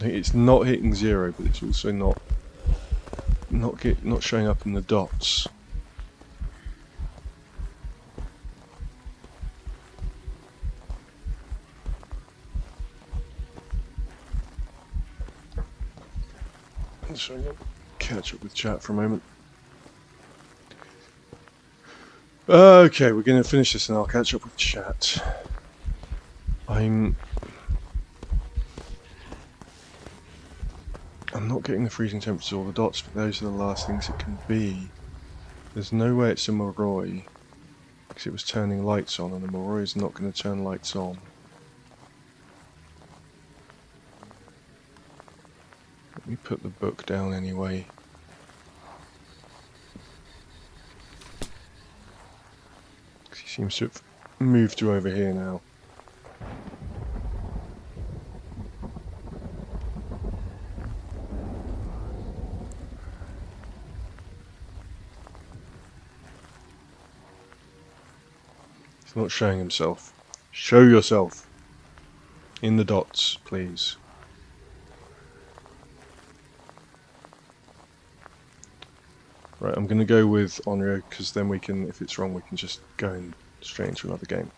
It's not hitting 0, but it's also not showing up in the dots. So I'm gonna catch up with chat for a moment. Okay, we're gonna finish this and I'll catch up with chat. I'm not getting the freezing temperatures or the dots, but those are the last things it can be. There's no way it's a Moroi, because it was turning lights on, and the Moroi is not going to turn lights on. Let me put the book down anyway. He seems to have moved to over here now. He's not showing himself. Show yourself. In the dots, please. Right, I'm going to go with Onryo, because then we can, if it's wrong, we can just go in straight into another game.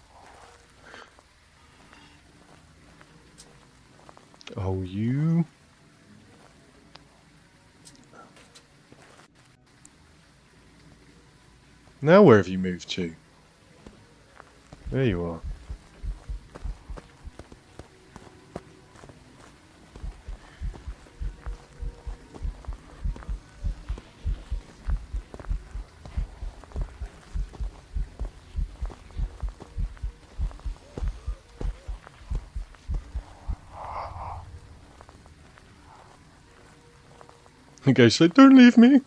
Oh, you... Now where have you moved to? There you are. The ghost said, "Don't leave me.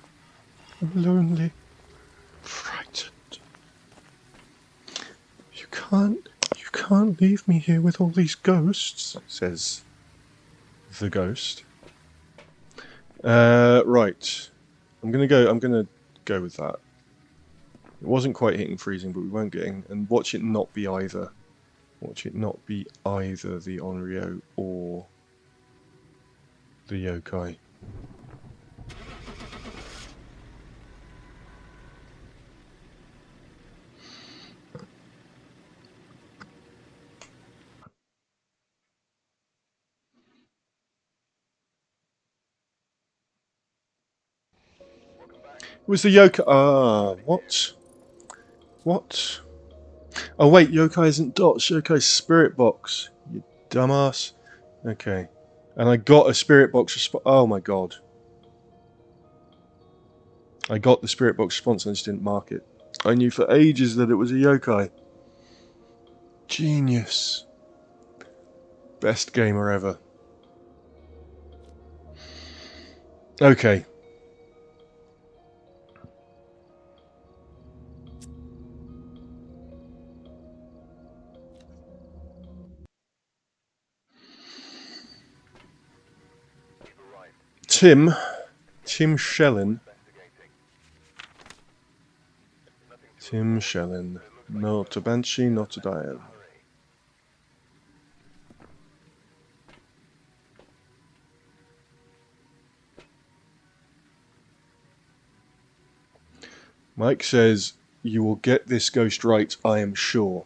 I'm lonely. Frightened. You can't leave me here with all these ghosts," says the ghost. Right. I'm gonna go with that. It wasn't quite hitting freezing, but we weren't getting, and watch it not be either. Watch it not be either the Onryo or the yokai. It was the yokai. Ah, what? What? Oh wait, yokai isn't dots. Yokai's spirit box. You dumbass. Okay. And I got a spirit box response. Oh my god. I got the spirit box response and I just didn't mark it. I knew for ages that it was a yokai. Genius. Best gamer ever. Okay. Tim Shellin. Tim Shellin. Not a Banshee, not a Diane. Mike says, "You will get this ghost right, I am sure."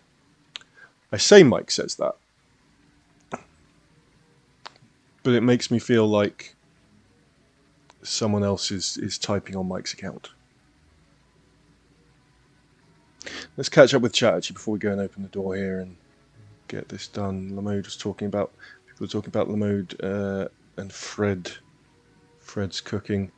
I say Mike says that, but it makes me feel like someone else is typing on Mike's account. Let's catch up with chat actually before we go and open the door here and get this done. Lamode was talking about, people were talking about Lamode and Fred's cooking.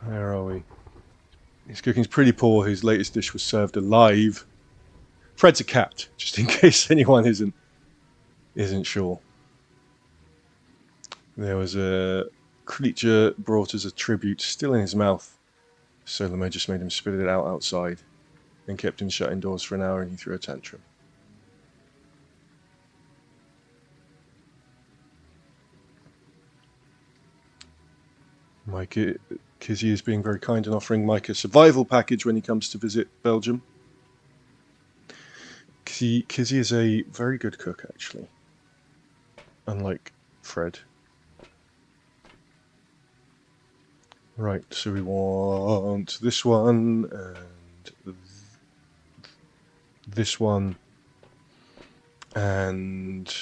Where are we? His cooking's pretty poor. His latest dish was served alive. Fred's a cat, just in case anyone isn't sure. There was a creature brought as a tribute, still in his mouth. Solomon just made him spit it out outside, and kept him shut indoors for an hour, and he threw a tantrum. Micah, Kizzy is being very kind and offering Mike a survival package when he comes to visit Belgium. Kizzy is a very good cook, actually. Unlike Fred. Right, so we want this one, and this one, and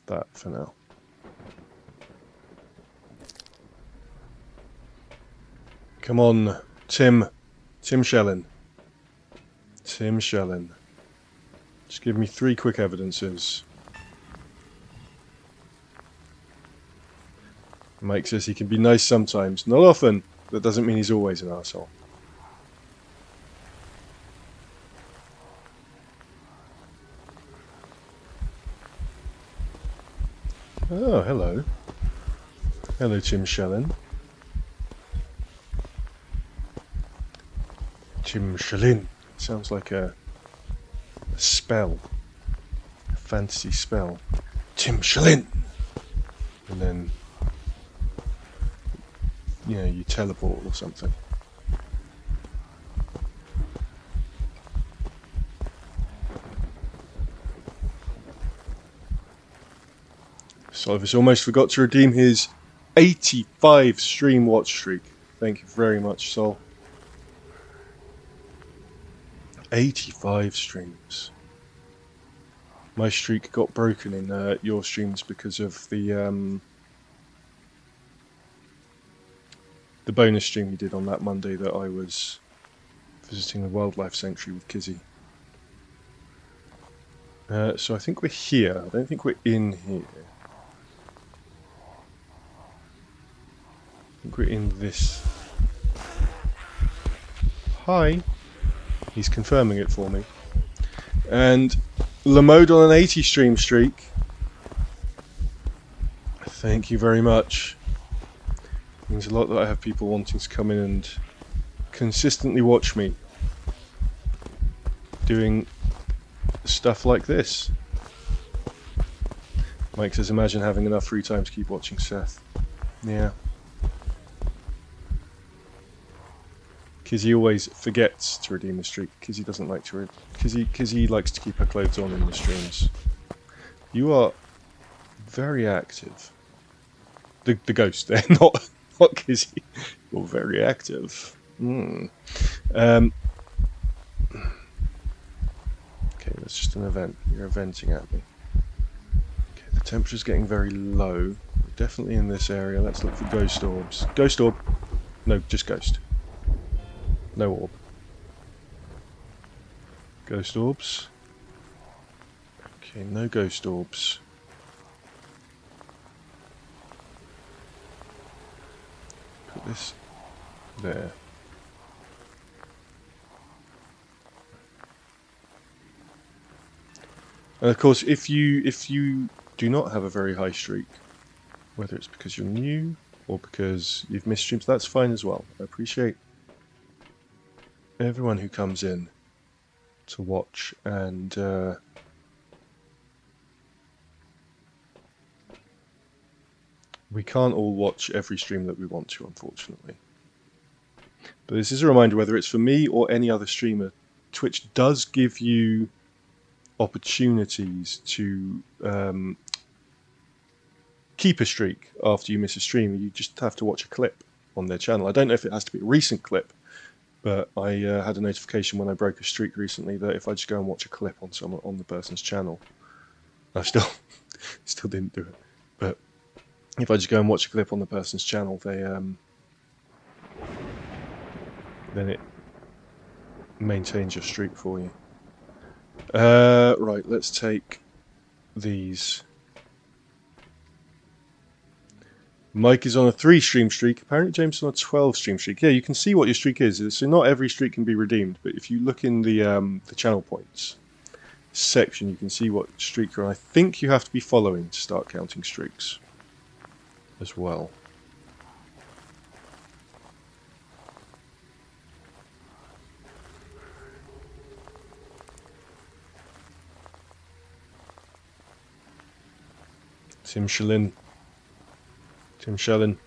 that for now. Come on, Tim Shellin. Tim Shellin. Just give me 3 quick evidences. Mike says he can be nice sometimes. Not often. That doesn't mean he's always an arsehole. Oh, hello. Hello, Tim Shellin. Tim Shellin. Sounds like a spell. A fantasy spell. Tim Shellin! And then, you know, you teleport or something. Solvis almost forgot to redeem his 85 stream watch streak. Thank you very much, Sol. 85 streams. My streak got broken in your streams because of the bonus stream you did on that Monday that I was visiting the wildlife sanctuary with Kizzy. So I think we're here. I don't think we're in here. I think we're in this. Hi. He's confirming it for me. And Lamode on an 80 stream streak. Thank you very much. It means a lot that I have people wanting to come in and consistently watch me doing stuff like this. Mike says, imagine having enough free time to keep watching Seth. Yeah. Kizzy always forgets to redeem the streak. Kizzy doesn't like to Kizzy likes to keep her clothes on in the streams. You are very active. The ghost there, not Kizzy. You're very active. Okay, that's just an event. You're eventing at me. Okay, the temperature's getting very low. We're definitely in this area. Let's look for ghost orbs. Ghost orb. No, just ghost. No orb. Ghost orbs. Okay, no ghost orbs. Put this there. And of course, if you do not have a very high streak, whether it's because you're new or because you've missed streams, that's fine as well. I appreciate everyone who comes in to watch, and we can't all watch every stream that we want to, unfortunately. But this is a reminder, whether it's for me or any other streamer, Twitch does give you opportunities to keep a streak after you miss a stream. You just have to watch a clip on their channel. I don't know if it has to be a recent clip, but I had a notification when I broke a streak recently that if I just go and watch a clip on the person's channel, I still didn't do it, but if I just go and watch a clip on the person's channel, they then it maintains your streak for you. Right, let's take these. Mike is on a 3 stream streak. Apparently James is on a 12 stream streak. Yeah, you can see what your streak is. So not every streak can be redeemed, but if you look in the channel points section, you can see what streak you're on. I think you have to be following to start counting streaks as well. Tim Shellin. Tim Shellin.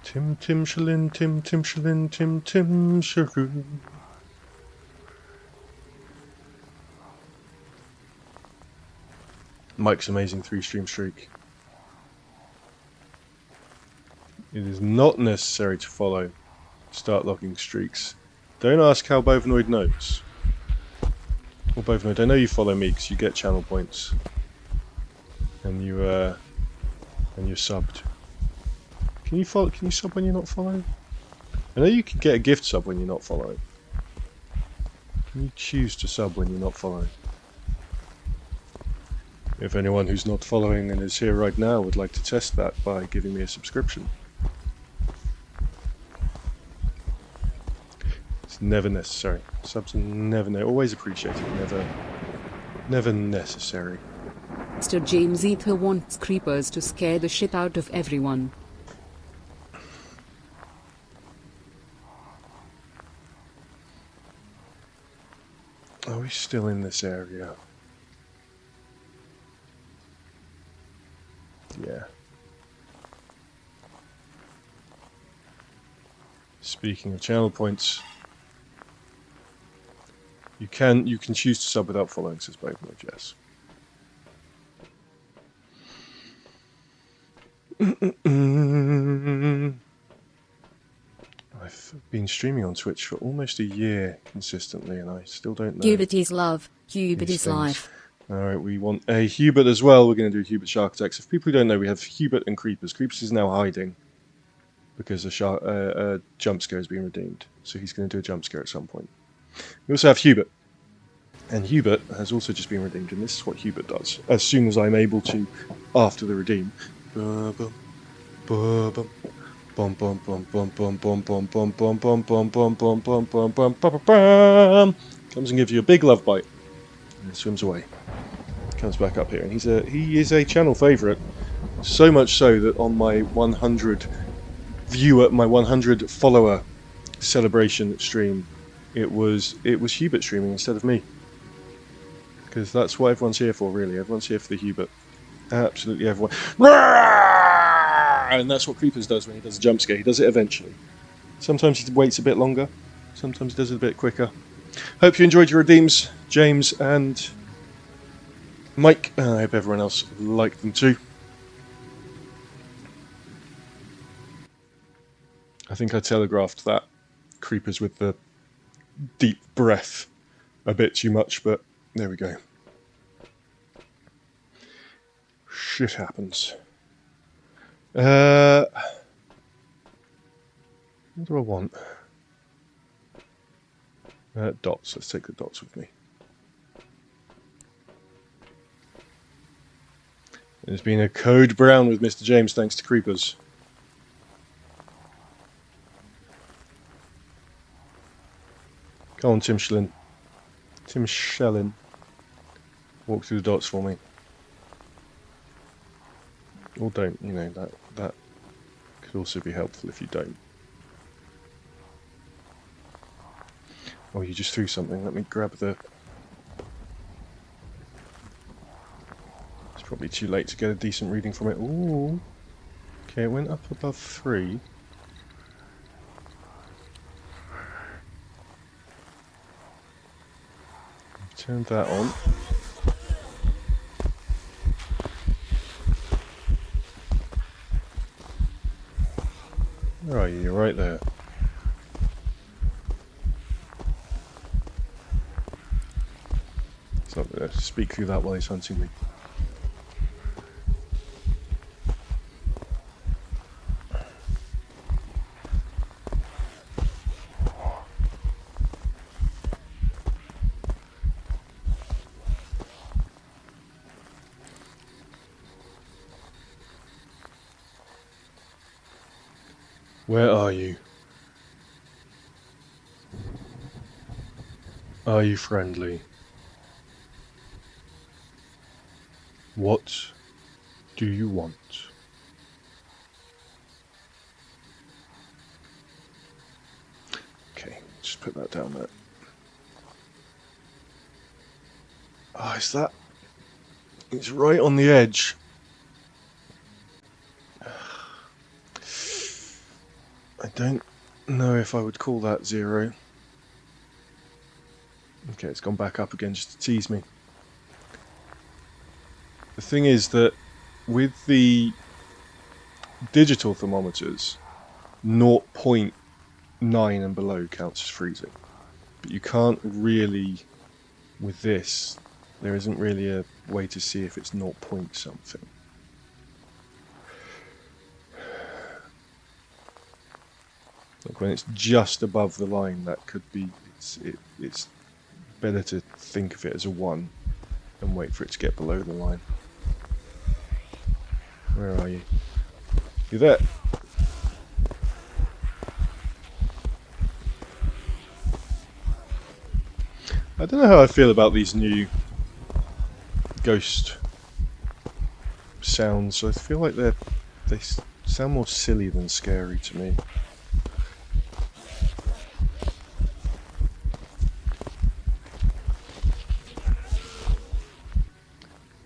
Tim Shellin, Tim Shellin, Tim Shellin. Mike's amazing 3 stream streak. It is not necessary to follow. Start logging streaks. Don't ask how Bovanoid knows. Well, Bovanoid, I know you follow me because you get channel points, and you're subbed. Can you follow? Can you sub when you're not following? I know you can get a gift sub when you're not following. Can you choose to sub when you're not following? If anyone who's not following and is here right now would like to test that by giving me a subscription. It's never necessary. Subs are never, always appreciated, never necessary. Mr. James Ether wants creepers to scare the shit out of everyone. Are we still in this area? Yeah. Speaking of channel points, you can choose to sub without following, says Bovanoid, yes. I've been streaming on Twitch for almost a year consistently, and I still don't know. Hubert is love, Hubert is life. Alright, we want a Hubert as well. We're going to do Hubert Shark Attacks. If people who don't know, we have Hubert and Creepers. Creepers is now hiding because a jump scare has been redeemed. So he's going to do a jump scare at some point. We also have Hubert. And Hubert has also just been redeemed, and this is what Hubert does. As soon as I'm able to, after the redeem. Comes and gives you a big love bite. And swims away. Comes back up here, and he is a channel favourite. So much so that on my 100 viewer, my 100 follower celebration stream, it was Hubert streaming instead of me. Because that's what everyone's here for, really. Everyone's here for the Hubert. Absolutely everyone. And that's what Creepers does when he does a jump scare. He does it eventually. Sometimes he waits a bit longer. Sometimes he does it a bit quicker. Hope you enjoyed your redeems, James and Mike. And I hope everyone else liked them too. I think I telegraphed that Creepers with the deep breath a bit too much, but there we go. Shit happens. What do I want? Dots. Let's take the dots with me. There's been a code brown with Mr. James thanks to Creepers. Come on, Tim Schellin. Tim Schellin. Walk through the dots for me. Or don't, you know, that could also be helpful if you don't. Oh, you just threw something. Let me grab the... It's probably too late to get a decent reading from it. Ooh. Okay, it went up above 3. Turned that on. Where are you? You're right there. It's not going to speak through that while he's hunting me. Where are you? Are you friendly? What do you want? Okay, just put that down there. Oh, is that? It's right on the edge. I don't know if I would call that 0. Okay, it's gone back up again just to tease me. The thing is that with the digital thermometers, 0.9 and below counts as freezing. But you can't really, with this, there isn't really a way to see if it's 0 point something. Like when it's just above the line, that could be, it's better to think of it as a 1 and wait for it to get below the line. Where are you? You there? I don't know how I feel about these new ghost sounds. I feel like they sound more silly than scary to me.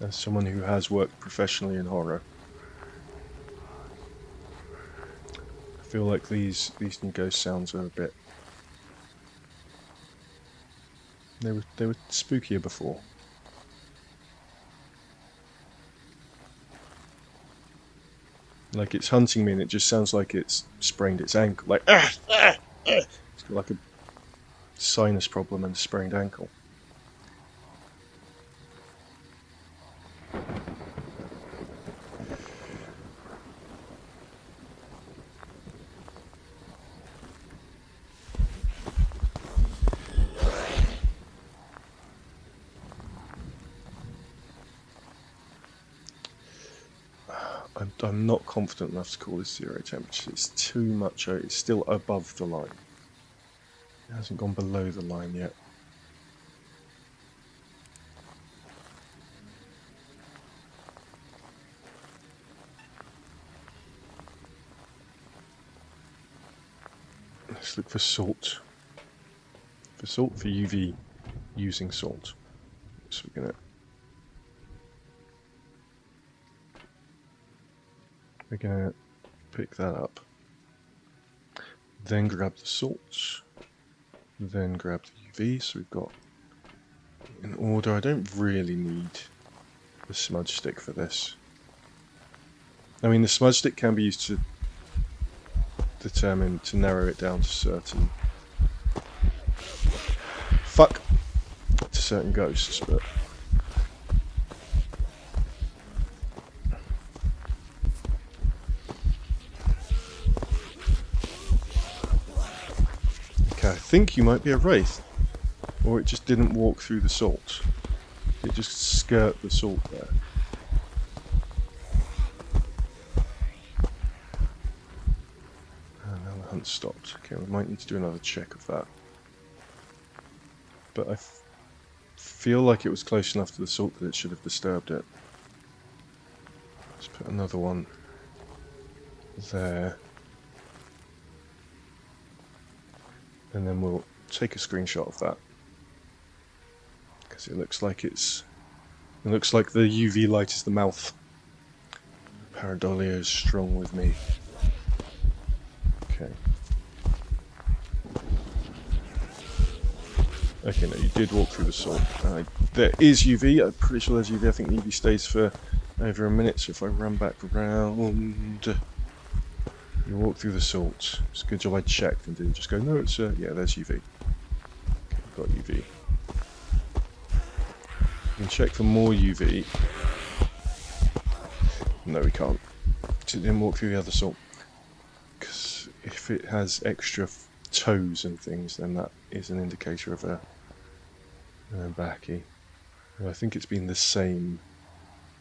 As someone who has worked professionally in horror, I feel like these new ghost sounds are a bit... They were spookier before. Like it's hunting me and it just sounds like it's sprained its ankle. Like It's got like a sinus problem and a sprained ankle. I'm not confident enough to call this 0 temperature. It's too much. It's still above the line. It hasn't gone below the line yet. Let's look for salt. For UV, using salt. So we're gonna pick that up. Then grab the salts. Then grab the UV. So we've got in order. I don't really need the smudge stick for this. I mean, the smudge stick can be used to determine, to narrow it down to certain to certain ghosts, but okay, I think you might be a wraith, or it just didn't walk through the salt. It just skirt the salt there. And now the hunt stopped. Okay, we might need to do another check of that. But I feel like it was close enough to the salt that it should have disturbed it. Let's put another one there. And then we'll take a screenshot of that. Because it looks like it looks like the UV light is the mouth. Pareidolia is strong with me. Okay. Okay, no, you did walk through the salt. There is UV. I'm pretty sure there's UV. I think the UV stays for over a minute. So if I run back round, you walk through the salt. It's a good job I checked and didn't just go, no, it's yeah, there's UV. Okay, we've got UV. We can check for more UV. No, we can't. It didn't walk through the other salt. Because if it has extra toes and things, then that is an indicator of a Baki. Well, I think it's been the same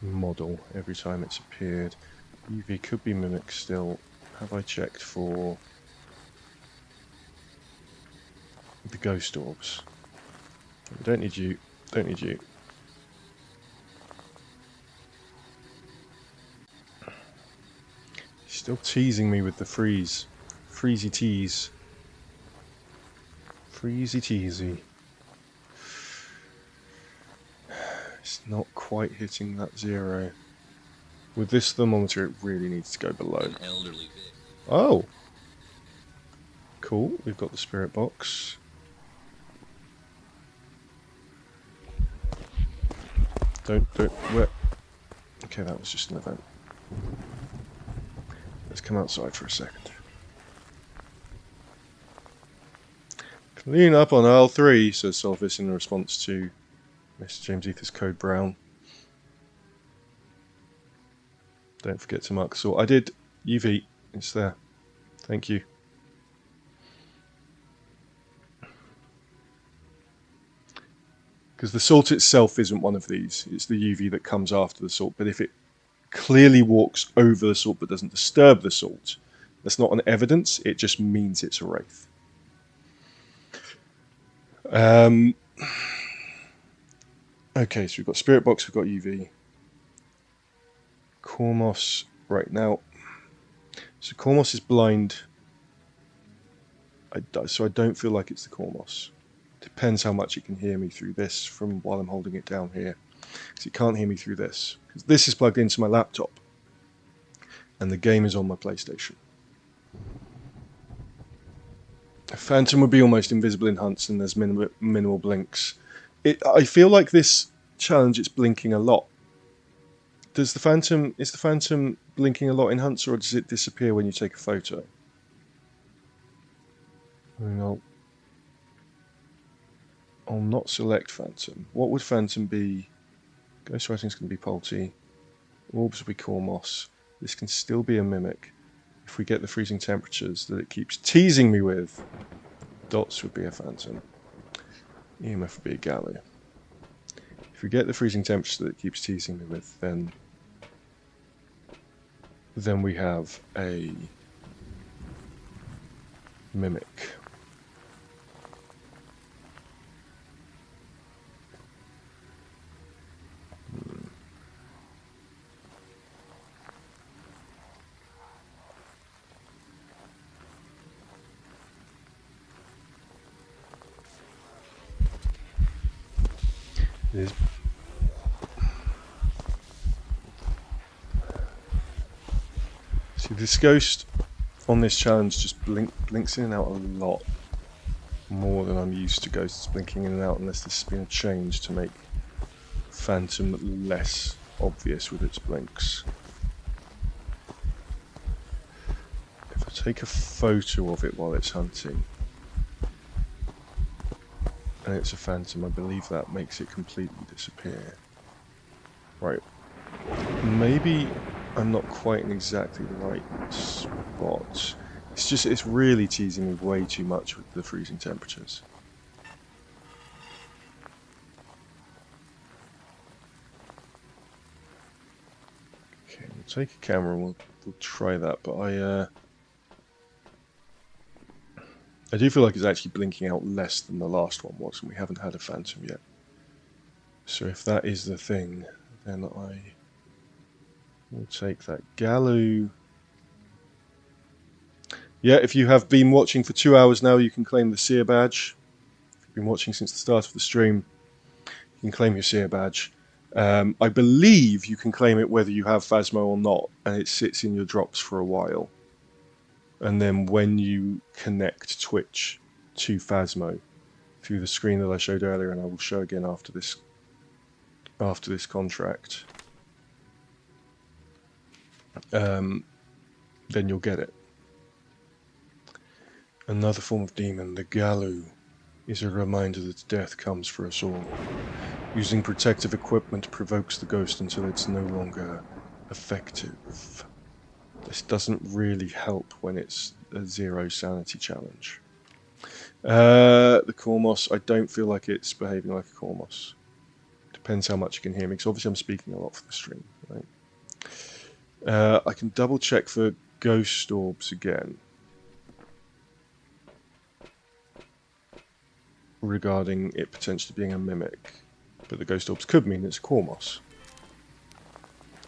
model every time it's appeared. UV could be mimic still. Have I checked for the ghost orbs? Don't need you. Don't need you. He's still teasing me with the freeze. Freezy tease. Freezy teasy. It's not quite hitting that 0. With this thermometer, it really needs to go below. Oh! Cool, we've got the spirit box. Where? Okay, that was just an event. Let's come outside for a second. Clean up on aisle 3, says Solvis in response to Mr. James Ether's code brown. Don't forget to mark the salt. I did. UV. It's there. Thank you. Because the salt itself isn't one of these. It's the UV that comes after the salt. But if it clearly walks over the salt but doesn't disturb the salt, that's not an evidence. It just means it's a wraith. Okay, so we've got spirit box, we've got UV. Kormos right now. So Kormos is blind. So I don't feel like it's the Kormos. Depends how much it can hear me through this from while I'm holding it down here. Because it can't hear me through this. Because this is plugged into my laptop. And the game is on my PlayStation. A Phantom would be almost invisible in hunts and there's minimal blinks. I feel like this challenge, it's blinking a lot. Is the Phantom blinking a lot in hunts, or does it disappear when you take a photo? I'll not select Phantom. What would Phantom be? Ghostwriting's going to be Polty. Orbs will be Kormos. This can still be a mimic. If we get the freezing temperatures that it keeps teasing me with, dots would be a Phantom. EMF would be a Gallia. If we get the freezing temperatures that it keeps teasing me with, then we have a mimic. It is This ghost on this challenge just blinks in and out a lot more than I'm used to ghosts blinking in and out, unless there's been a change to make Phantom less obvious with its blinks. If I take a photo of it while it's hunting, and it's a Phantom, I believe that makes it completely disappear. Right. Maybe I'm not quite in exactly the right spot. It's really teasing me way too much with the freezing temperatures. Okay, we'll take a camera and we'll try that, but I do feel like it's actually blinking out less than the last one was, and we haven't had a Phantom yet. So if that is the thing, then I will take that. Galoo. Yeah, if you have been watching for 2 hours now, you can claim the Seer badge. If you've been watching since the start of the stream, you can claim your Seer badge. I believe you can claim it whether you have Phasmo or not, and it sits in your drops for a while. And then when you connect Twitch to Phasmo through the screen that I showed earlier, and I will show again after this contract, then you'll get it. Another form of demon, the Galoo, is a reminder that death comes for us all. Using protective equipment provokes the ghost until it's no longer effective. This doesn't really help when it's a 0 sanity challenge. The Cormos, I don't feel like it's behaving like a Cormos. Depends how much you can hear me, because obviously I'm speaking a lot for the stream. Right? I can double check for ghost orbs again, regarding it potentially being a mimic, but the ghost orbs could mean it's a Cormos.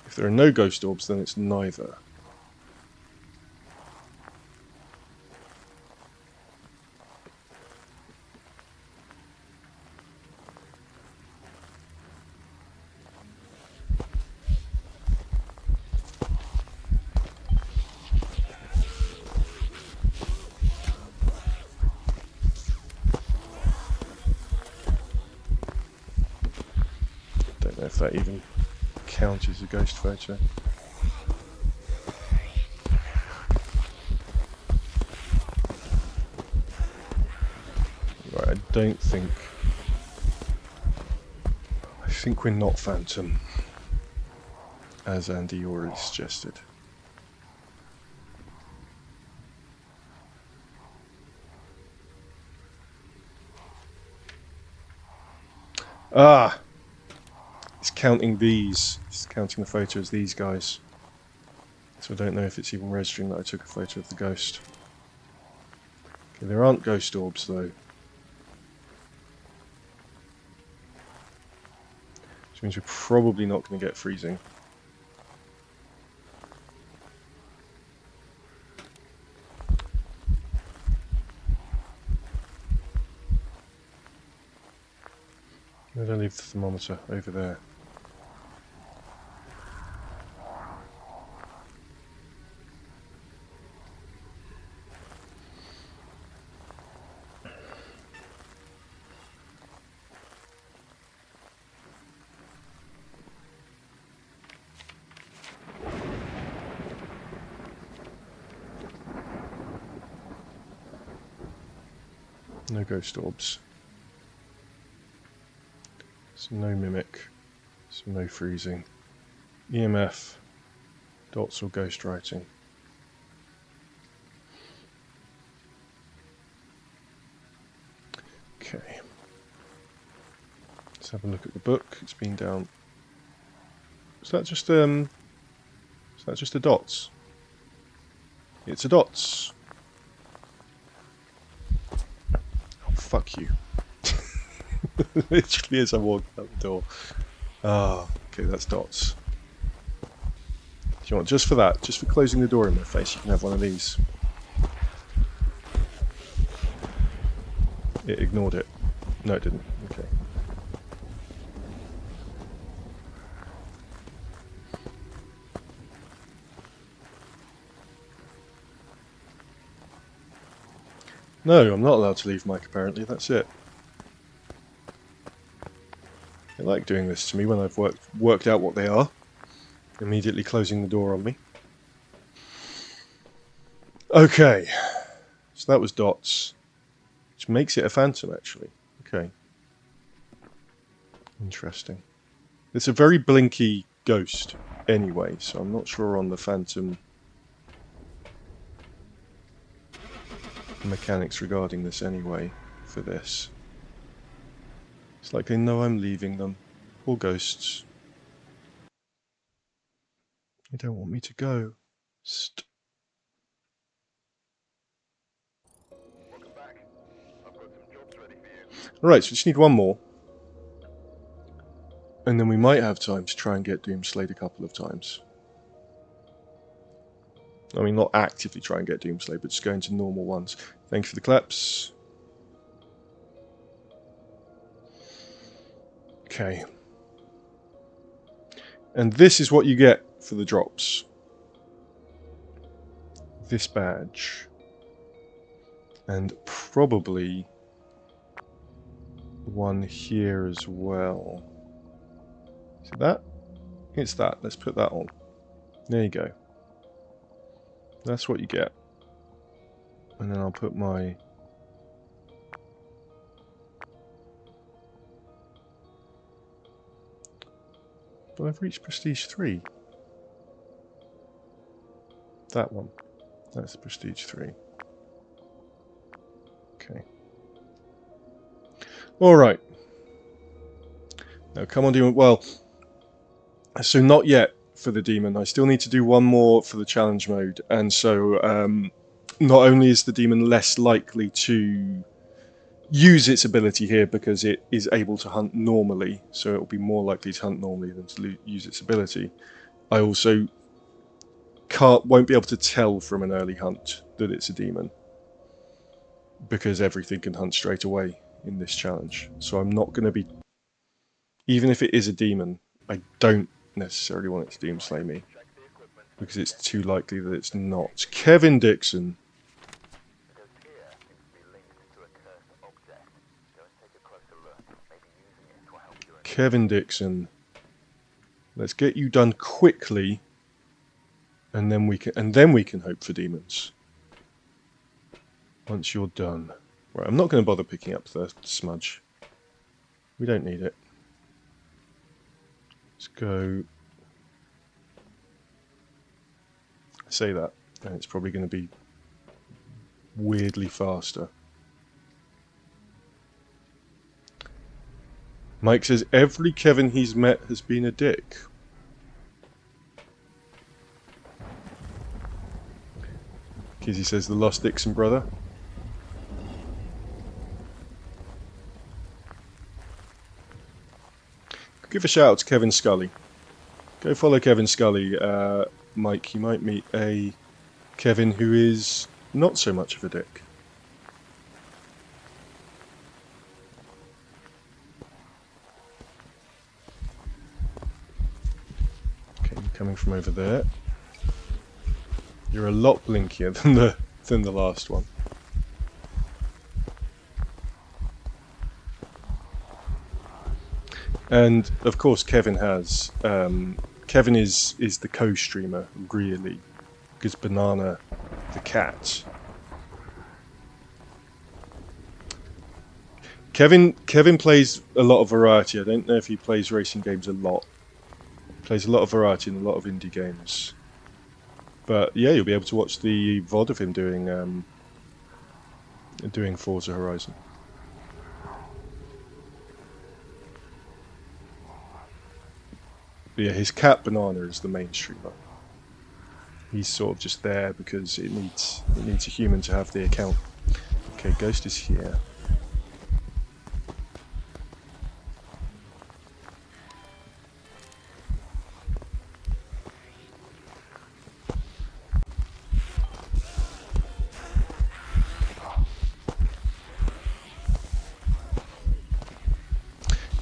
If there are no ghost orbs, then it's neither. Don't know if that even counts as a ghost photo. Right, I think we're not Phantom, as Andy already suggested. Ah! It's counting these. It's counting the photo as these guys. So I don't know if it's even registering that I took a photo of the ghost. Okay, there aren't ghost orbs though. Which means we're probably not going to get freezing. I'm going to leave the thermometer over there. No ghost orbs. So no mimic. So no freezing. EMF. Dots or ghost writing. Okay. Let's have a look at the book. It's been down. Is that just a dots? It's a dots. Fuck you. Literally as I walked out the door. Ah, okay, that's dots. Do you want, just for that, just for closing the door in my face, you can have one of these. It ignored it. No, it didn't. Okay. No, I'm not allowed to leave Mike, apparently. That's it. They like doing this to me when I've worked out what they are. Immediately closing the door on me. Okay. So that was dots. Which makes it a phantom, actually. Okay. Interesting. It's a very blinky ghost, anyway, so I'm not sure on the phantom mechanics regarding this anyway, for this. It's like they know I'm leaving them. Poor ghosts. They don't want me to go. Alright, so we just need one more. And then we might have time to try and get Doomslayed a couple of times. I mean, not actively try and get Doomslay, but just go into normal ones. Thank you for the claps. Okay. And this is what you get for the drops. This badge. And probably one here as well. See that? It's that. Let's put that on. There you go. That's what you get. And then I'll put my... But I've reached Prestige 3. That one. That's Prestige 3. Okay. Alright. Now come on, Demon. Well, so not yet for the Demon. I still need to do one more for the challenge mode. And so, not only is the Demon less likely to use its ability here because it is able to hunt normally, so it will be more likely to hunt normally than to use its ability. I also won't be able to tell from an early hunt that it's a demon because everything can hunt straight away in this challenge. So I'm not going to be, even if it is a demon, I don't necessarily want it to Doomslay me because it's too likely that it's not. Kevin Dixon. Kevin Dixon, let's get you done quickly, and then we can hope for demons. Once you're done, right? I'm not going to bother picking up the smudge. We don't need it. Let's go. I say that, and it's probably going to be weirdly faster. Mike says every Kevin he's met has been a dick. Kizzy says the lost Dixon brother. Give a shout out to Kevin Scully. Go follow Kevin Scully. Mike, you might meet a Kevin who is not so much of a dick. Coming from over there. You're a lot blinkier than the last one. And of course Kevin has Kevin is the co-streamer really, because Banana the cat. Kevin plays a lot of variety. I don't know if he plays racing games a lot. Plays a lot of variety in a lot of indie games. But yeah, you'll be able to watch the VOD of him doing Forza Horizon. But yeah, his cat Banana is the main streamer. He's sort of just there because it needs a human to have the account. Okay, Ghost is here.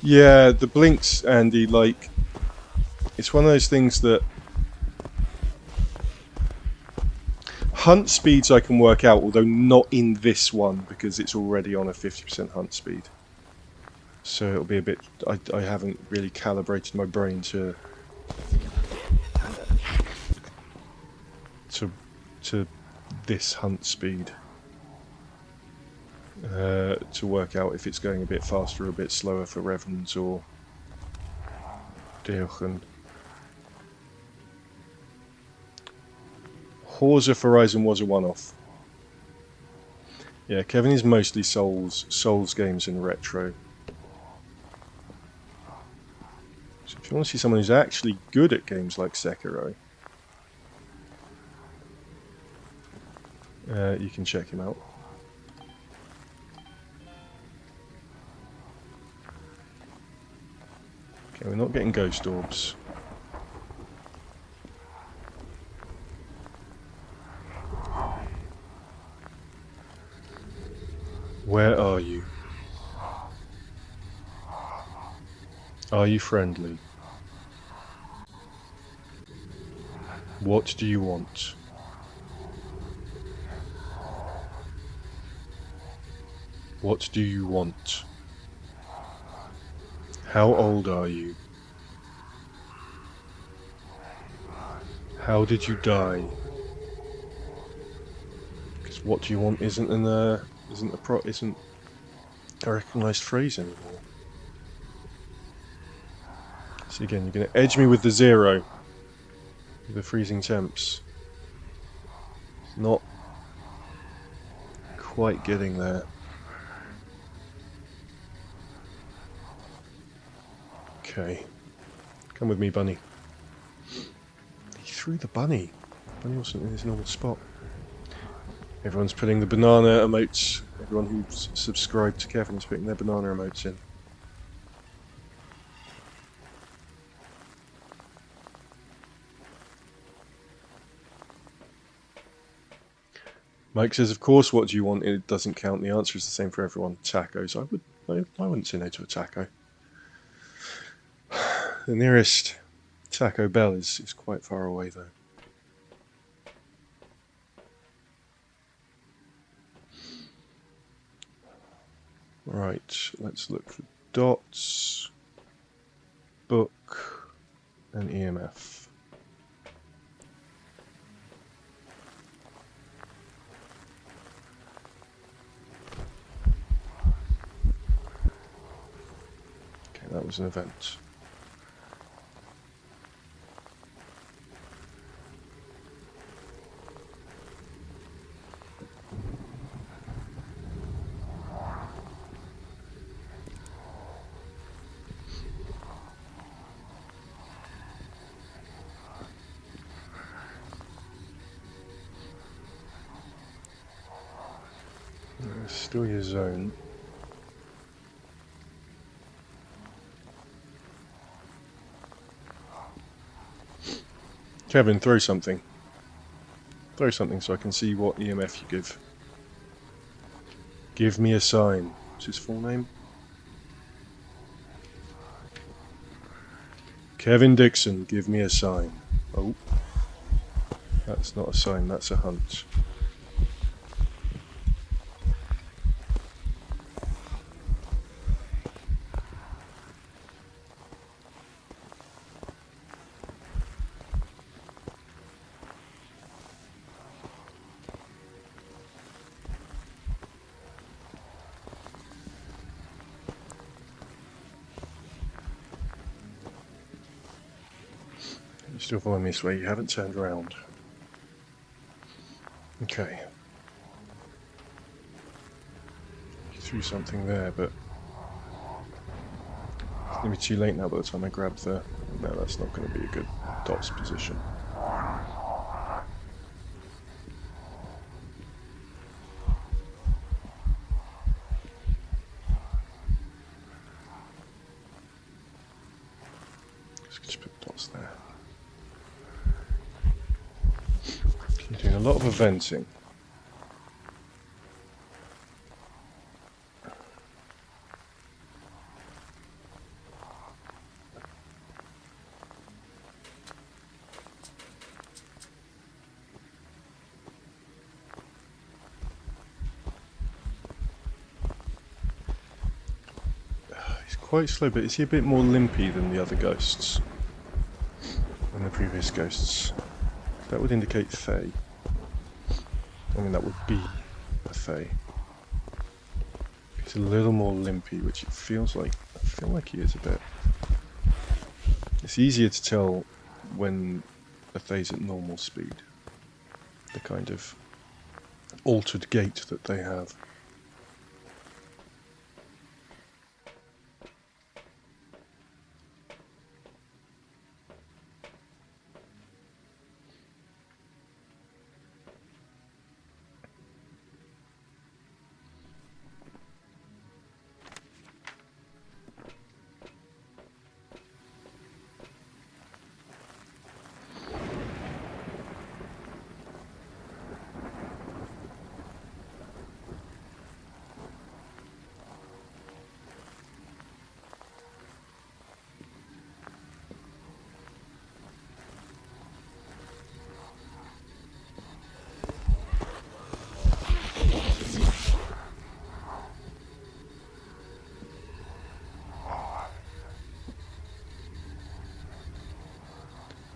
Yeah, the blinks, Andy, like, it's one of those things that Hunt speeds I can work out, although not in this one because it's already on a 50% hunt speed. So it'll be a bit... I haven't really calibrated my brain to this hunt speed. To work out if it's going a bit faster or a bit slower for Reverends or Deochen. Horse of Horizon was a one-off. Yeah, Kevin is mostly Souls games and retro. So if you want to see someone who's actually good at games like Sekiro, you can check him out. Okay, we're not getting ghost orbs. Where are you? Are you friendly? What do you want? What do you want? How old are you? How did you die? Because what do you want isn't a recognised phrase anymore. So again, you're going to edge me with the 0, with the freezing temps. Not quite getting there. Okay, come with me, bunny. He threw the bunny. The bunny wasn't in his normal spot. Everyone's putting the banana emotes. Everyone who's subscribed to Kevin is putting their banana emotes in. Mike says, "Of course, what do you want? It doesn't count. The answer is the same for everyone. Tacos. I wouldn't say no to a taco. The nearest Taco Bell is quite far away, though." Right, let's look for dots, book, and EMF. Okay, that was an event. Still your zone. Kevin, throw something. Throw something so I can see what EMF you give. Give me a sign. What's his full name? Kevin Dixon, give me a sign. Oh. That's not a sign, that's a hunt. You're still following me this way, you haven't turned around. Okay. You threw something there, but it's going to be too late now by the time I grab the... No, that's not going to be a good dots position. Just put dots there. You're doing a lot of eventing. quite slow, but is he a bit more limpy than the other ghosts? Than the previous ghosts? That would indicate Fae. I mean, that would be a Fae. He's a little more limpy, which it feels like. I feel like he is a bit. It's easier to tell when a Fae's at normal speed. The kind of altered gait that they have.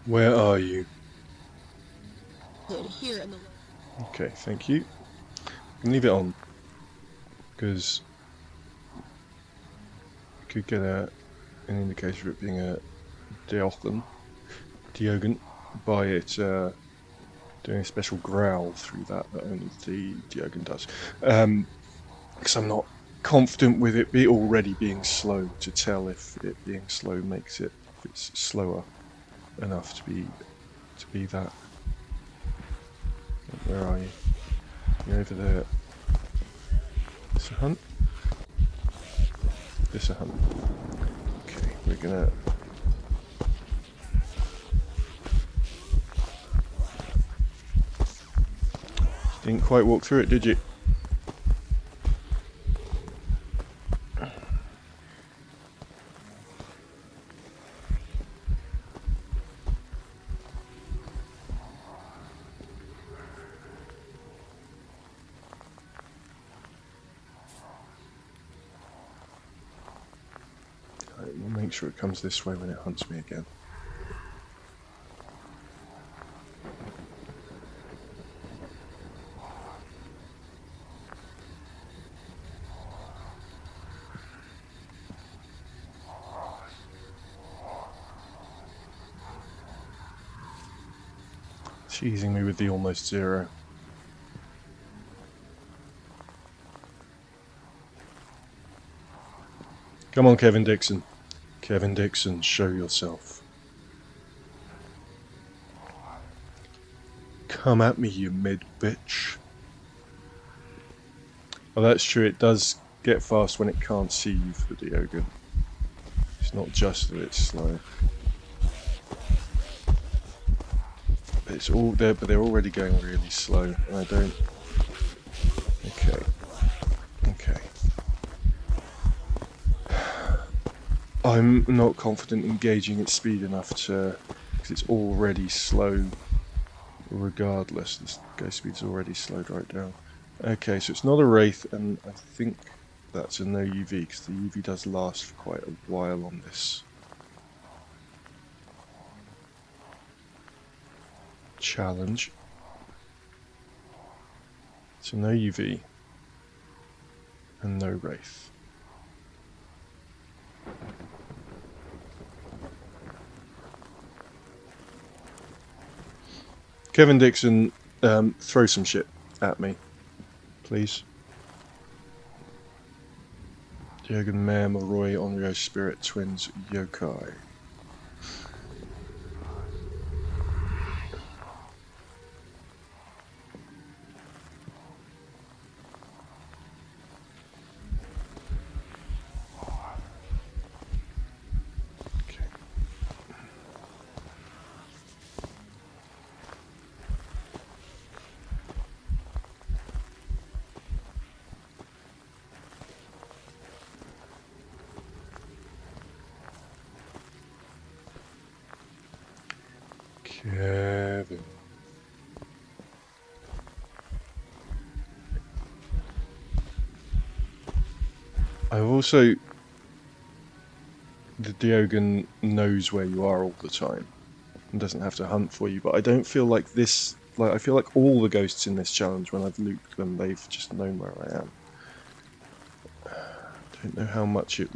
Where are you? Here in the Okay, thank you. I can leave it on because we could get an indicator of it being a Diogen by it doing a special growl through that only the Diogen does. Because I'm not confident with it already being slow to tell if it being slow makes it, if it's slower enough to be that. Where are you? You're over there. This a hunt? This a hunt. Okay, we're gonna. Didn't quite walk through it, did you? We'll make sure it comes this way when it hunts me again. Teasing me with the almost zero. Come on, Kevin Dixon. Kevin Dixon, show yourself. Come at me, you mid bitch. Oh, that's true. It does get fast when it can't see you for the Diogen. It's not just that it's slow. It's all there, but they're already going really slow, and I don't. Okay. Okay. I'm not confident in gauging its speed enough to, because it's already slow. Regardless, the ghost speed's already slowed right down. Okay, so it's not a wraith, and I think that's a no UV because the UV does last for quite a while on this challenge. So no UV and no wraith. Kevin Dixon, throw some shit at me, please. Diogen Mare, Roy, Onryo, Spirit, Twins, Yokai. Kevin. I've also Diogen knows where you are all the time and doesn't have to hunt for you. But I don't feel like this. Like I feel like all the ghosts in this challenge, when I've looped them, they've just known where I am. I don't know how much it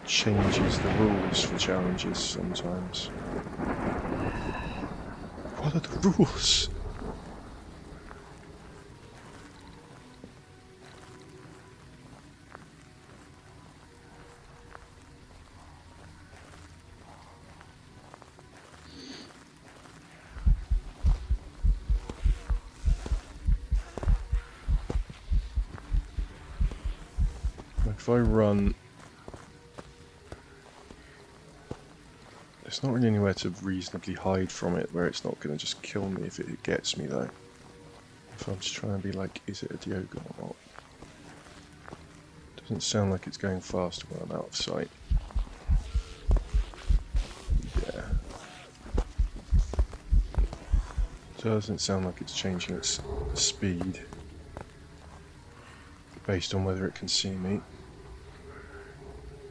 changes the rules for challenges sometimes. What are the rules? If I run... There's not really anywhere to reasonably hide from it where it's not going to just kill me if it gets me though. If I'm just trying to be like, is it a Diogen or not? Doesn't sound like it's going faster when I'm out of sight. Yeah. Doesn't sound like it's changing its speed based on whether it can see me.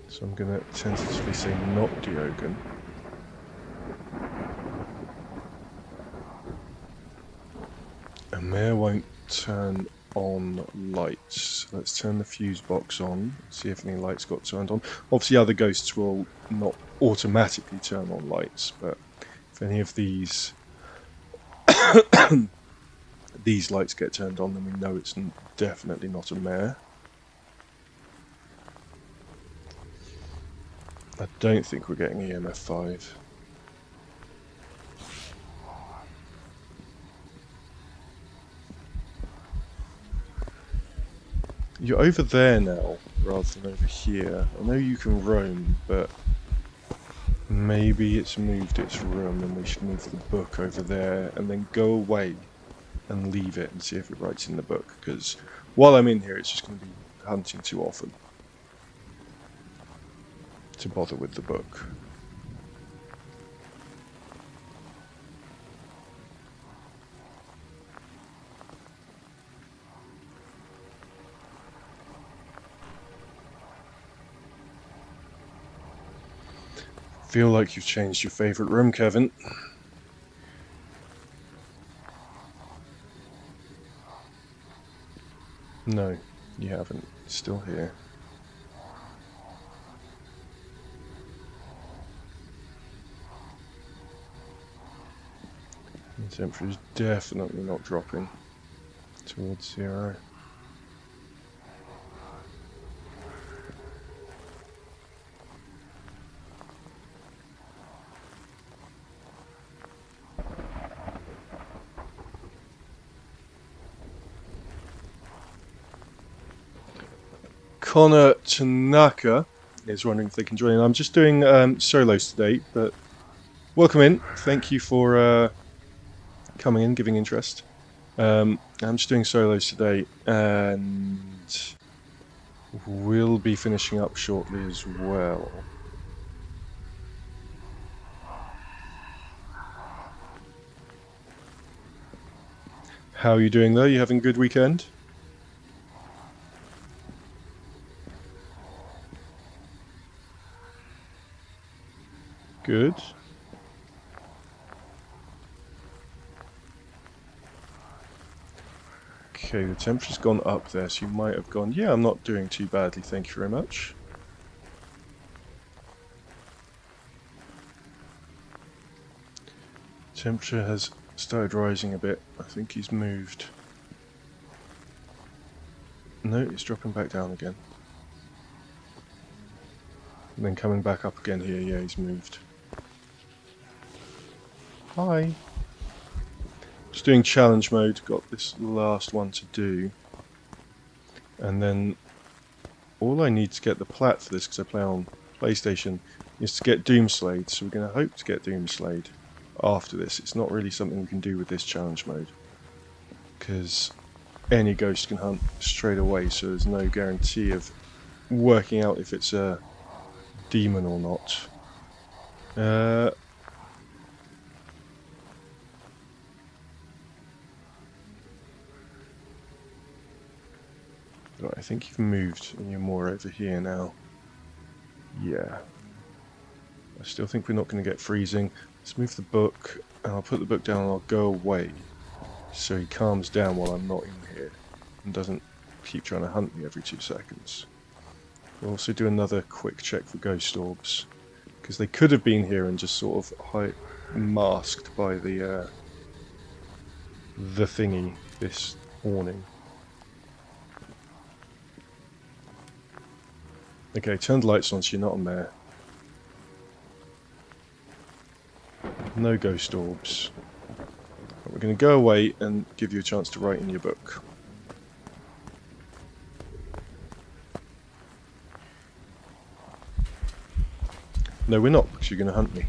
So I'm going to tentatively say not Diogen. A mare won't turn on lights. Let's turn the fuse box on, see if any lights got turned on. Obviously other ghosts will not automatically turn on lights, but if any of these these lights get turned on, then we know it's definitely not a mare. I don't think we're getting EMF 5. You're over there now, rather than over here. I know you can roam, but maybe it's moved its room and we should move the book over there and then go away and leave it and see if it writes in the book, because while I'm in here it's just going to be hunting too often to bother with the book. Feel like you've changed your favourite room, Kevin. No, you haven't. It's still here. The temperature is definitely not dropping towards 0. Connor Tanaka is wondering if they can join in. I'm just doing solos today, but welcome in. Thank you for coming in, giving interest. I'm just doing solos today, and we'll be finishing up shortly as well. How are you doing though? You having a good weekend? Good. Okay, the temperature's gone up there, so you might have gone, yeah, I'm not doing too badly, thank you very much. Temperature has started rising a bit. I think he's moved. No, it's dropping back down again. And then coming back up again here, yeah, he's moved. Hi. Just doing challenge mode, got this last one to do. And then all I need to get the plat for this, because I play on PlayStation, is to get Doomslay. So we're going to hope to get Doomslay after this. It's not really something we can do with this challenge mode, because any ghost can hunt straight away, so there's no guarantee of working out if it's a demon or not. Right, I think you've moved and you're more over here now. Yeah. I still think we're not going to get freezing. Let's move the book, and I'll put the book down and I'll go away. So he calms down while I'm not in here. And doesn't keep trying to hunt me every 2 seconds. We'll also do another quick check for ghost orbs. Because they could have been here and just sort of masked by the thingy, this awning. Okay, turn the lights on so you're not on there. No ghost orbs. But we're going to go away and give you a chance to write in your book. No, we're not, because you're going to hunt me.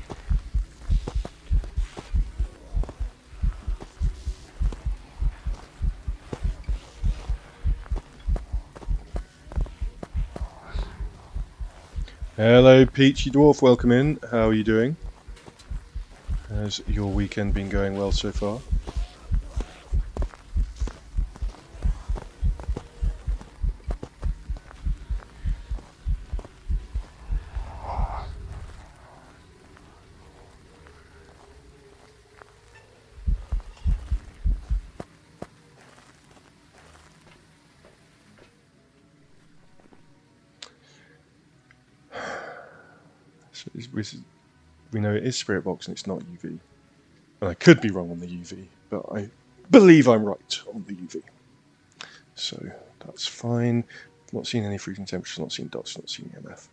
Hello, Peachy Dwarf, welcome in. How are you doing? Has your weekend been going well so far? We know it is Spirit Box and it's not UV. And I could be wrong on the UV, but I believe I'm right on the UV. So that's fine. Not seen any freezing temperatures, not seen dots, not seen EMF.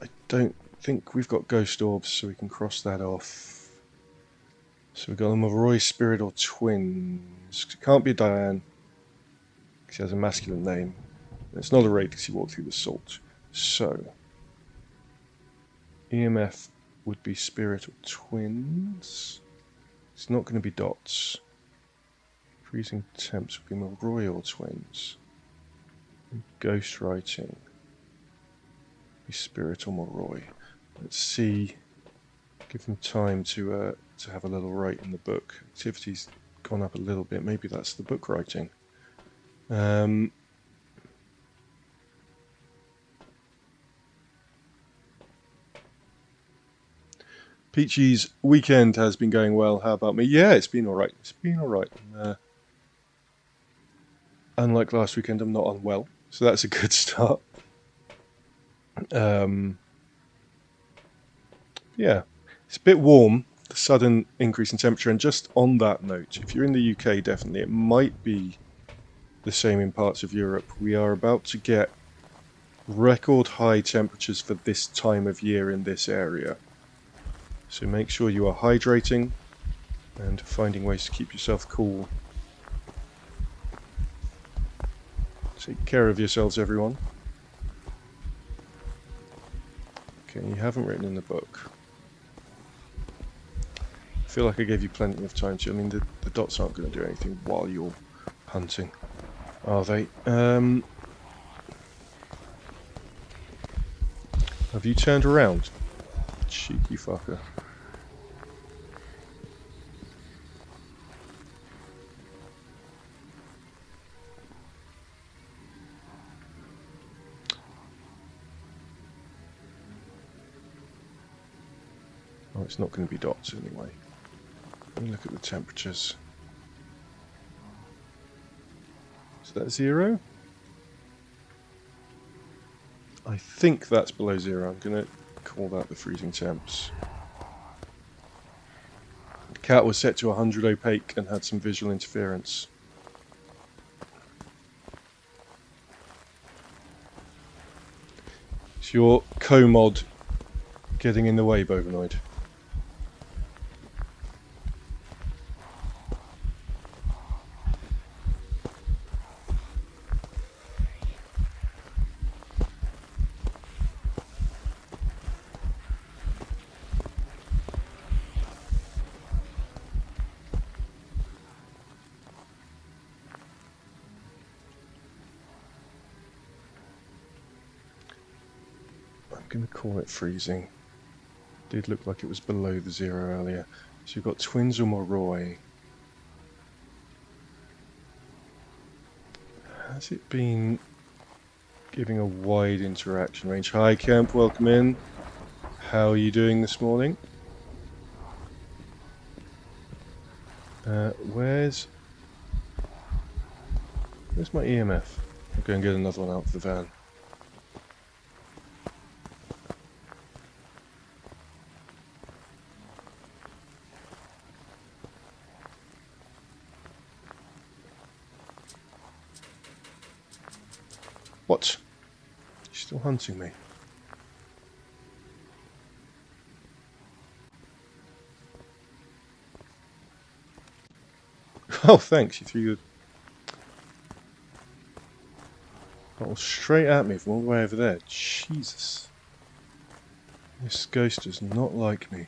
I don't think we've got ghost orbs, so we can cross that off. So we've got a Roy, Spirit, or Twins. It can't be Diane, because he has a masculine name. And it's not a raid because he walked through the salt. So EMF would be Spirit or Twins. It's not going to be dots. Freezing temps would be Roy or Twins. And ghost writing be Spirit or Roy. Let's see. Give them time to have a little write in the book. Activity's gone up a little bit. Maybe that's the book writing. Peachy's weekend has been going well. How about me? Yeah, it's been alright. It's been alright. Unlike last weekend, I'm not unwell. So that's a good start. Yeah, it's a bit warm. The sudden increase in temperature. And just on that note, if you're in the UK, definitely, it might be the same in parts of Europe. We are about to get record high temperatures for this time of year in this area. So make sure you are hydrating and finding ways to keep yourself cool. Take care of yourselves, everyone. Okay, you haven't written in the book. I feel like I gave you plenty of time to. I mean, the dots aren't going to do anything while you're hunting, are they? Have you turned around? Cheeky fucker. Oh, it's not going to be dots anyway. Let me look at the temperatures. Is that 0? I think that's below 0. I'm going to call that the freezing temps. The cat was set to 100 opaque and had some visual interference. Is your co-mod getting in the way, Bovinoid? I'm going to call it freezing. Did look like it was below the 0 earlier. So you've got Twins or Moroi. Has it been giving a wide interaction range? Hi Kemp, welcome in. How are you doing this morning? Where's my EMF? I'll go and get another one out of the van. What? You're still hunting me? Oh, thanks. You threw the bottle straight at me from all the way over there. Jesus. This ghost does not like me.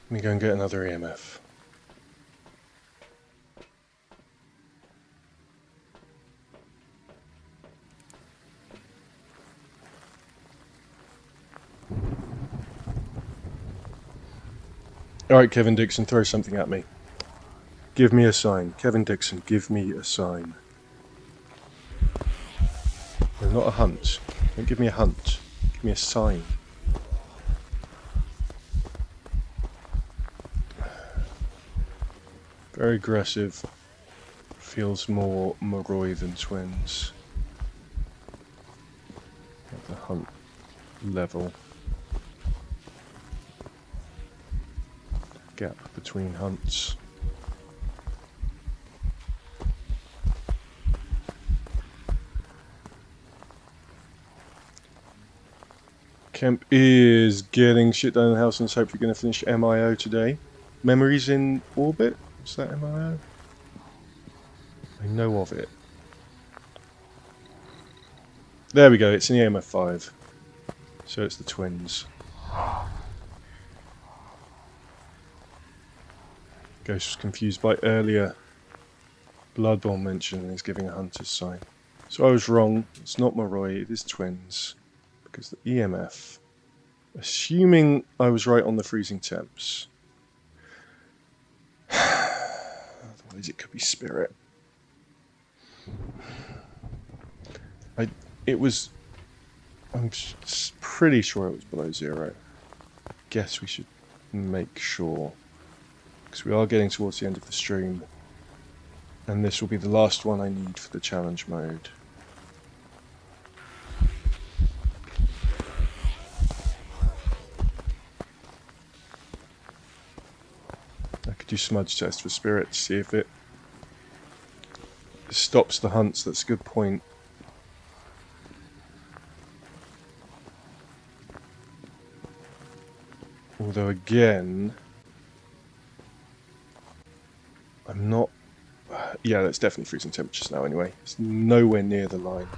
Let me go and get another EMF. Alright, Kevin Dixon, throw something at me. Give me a sign. Kevin Dixon, give me a sign. No, not a hunt. Don't give me a hunt. Give me a sign. Very aggressive. Feels more Moroi than twins. At the hunt level. Gap between hunts. Kemp is getting shit done in the house and is hopefully going to finish MIO today. Memories in orbit? What's that MIO? I know of it. There we go, it's an EMF 5. So it's the twins. Ghost was confused by earlier Bloodborne mention and is giving a hunter's sign. So I was wrong, it's not Moroi, it is twins. Because the EMF, assuming I was right on the freezing temps. Otherwise it could be spirit. I'm pretty sure it was below 0. Guess we should make sure. Because we are getting towards the end of the stream. And this will be the last one I need for the challenge mode. I could do smudge test for spirit to see if it stops the hunts. That's a good point. Although again, I'm not... Yeah, that's definitely freezing temperatures now anyway. It's nowhere near the line.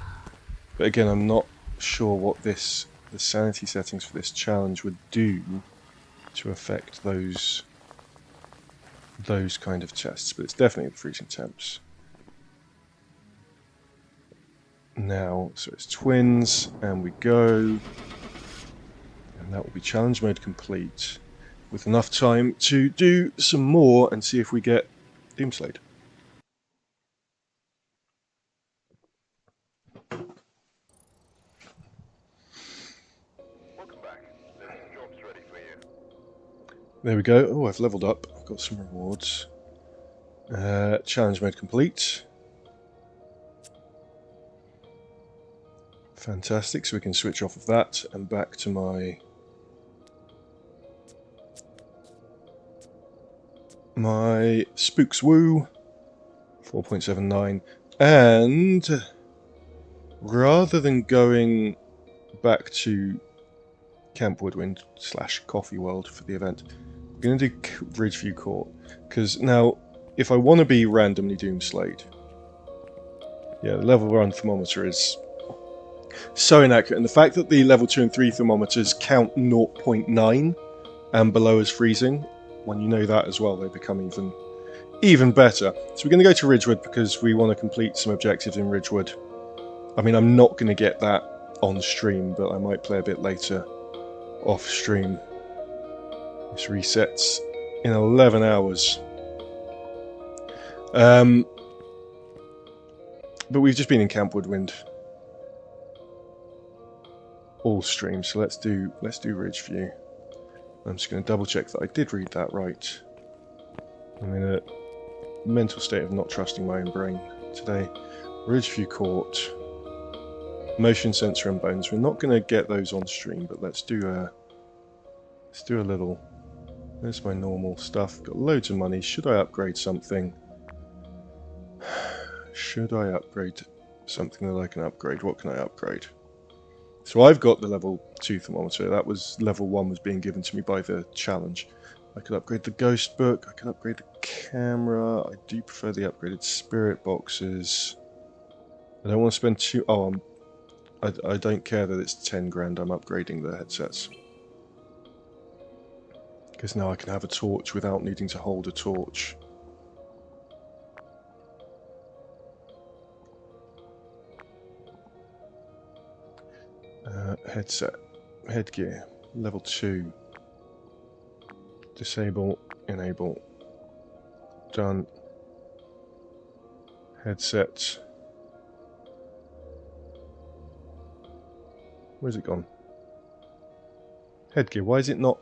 But again, I'm not sure what the sanity settings for this challenge would do to affect those kind of tests. But it's definitely the freezing temps. Now, so it's twins, and we go... And that will be challenge mode complete, with enough time to do some more and see if we get Doomslay. Welcome back. There's some jobs ready for you. There we go. Oh, I've leveled up. I've got some rewards. Challenge mode complete. Fantastic. So we can switch off of that and back to my Spooks Woo 4.79, and rather than going back to Camp Woodwind / Coffee World for the event, I'm going to do Ridgeview Court, because now if I want to be randomly Doomslayed, yeah, the level 1 thermometer is so inaccurate, and the fact that the level 2 and 3 thermometers count 0.9 and below as freezing, when you know that as well, they become even better. So we're going to go to Ridgewood because we want to complete some objectives in Ridgewood. I mean, I'm not going to get that on stream, but I might play a bit later off stream. This resets in 11 hours. But we've just been in Camp Woodwind all stream, so let's do Ridgeview. I'm just going to double check that I did read that right. I'm in a mental state of not trusting my own brain today. Ridgeview Court, motion sensor and bones. We're not going to get those on stream, but let's do a little. There's my normal stuff. Got loads of money. Should I upgrade something? Should I upgrade something that I can upgrade? What can I upgrade? So I've got the level 2 thermometer. That was level 1 was being given to me by the challenge. I could upgrade the ghost book. I could upgrade the camera. I do prefer the upgraded spirit boxes. I don't want to spend too... Oh, I don't care that it's 10 grand. I'm upgrading the headsets. Because now I can have a torch without needing to hold a torch. Headset. Headgear. Level 2. Disable. Enable. Done. Headset. Where's it gone? Headgear. Why is it not...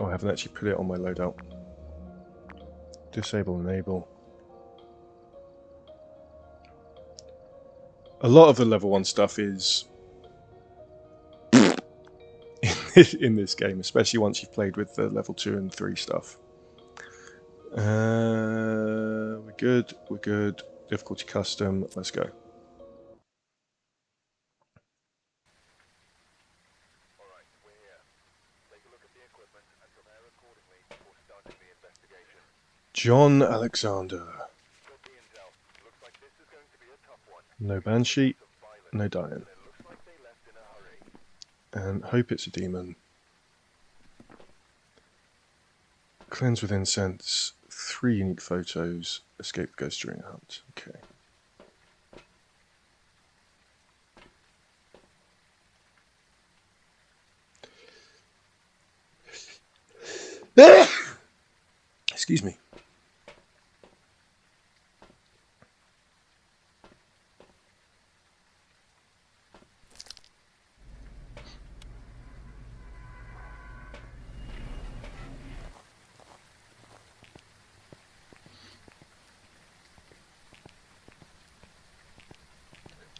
Oh, I haven't actually put it on my loadout. Disable, enable. A lot of the level 1 stuff is in this game, especially once you've played with the level 2 and 3 stuff. We're good, we're good. Difficulty custom, let's go. Alright, we're here. Take a look at the equipment and prepare accordingly before starting the investigation. John Alexander. Got the intel. Looks like this is going to be a tough one. No Banshee, no dying. It looks like they left in a hurry. And hope it's a demon. Cleanse with incense. 3 unique photos. Escape the ghost during a hunt. Okay. Excuse me.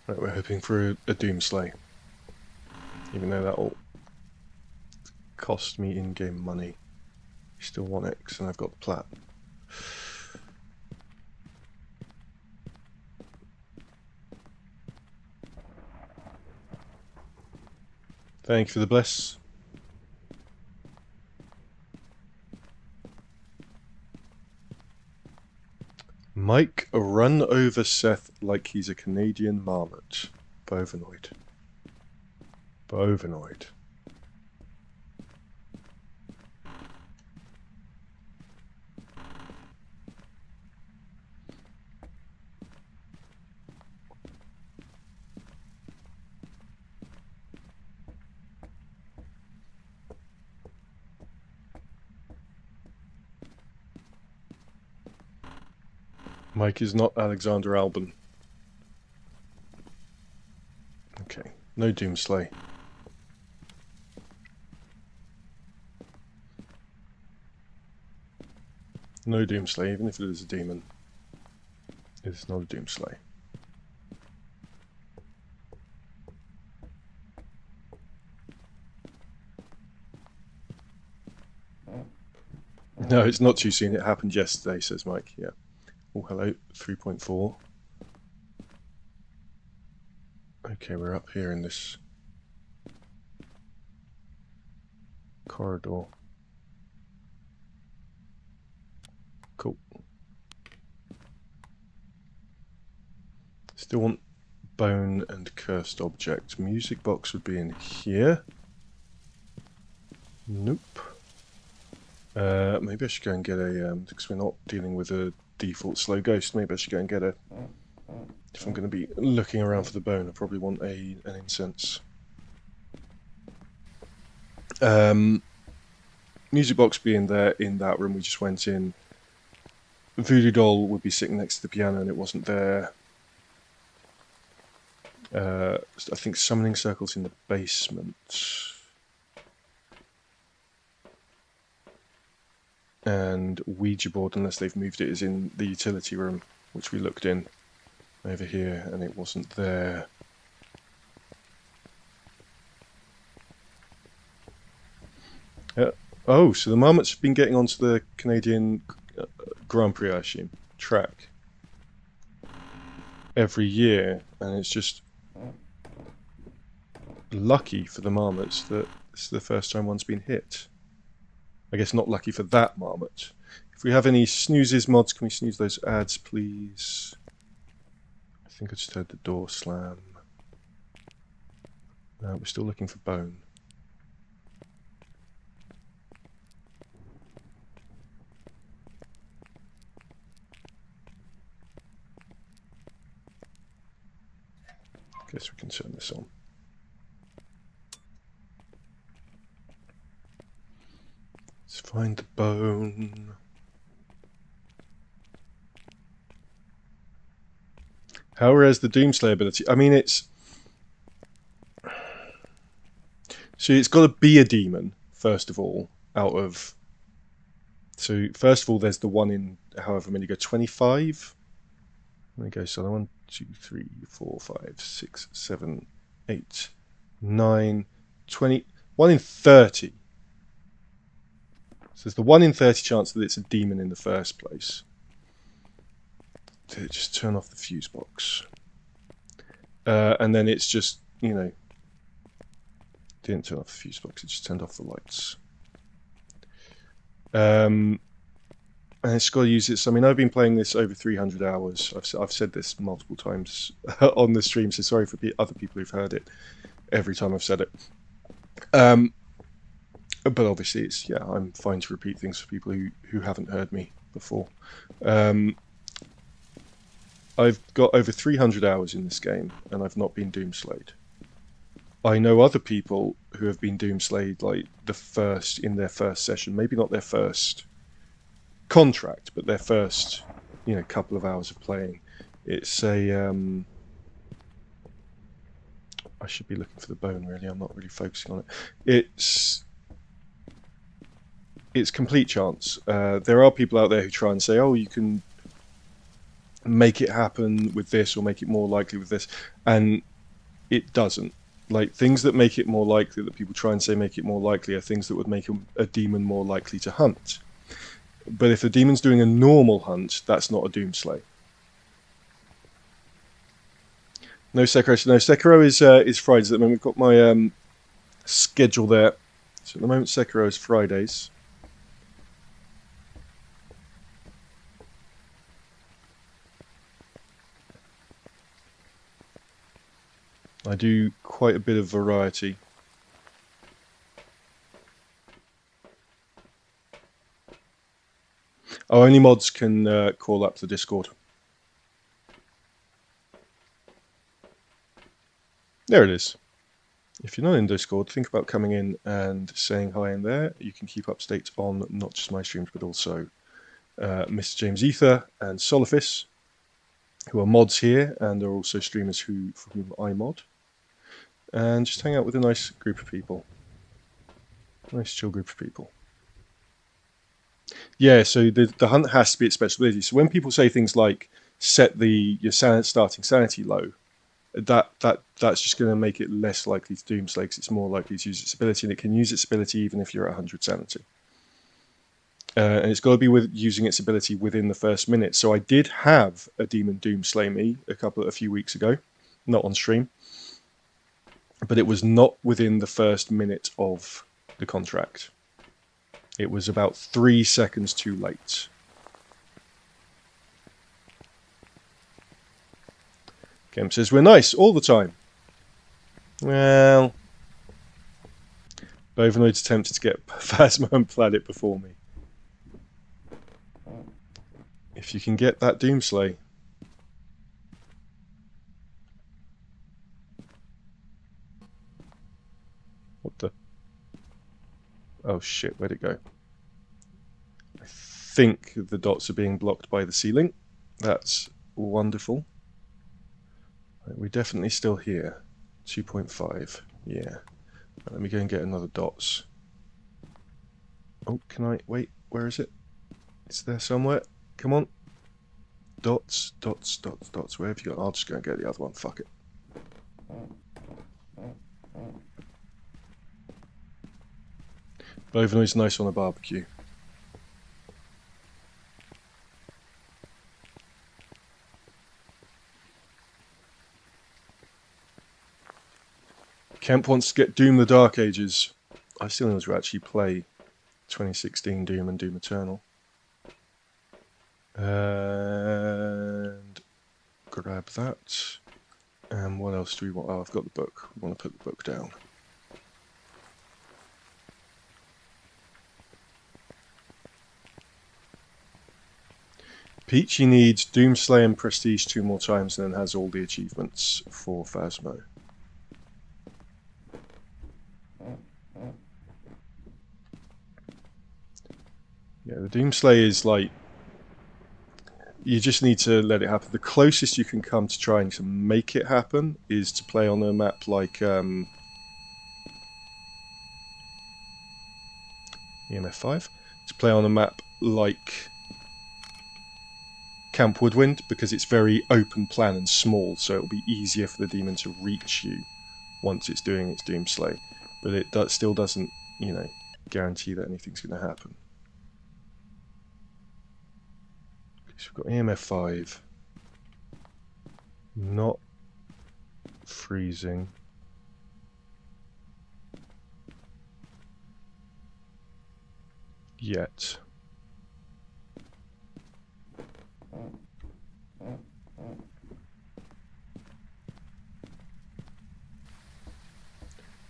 Right, we're hoping for a Doomslay. Even though that'll cost me in-game money. Still 1x and I've got the plat. Thank you for the bless. Mike, run over Seth like he's a Canadian marmot. Bovinoid. Bovinoid. Mike is not Alexander Albon. Okay, no Doomslay. No Doomslay, even if it is a demon. It's not a Doomslay. No, it's not too soon. It happened yesterday, says Mike. Yeah. Oh, hello. 3.4. Okay, we're up here in this corridor. Cool. Still want bone and cursed object. Music box would be in here. Nope. Maybe I should go and get a, because we're not dealing with a default slow ghost, maybe I should go and get a, if I'm going to be looking around for the bone, I probably want an incense. Music box being there in that room we just went in. Voodoo Doll would be sitting next to the piano and it wasn't there. I think Summoning Circle's in the basement. And Ouija board, unless they've moved it, is in the utility room, which we looked in over here, and it wasn't there. Oh, so the Marmots have been getting onto the Canadian Grand Prix, I assume, track every year, and it's just lucky for the Marmots that this is the first time one's been hit. I guess not lucky for that Marmot. If we have any snoozes mods, can we snooze those ads, please? I think I just heard the door slam. No, we're still looking for bone. Guess we can turn this on. Let's find the bone. How rare is the Doomslay ability? I mean, it's... See, it's got to be a demon, first of all, out of... So, first of all, there's the one in, however many go, 25? There we go, so 1, 2, 3, 4, 5, 6, 7, 8, 9, 20... 1 in 30. So there's the 1 in 30 chance that it's a demon in the first place. To just turn off the fuse box. And then it's just, you know... Didn't turn off the fuse box, it just turned off the lights. And it's got to use this. I mean, I've been playing this over 300 hours. I've said this multiple times on the stream, so sorry for other people who've heard it every time I've said it. But obviously, it's I'm fine to repeat things for people who haven't heard me before. I've got over 300 hours in this game, and I've not been Doomslayed. I know other people who have been Doomslayed, like in their first session, maybe not their first contract, but their first, couple of hours of playing. It's a I should be looking for the bone, really. I'm not really focusing on it. It's complete chance. There are people out there who try and say, oh, you can make it happen with this or make it more likely with this, and it doesn't. Like, things that make it more likely, that people try and say make it more likely, are things that would make a demon more likely to hunt. But if the demon's doing a normal hunt, that's not a Doomslay. No Sekiro. No, Sekiro is Fridays at the moment. We've got my schedule there. So at the moment, Sekiro is Fridays. I do quite a bit of variety. Oh, only mods can call up the Discord. There it is. If you're not in Discord, think about coming in and saying hi in there. You can keep up to date on not just my streams, but also Mr. James Ether and Solifis, who are mods here and are also streamers for whom I mod. And just hang out with a nice group of people. Nice chill group of people. Yeah, so the hunt has to be at special ability. So when people say things like set your starting sanity low, that's just going to make it less likely to Doomslay, because it's more likely to use its ability, and it can use its ability even if you're at 100 sanity. And it's got to be using its ability within the first minute. So I did have a demon Doomslay me a few weeks ago, not on stream. But it was not within the first minute of the contract. It was about 3 seconds too late. Game says, we're nice all the time. Well, Bovinoid's attempted to get Phasma and Planet before me. If you can get that Doomslay. What the? Oh shit, where'd it go? I think the dots are being blocked by the ceiling. That's wonderful. Right, we're definitely still here. 2.5. Yeah. Let me go and get another dots. Oh, can I... Wait, where is it? It's there somewhere. Come on. Dots, dots, dots, dots. Where have you got? I'll just go and get the other one. Fuck it. Bovino is nice on a barbecue. Kemp wants to get Doom the Dark Ages. I still need to actually play 2016 Doom and Doom Eternal. And grab that. And what else do we want? Oh, I've got the book. We want to put the book down. Peachy needs Doomslay and Prestige 2 more times and then has all the achievements for Phasmo. Yeah, the Doomslay is like... You just need to let it happen. The closest you can come to trying to make it happen is to play on a map like EMF5. To play on a map like Camp Woodwind, because it's very open plan and small, so it'll be easier for the demon to reach you once it's doing its Doomslay. But it still doesn't, you know, guarantee that anything's going to happen. So we've got EMF5. Not freezing. Yet.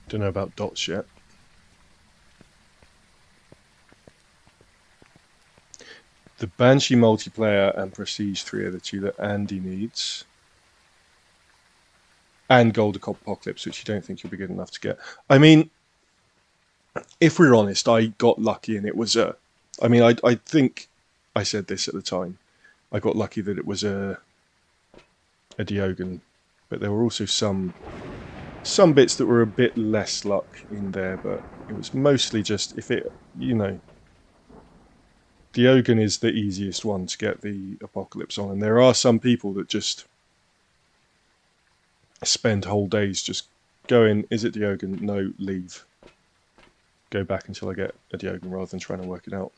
Don't know about dots yet. The Banshee multiplayer and Prestige 3 are the two that Andy needs. And Gold Apocalypse, which you don't think you'll be good enough to get. I mean, if we're honest, I got lucky and it was a... I mean, I think I said this at the time. I got lucky that it was a Diogen, but there were also some bits that were a bit less luck in there, but it was mostly just, if it, you know... Diogen is the easiest one to get the Apocalypse on, and there are some people that just spend whole days just going, is it Diogen? No, leave. Go back until I get a Diogen rather than trying to work it out.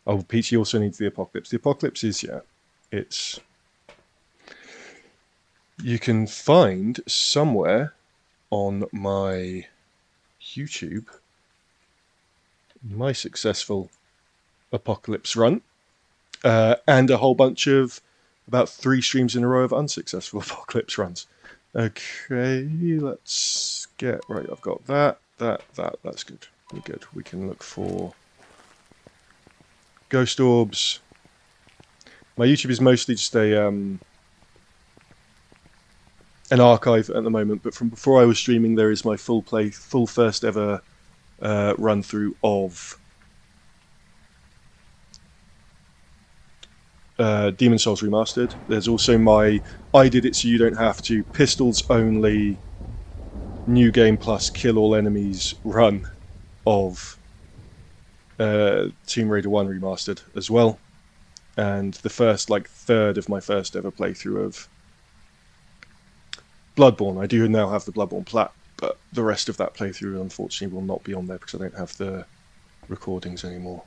Oh, Peachy also needs the Apocalypse. The Apocalypse is, yeah, it's... You can find somewhere on my YouTube my successful Apocalypse run, and a whole bunch of about 3 streams in a row of unsuccessful Apocalypse runs. Okay, let's get... Right, I've got that's good. We're good. We can look for Ghost Orbs. My YouTube is mostly just an archive at the moment, but from before I was streaming there is my full first ever run through of Demon Souls Remastered. There's also my I Did It So You Don't Have To Pistols Only New Game Plus Kill All Enemies run of Tomb Raider 1 Remastered as well. And the first, like, third of my first ever playthrough of Bloodborne. I do now have the Bloodborne Plat, but the rest of that playthrough unfortunately will not be on there because I don't have the recordings anymore.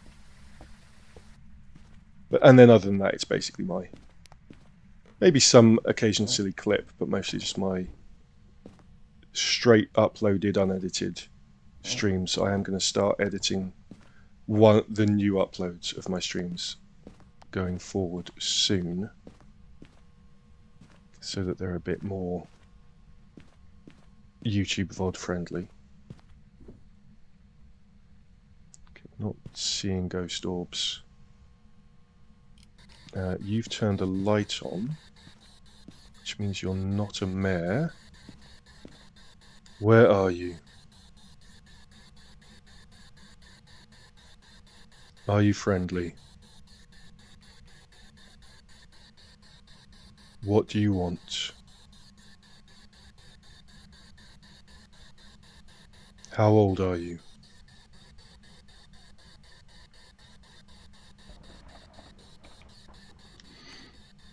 And then other than that, it's basically my... Maybe some occasional silly clip, but mostly just my straight uploaded, unedited streams. I am going to start editing the new uploads of my streams going forward soon, so that they're a bit more YouTube VOD friendly. Okay, not seeing Ghost Orbs. You've turned a light on, which means you're not a mare. Where are you? Are you friendly? What do you want? How old are you?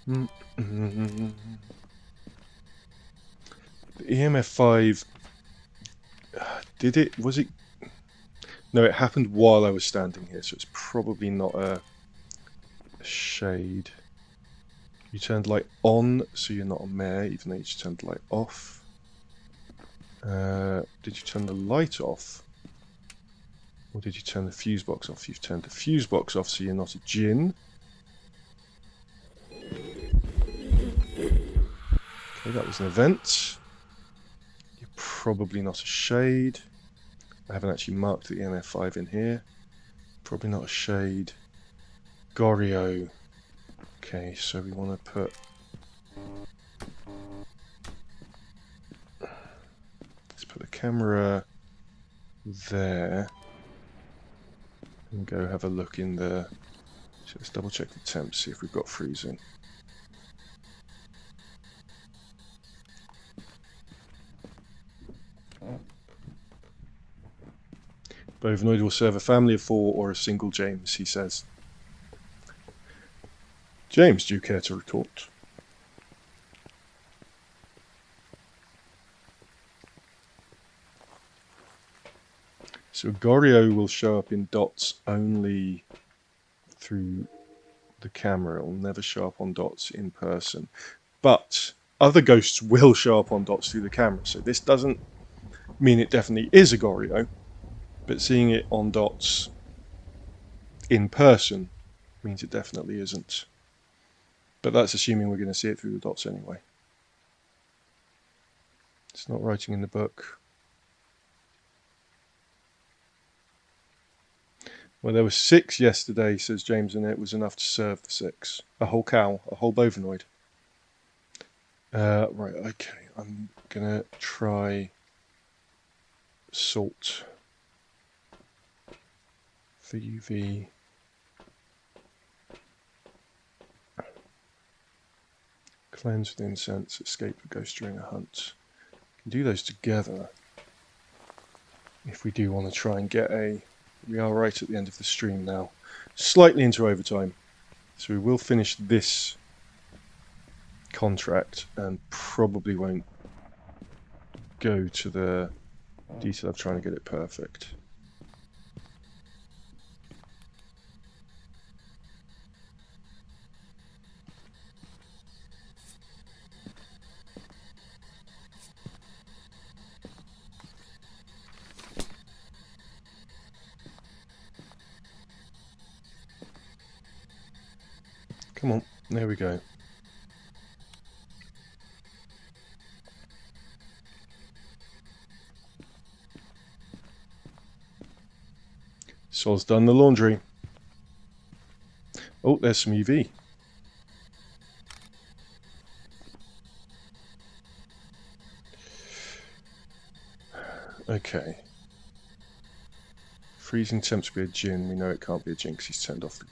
The EMF 5, was it? No, it happened while I was standing here, so it's probably not a shade. You turned light on, so you're not a mare, even though you just turned light off. Did you turn the light off? Or did you turn the fuse box off? You've turned the fuse box off, so you're not a djinn. Okay, that was an event. You're probably not a shade. I haven't actually marked the EMF 5 in here. Probably not a shade. Goryo. Okay, so we want to put... Let's put the camera there. And go have a look in the... So let's double check the temp, see if we've got freezing. Bovinoid will serve a family of 4 or a single James, he says. James, do you care to retort? So Goryo will show up in dots only through the camera. It will never show up on dots in person. But other ghosts will show up on dots through the camera. So this doesn't mean it definitely is a Goryo. But seeing it on dots in person means it definitely isn't. But that's assuming we're going to see it through the dots anyway. It's not writing in the book. Well, there were 6 yesterday, says James, and it was enough to serve the 6. A whole cow, a whole bovinoid. Right, okay. I'm going to try salt. For UV. Cleanse with incense, escape a ghost during a hunt. We can do those together if we do want to try and get a... We are right at the end of the stream now. Slightly into overtime. So we will finish this contract and probably won't go to the detail of trying to get it perfect. Come on, there we go. Sol's done the laundry. Oh, there's some UV. Okay. Freezing temps be a djinn. We know it can't be a djinn because he's turned off the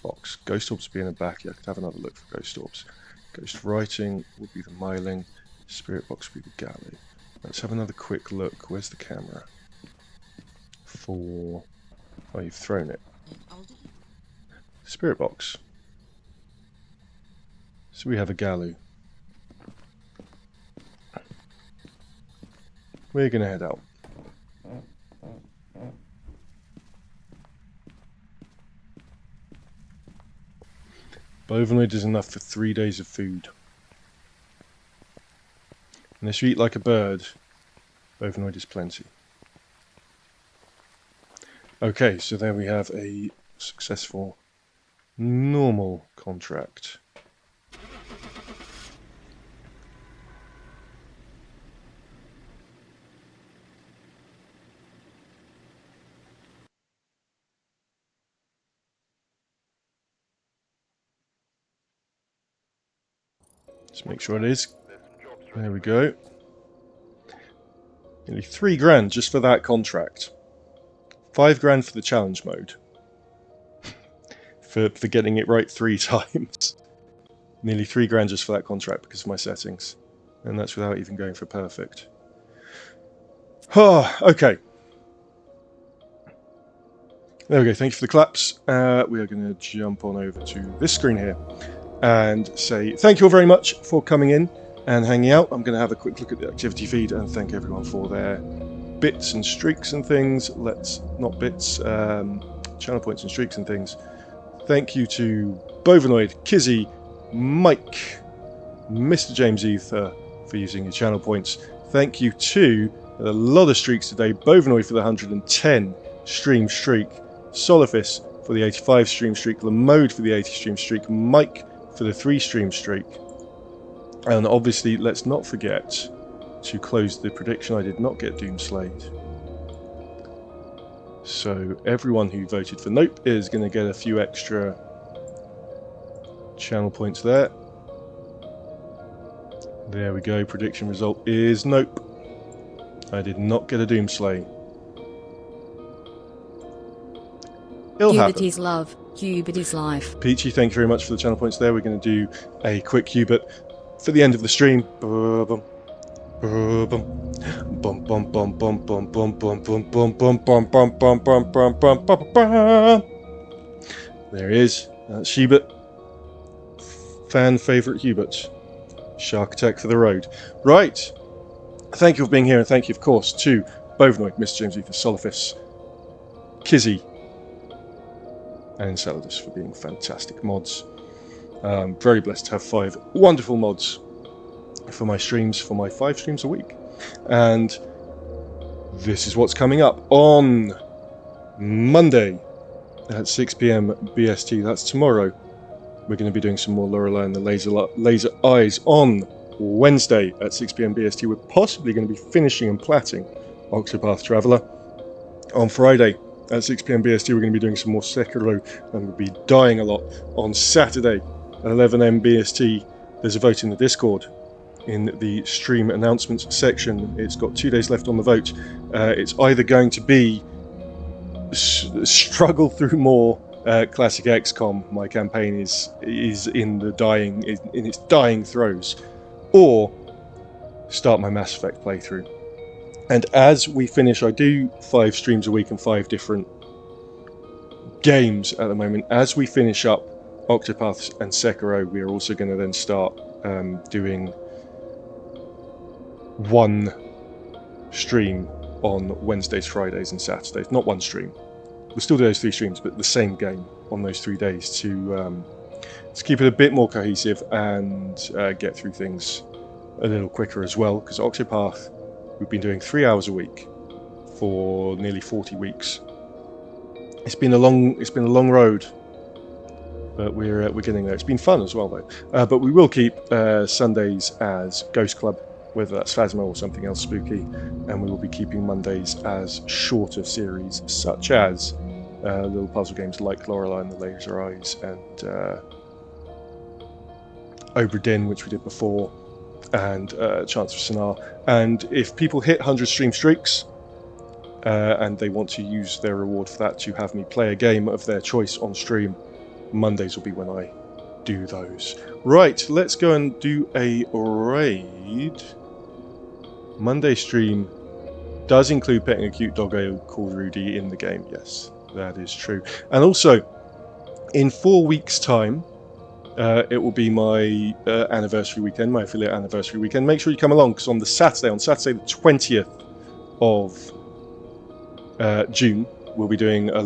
box. Ghost orbs be in the back. Yeah, I could have another look for ghost orbs. Ghost writing would be the myling. Spirit box would be the galley. Let's have another quick look. Where's the camera? For... Oh, you've thrown it. Spirit box. So we have a Galu. We're going to head out. Bovinoid is enough for 3 days of food. Unless you eat like a bird, bovinoid is plenty. Okay, so there we have a successful normal contract. Let's make sure it is. There we go. Nearly 3 grand just for that contract. 5 grand for the challenge mode. for getting it right 3 times. Nearly 3 grand just for that contract because of my settings. And that's without even going for perfect. Oh, okay. There we go. Thank you for the claps. We are going to jump on over to this screen here and say thank you all very much for coming in and hanging out. I'm going to have a quick look at the activity feed and thank everyone for their bits and streaks and things. Not bits, channel points and streaks and things. Thank you to Bovanoid, Kizzy, Mike, Mr. James Ether for using your channel points. Thank you to a lot of streaks today. Bovanoid for the 110 stream streak, Solifis for the 85 stream streak, Lamode for the 80 stream streak, Mike for the 3 stream streak. And obviously, let's not forget to close the prediction. I did not get Doomslay. So everyone who voted for Nope is going to get a few extra channel points there. There we go. Prediction result is Nope. I did not get a Doomslay. It'll happen. Cubit is love, Cubit is life. Peachy, thank you very much for the channel points there. We're going to do a quick Cubit for the end of the stream. There he is. That's Hubert. Fan favourite Hubert. Shark Attack for the road. Right. Thank you for being here, and thank you, of course, to Bovanoid, Mr. James Ether, Solifis, Kizzy, and Enceladus for being fantastic mods. I'm very blessed to have 5 wonderful mods for my streams, for my 5 streams a week. And this is what's coming up on Monday at 6 PM BST. That's tomorrow. We're going to be doing some more Lorelei and the Laser Eyes. On Wednesday at 6 PM BST, we're possibly going to be finishing and platting Octopath Traveler. On Friday at 6 PM BST, we're going to be doing some more Sekiro, and we'll be dying a lot. On Saturday at 11 AM BST, there's a vote in the Discord in the stream announcements section. It's got 2 days left on the vote. It's either going to be struggle through more classic XCOM. My campaign is in its dying throes, or start my Mass Effect playthrough. And as we finish, I do 5 streams a week and 5 different games at the moment. As we finish up Octopath and Sekiro, we are also going to then start doing 1 stream on Wednesdays, Fridays and Saturdays. Not 1 stream. We'll still do those 3 streams, but the same game on those 3 days to keep it a bit more cohesive and get through things a little quicker as well. Because Octopath, we've been doing 3 hours a week for nearly 40 weeks. It's been a long road, but we're getting there. It's been fun as well though. But we will keep Sundays as Ghost Club, whether that's Phasma or something else spooky, and we will be keeping Mondays as shorter series such as little puzzle games like Lorelei and the Laser Eyes and Obra Dinn, which we did before, and Chance for Sonar. And if people hit 100 stream streaks and they want to use their reward for that to have me play a game of their choice on stream, Mondays will be when I do those. Right, let's go and do a raid. Monday stream does include petting a cute doggo called Rudy in the game. Yes, that is true. And also, in 4 weeks' time, it will be my anniversary weekend, my affiliate anniversary weekend. Make sure you come along, because on Saturday the 20th of June, we'll be doing a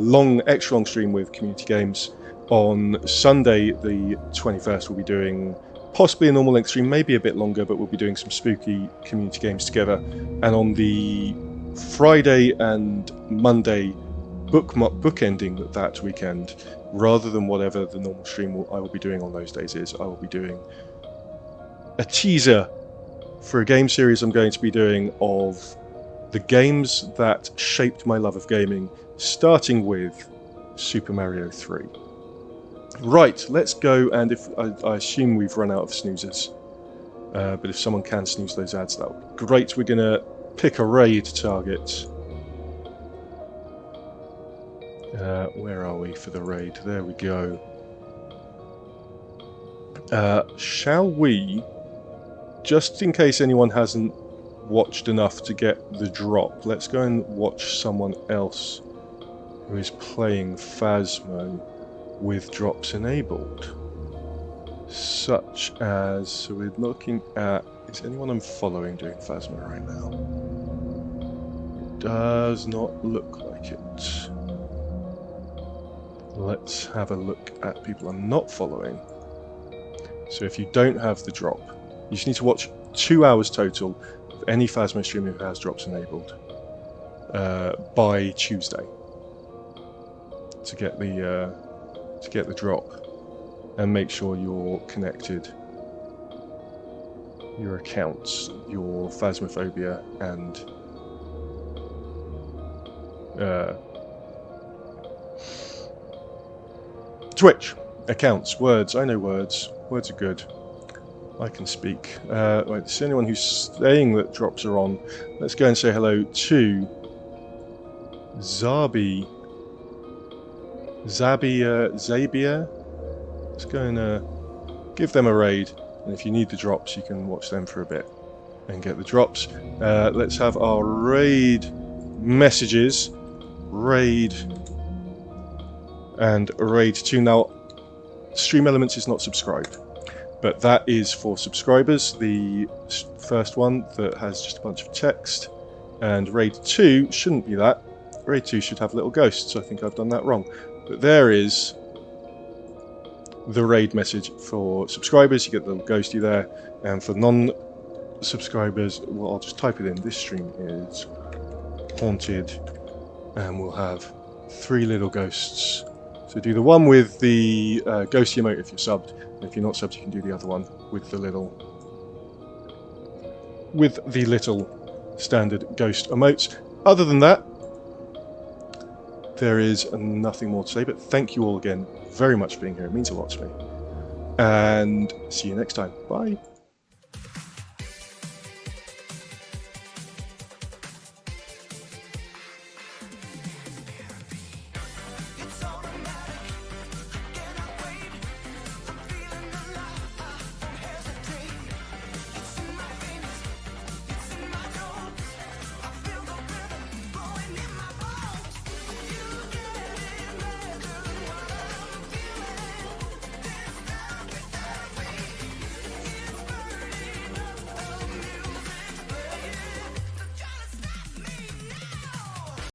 extra long stream with community games. On Sunday, the 21st, we'll be doing possibly a normal length stream, maybe a bit longer, but we'll be doing some spooky community games together. And on the Friday and Monday bookending that weekend, rather than whatever the normal stream I will be doing on those days is, I will be doing a teaser for a game series I'm going to be doing of the games that shaped my love of gaming, starting with Super Mario 3. Right, let's go, and if I assume we've run out of snoozers, but if someone can snooze those ads, that would be great. We're going to pick a raid target. Where are we for the raid? There we go. Shall we, just in case anyone hasn't watched enough to get the drop, let's go and watch someone else who is playing Phasmo with drops enabled. Such as, so we're looking at, is anyone I'm following doing Phasmo right now? Does not look like it. Let's have a look at people I'm not following. So if you don't have the drop, you just need to watch 2 hours total of any Phasmo streamer who has drops enabled by Tuesday to get the drop, and make sure you're connected, your accounts, your Phasmophobia and Twitch accounts. Words, I know words. Words are good. I can speak. Right, is anyone who's saying that drops are on? Let's go and say hello to Zabia. Let's go and give them a raid. And if you need the drops, you can watch them for a bit and get the drops. Let's have our raid messages. Raid and raid 2. Now, Stream Elements is not subscribed, but that is for subscribers. The first one that has just a bunch of text, and raid 2 shouldn't be that. Raid 2 should have little ghosts. I think I've done that wrong. But there is the raid message for subscribers. You get the little ghosty there, and for non-subscribers, well, I'll just type it in. This stream is haunted, and we'll have 3 little ghosts. So do the one with the ghost emote if you're subbed, and if you're not subbed, you can do the other one with the little standard ghost emotes. Other than that, there is nothing more to say, but thank you all again very much for being here. It means a lot to me. And see you next time. Bye.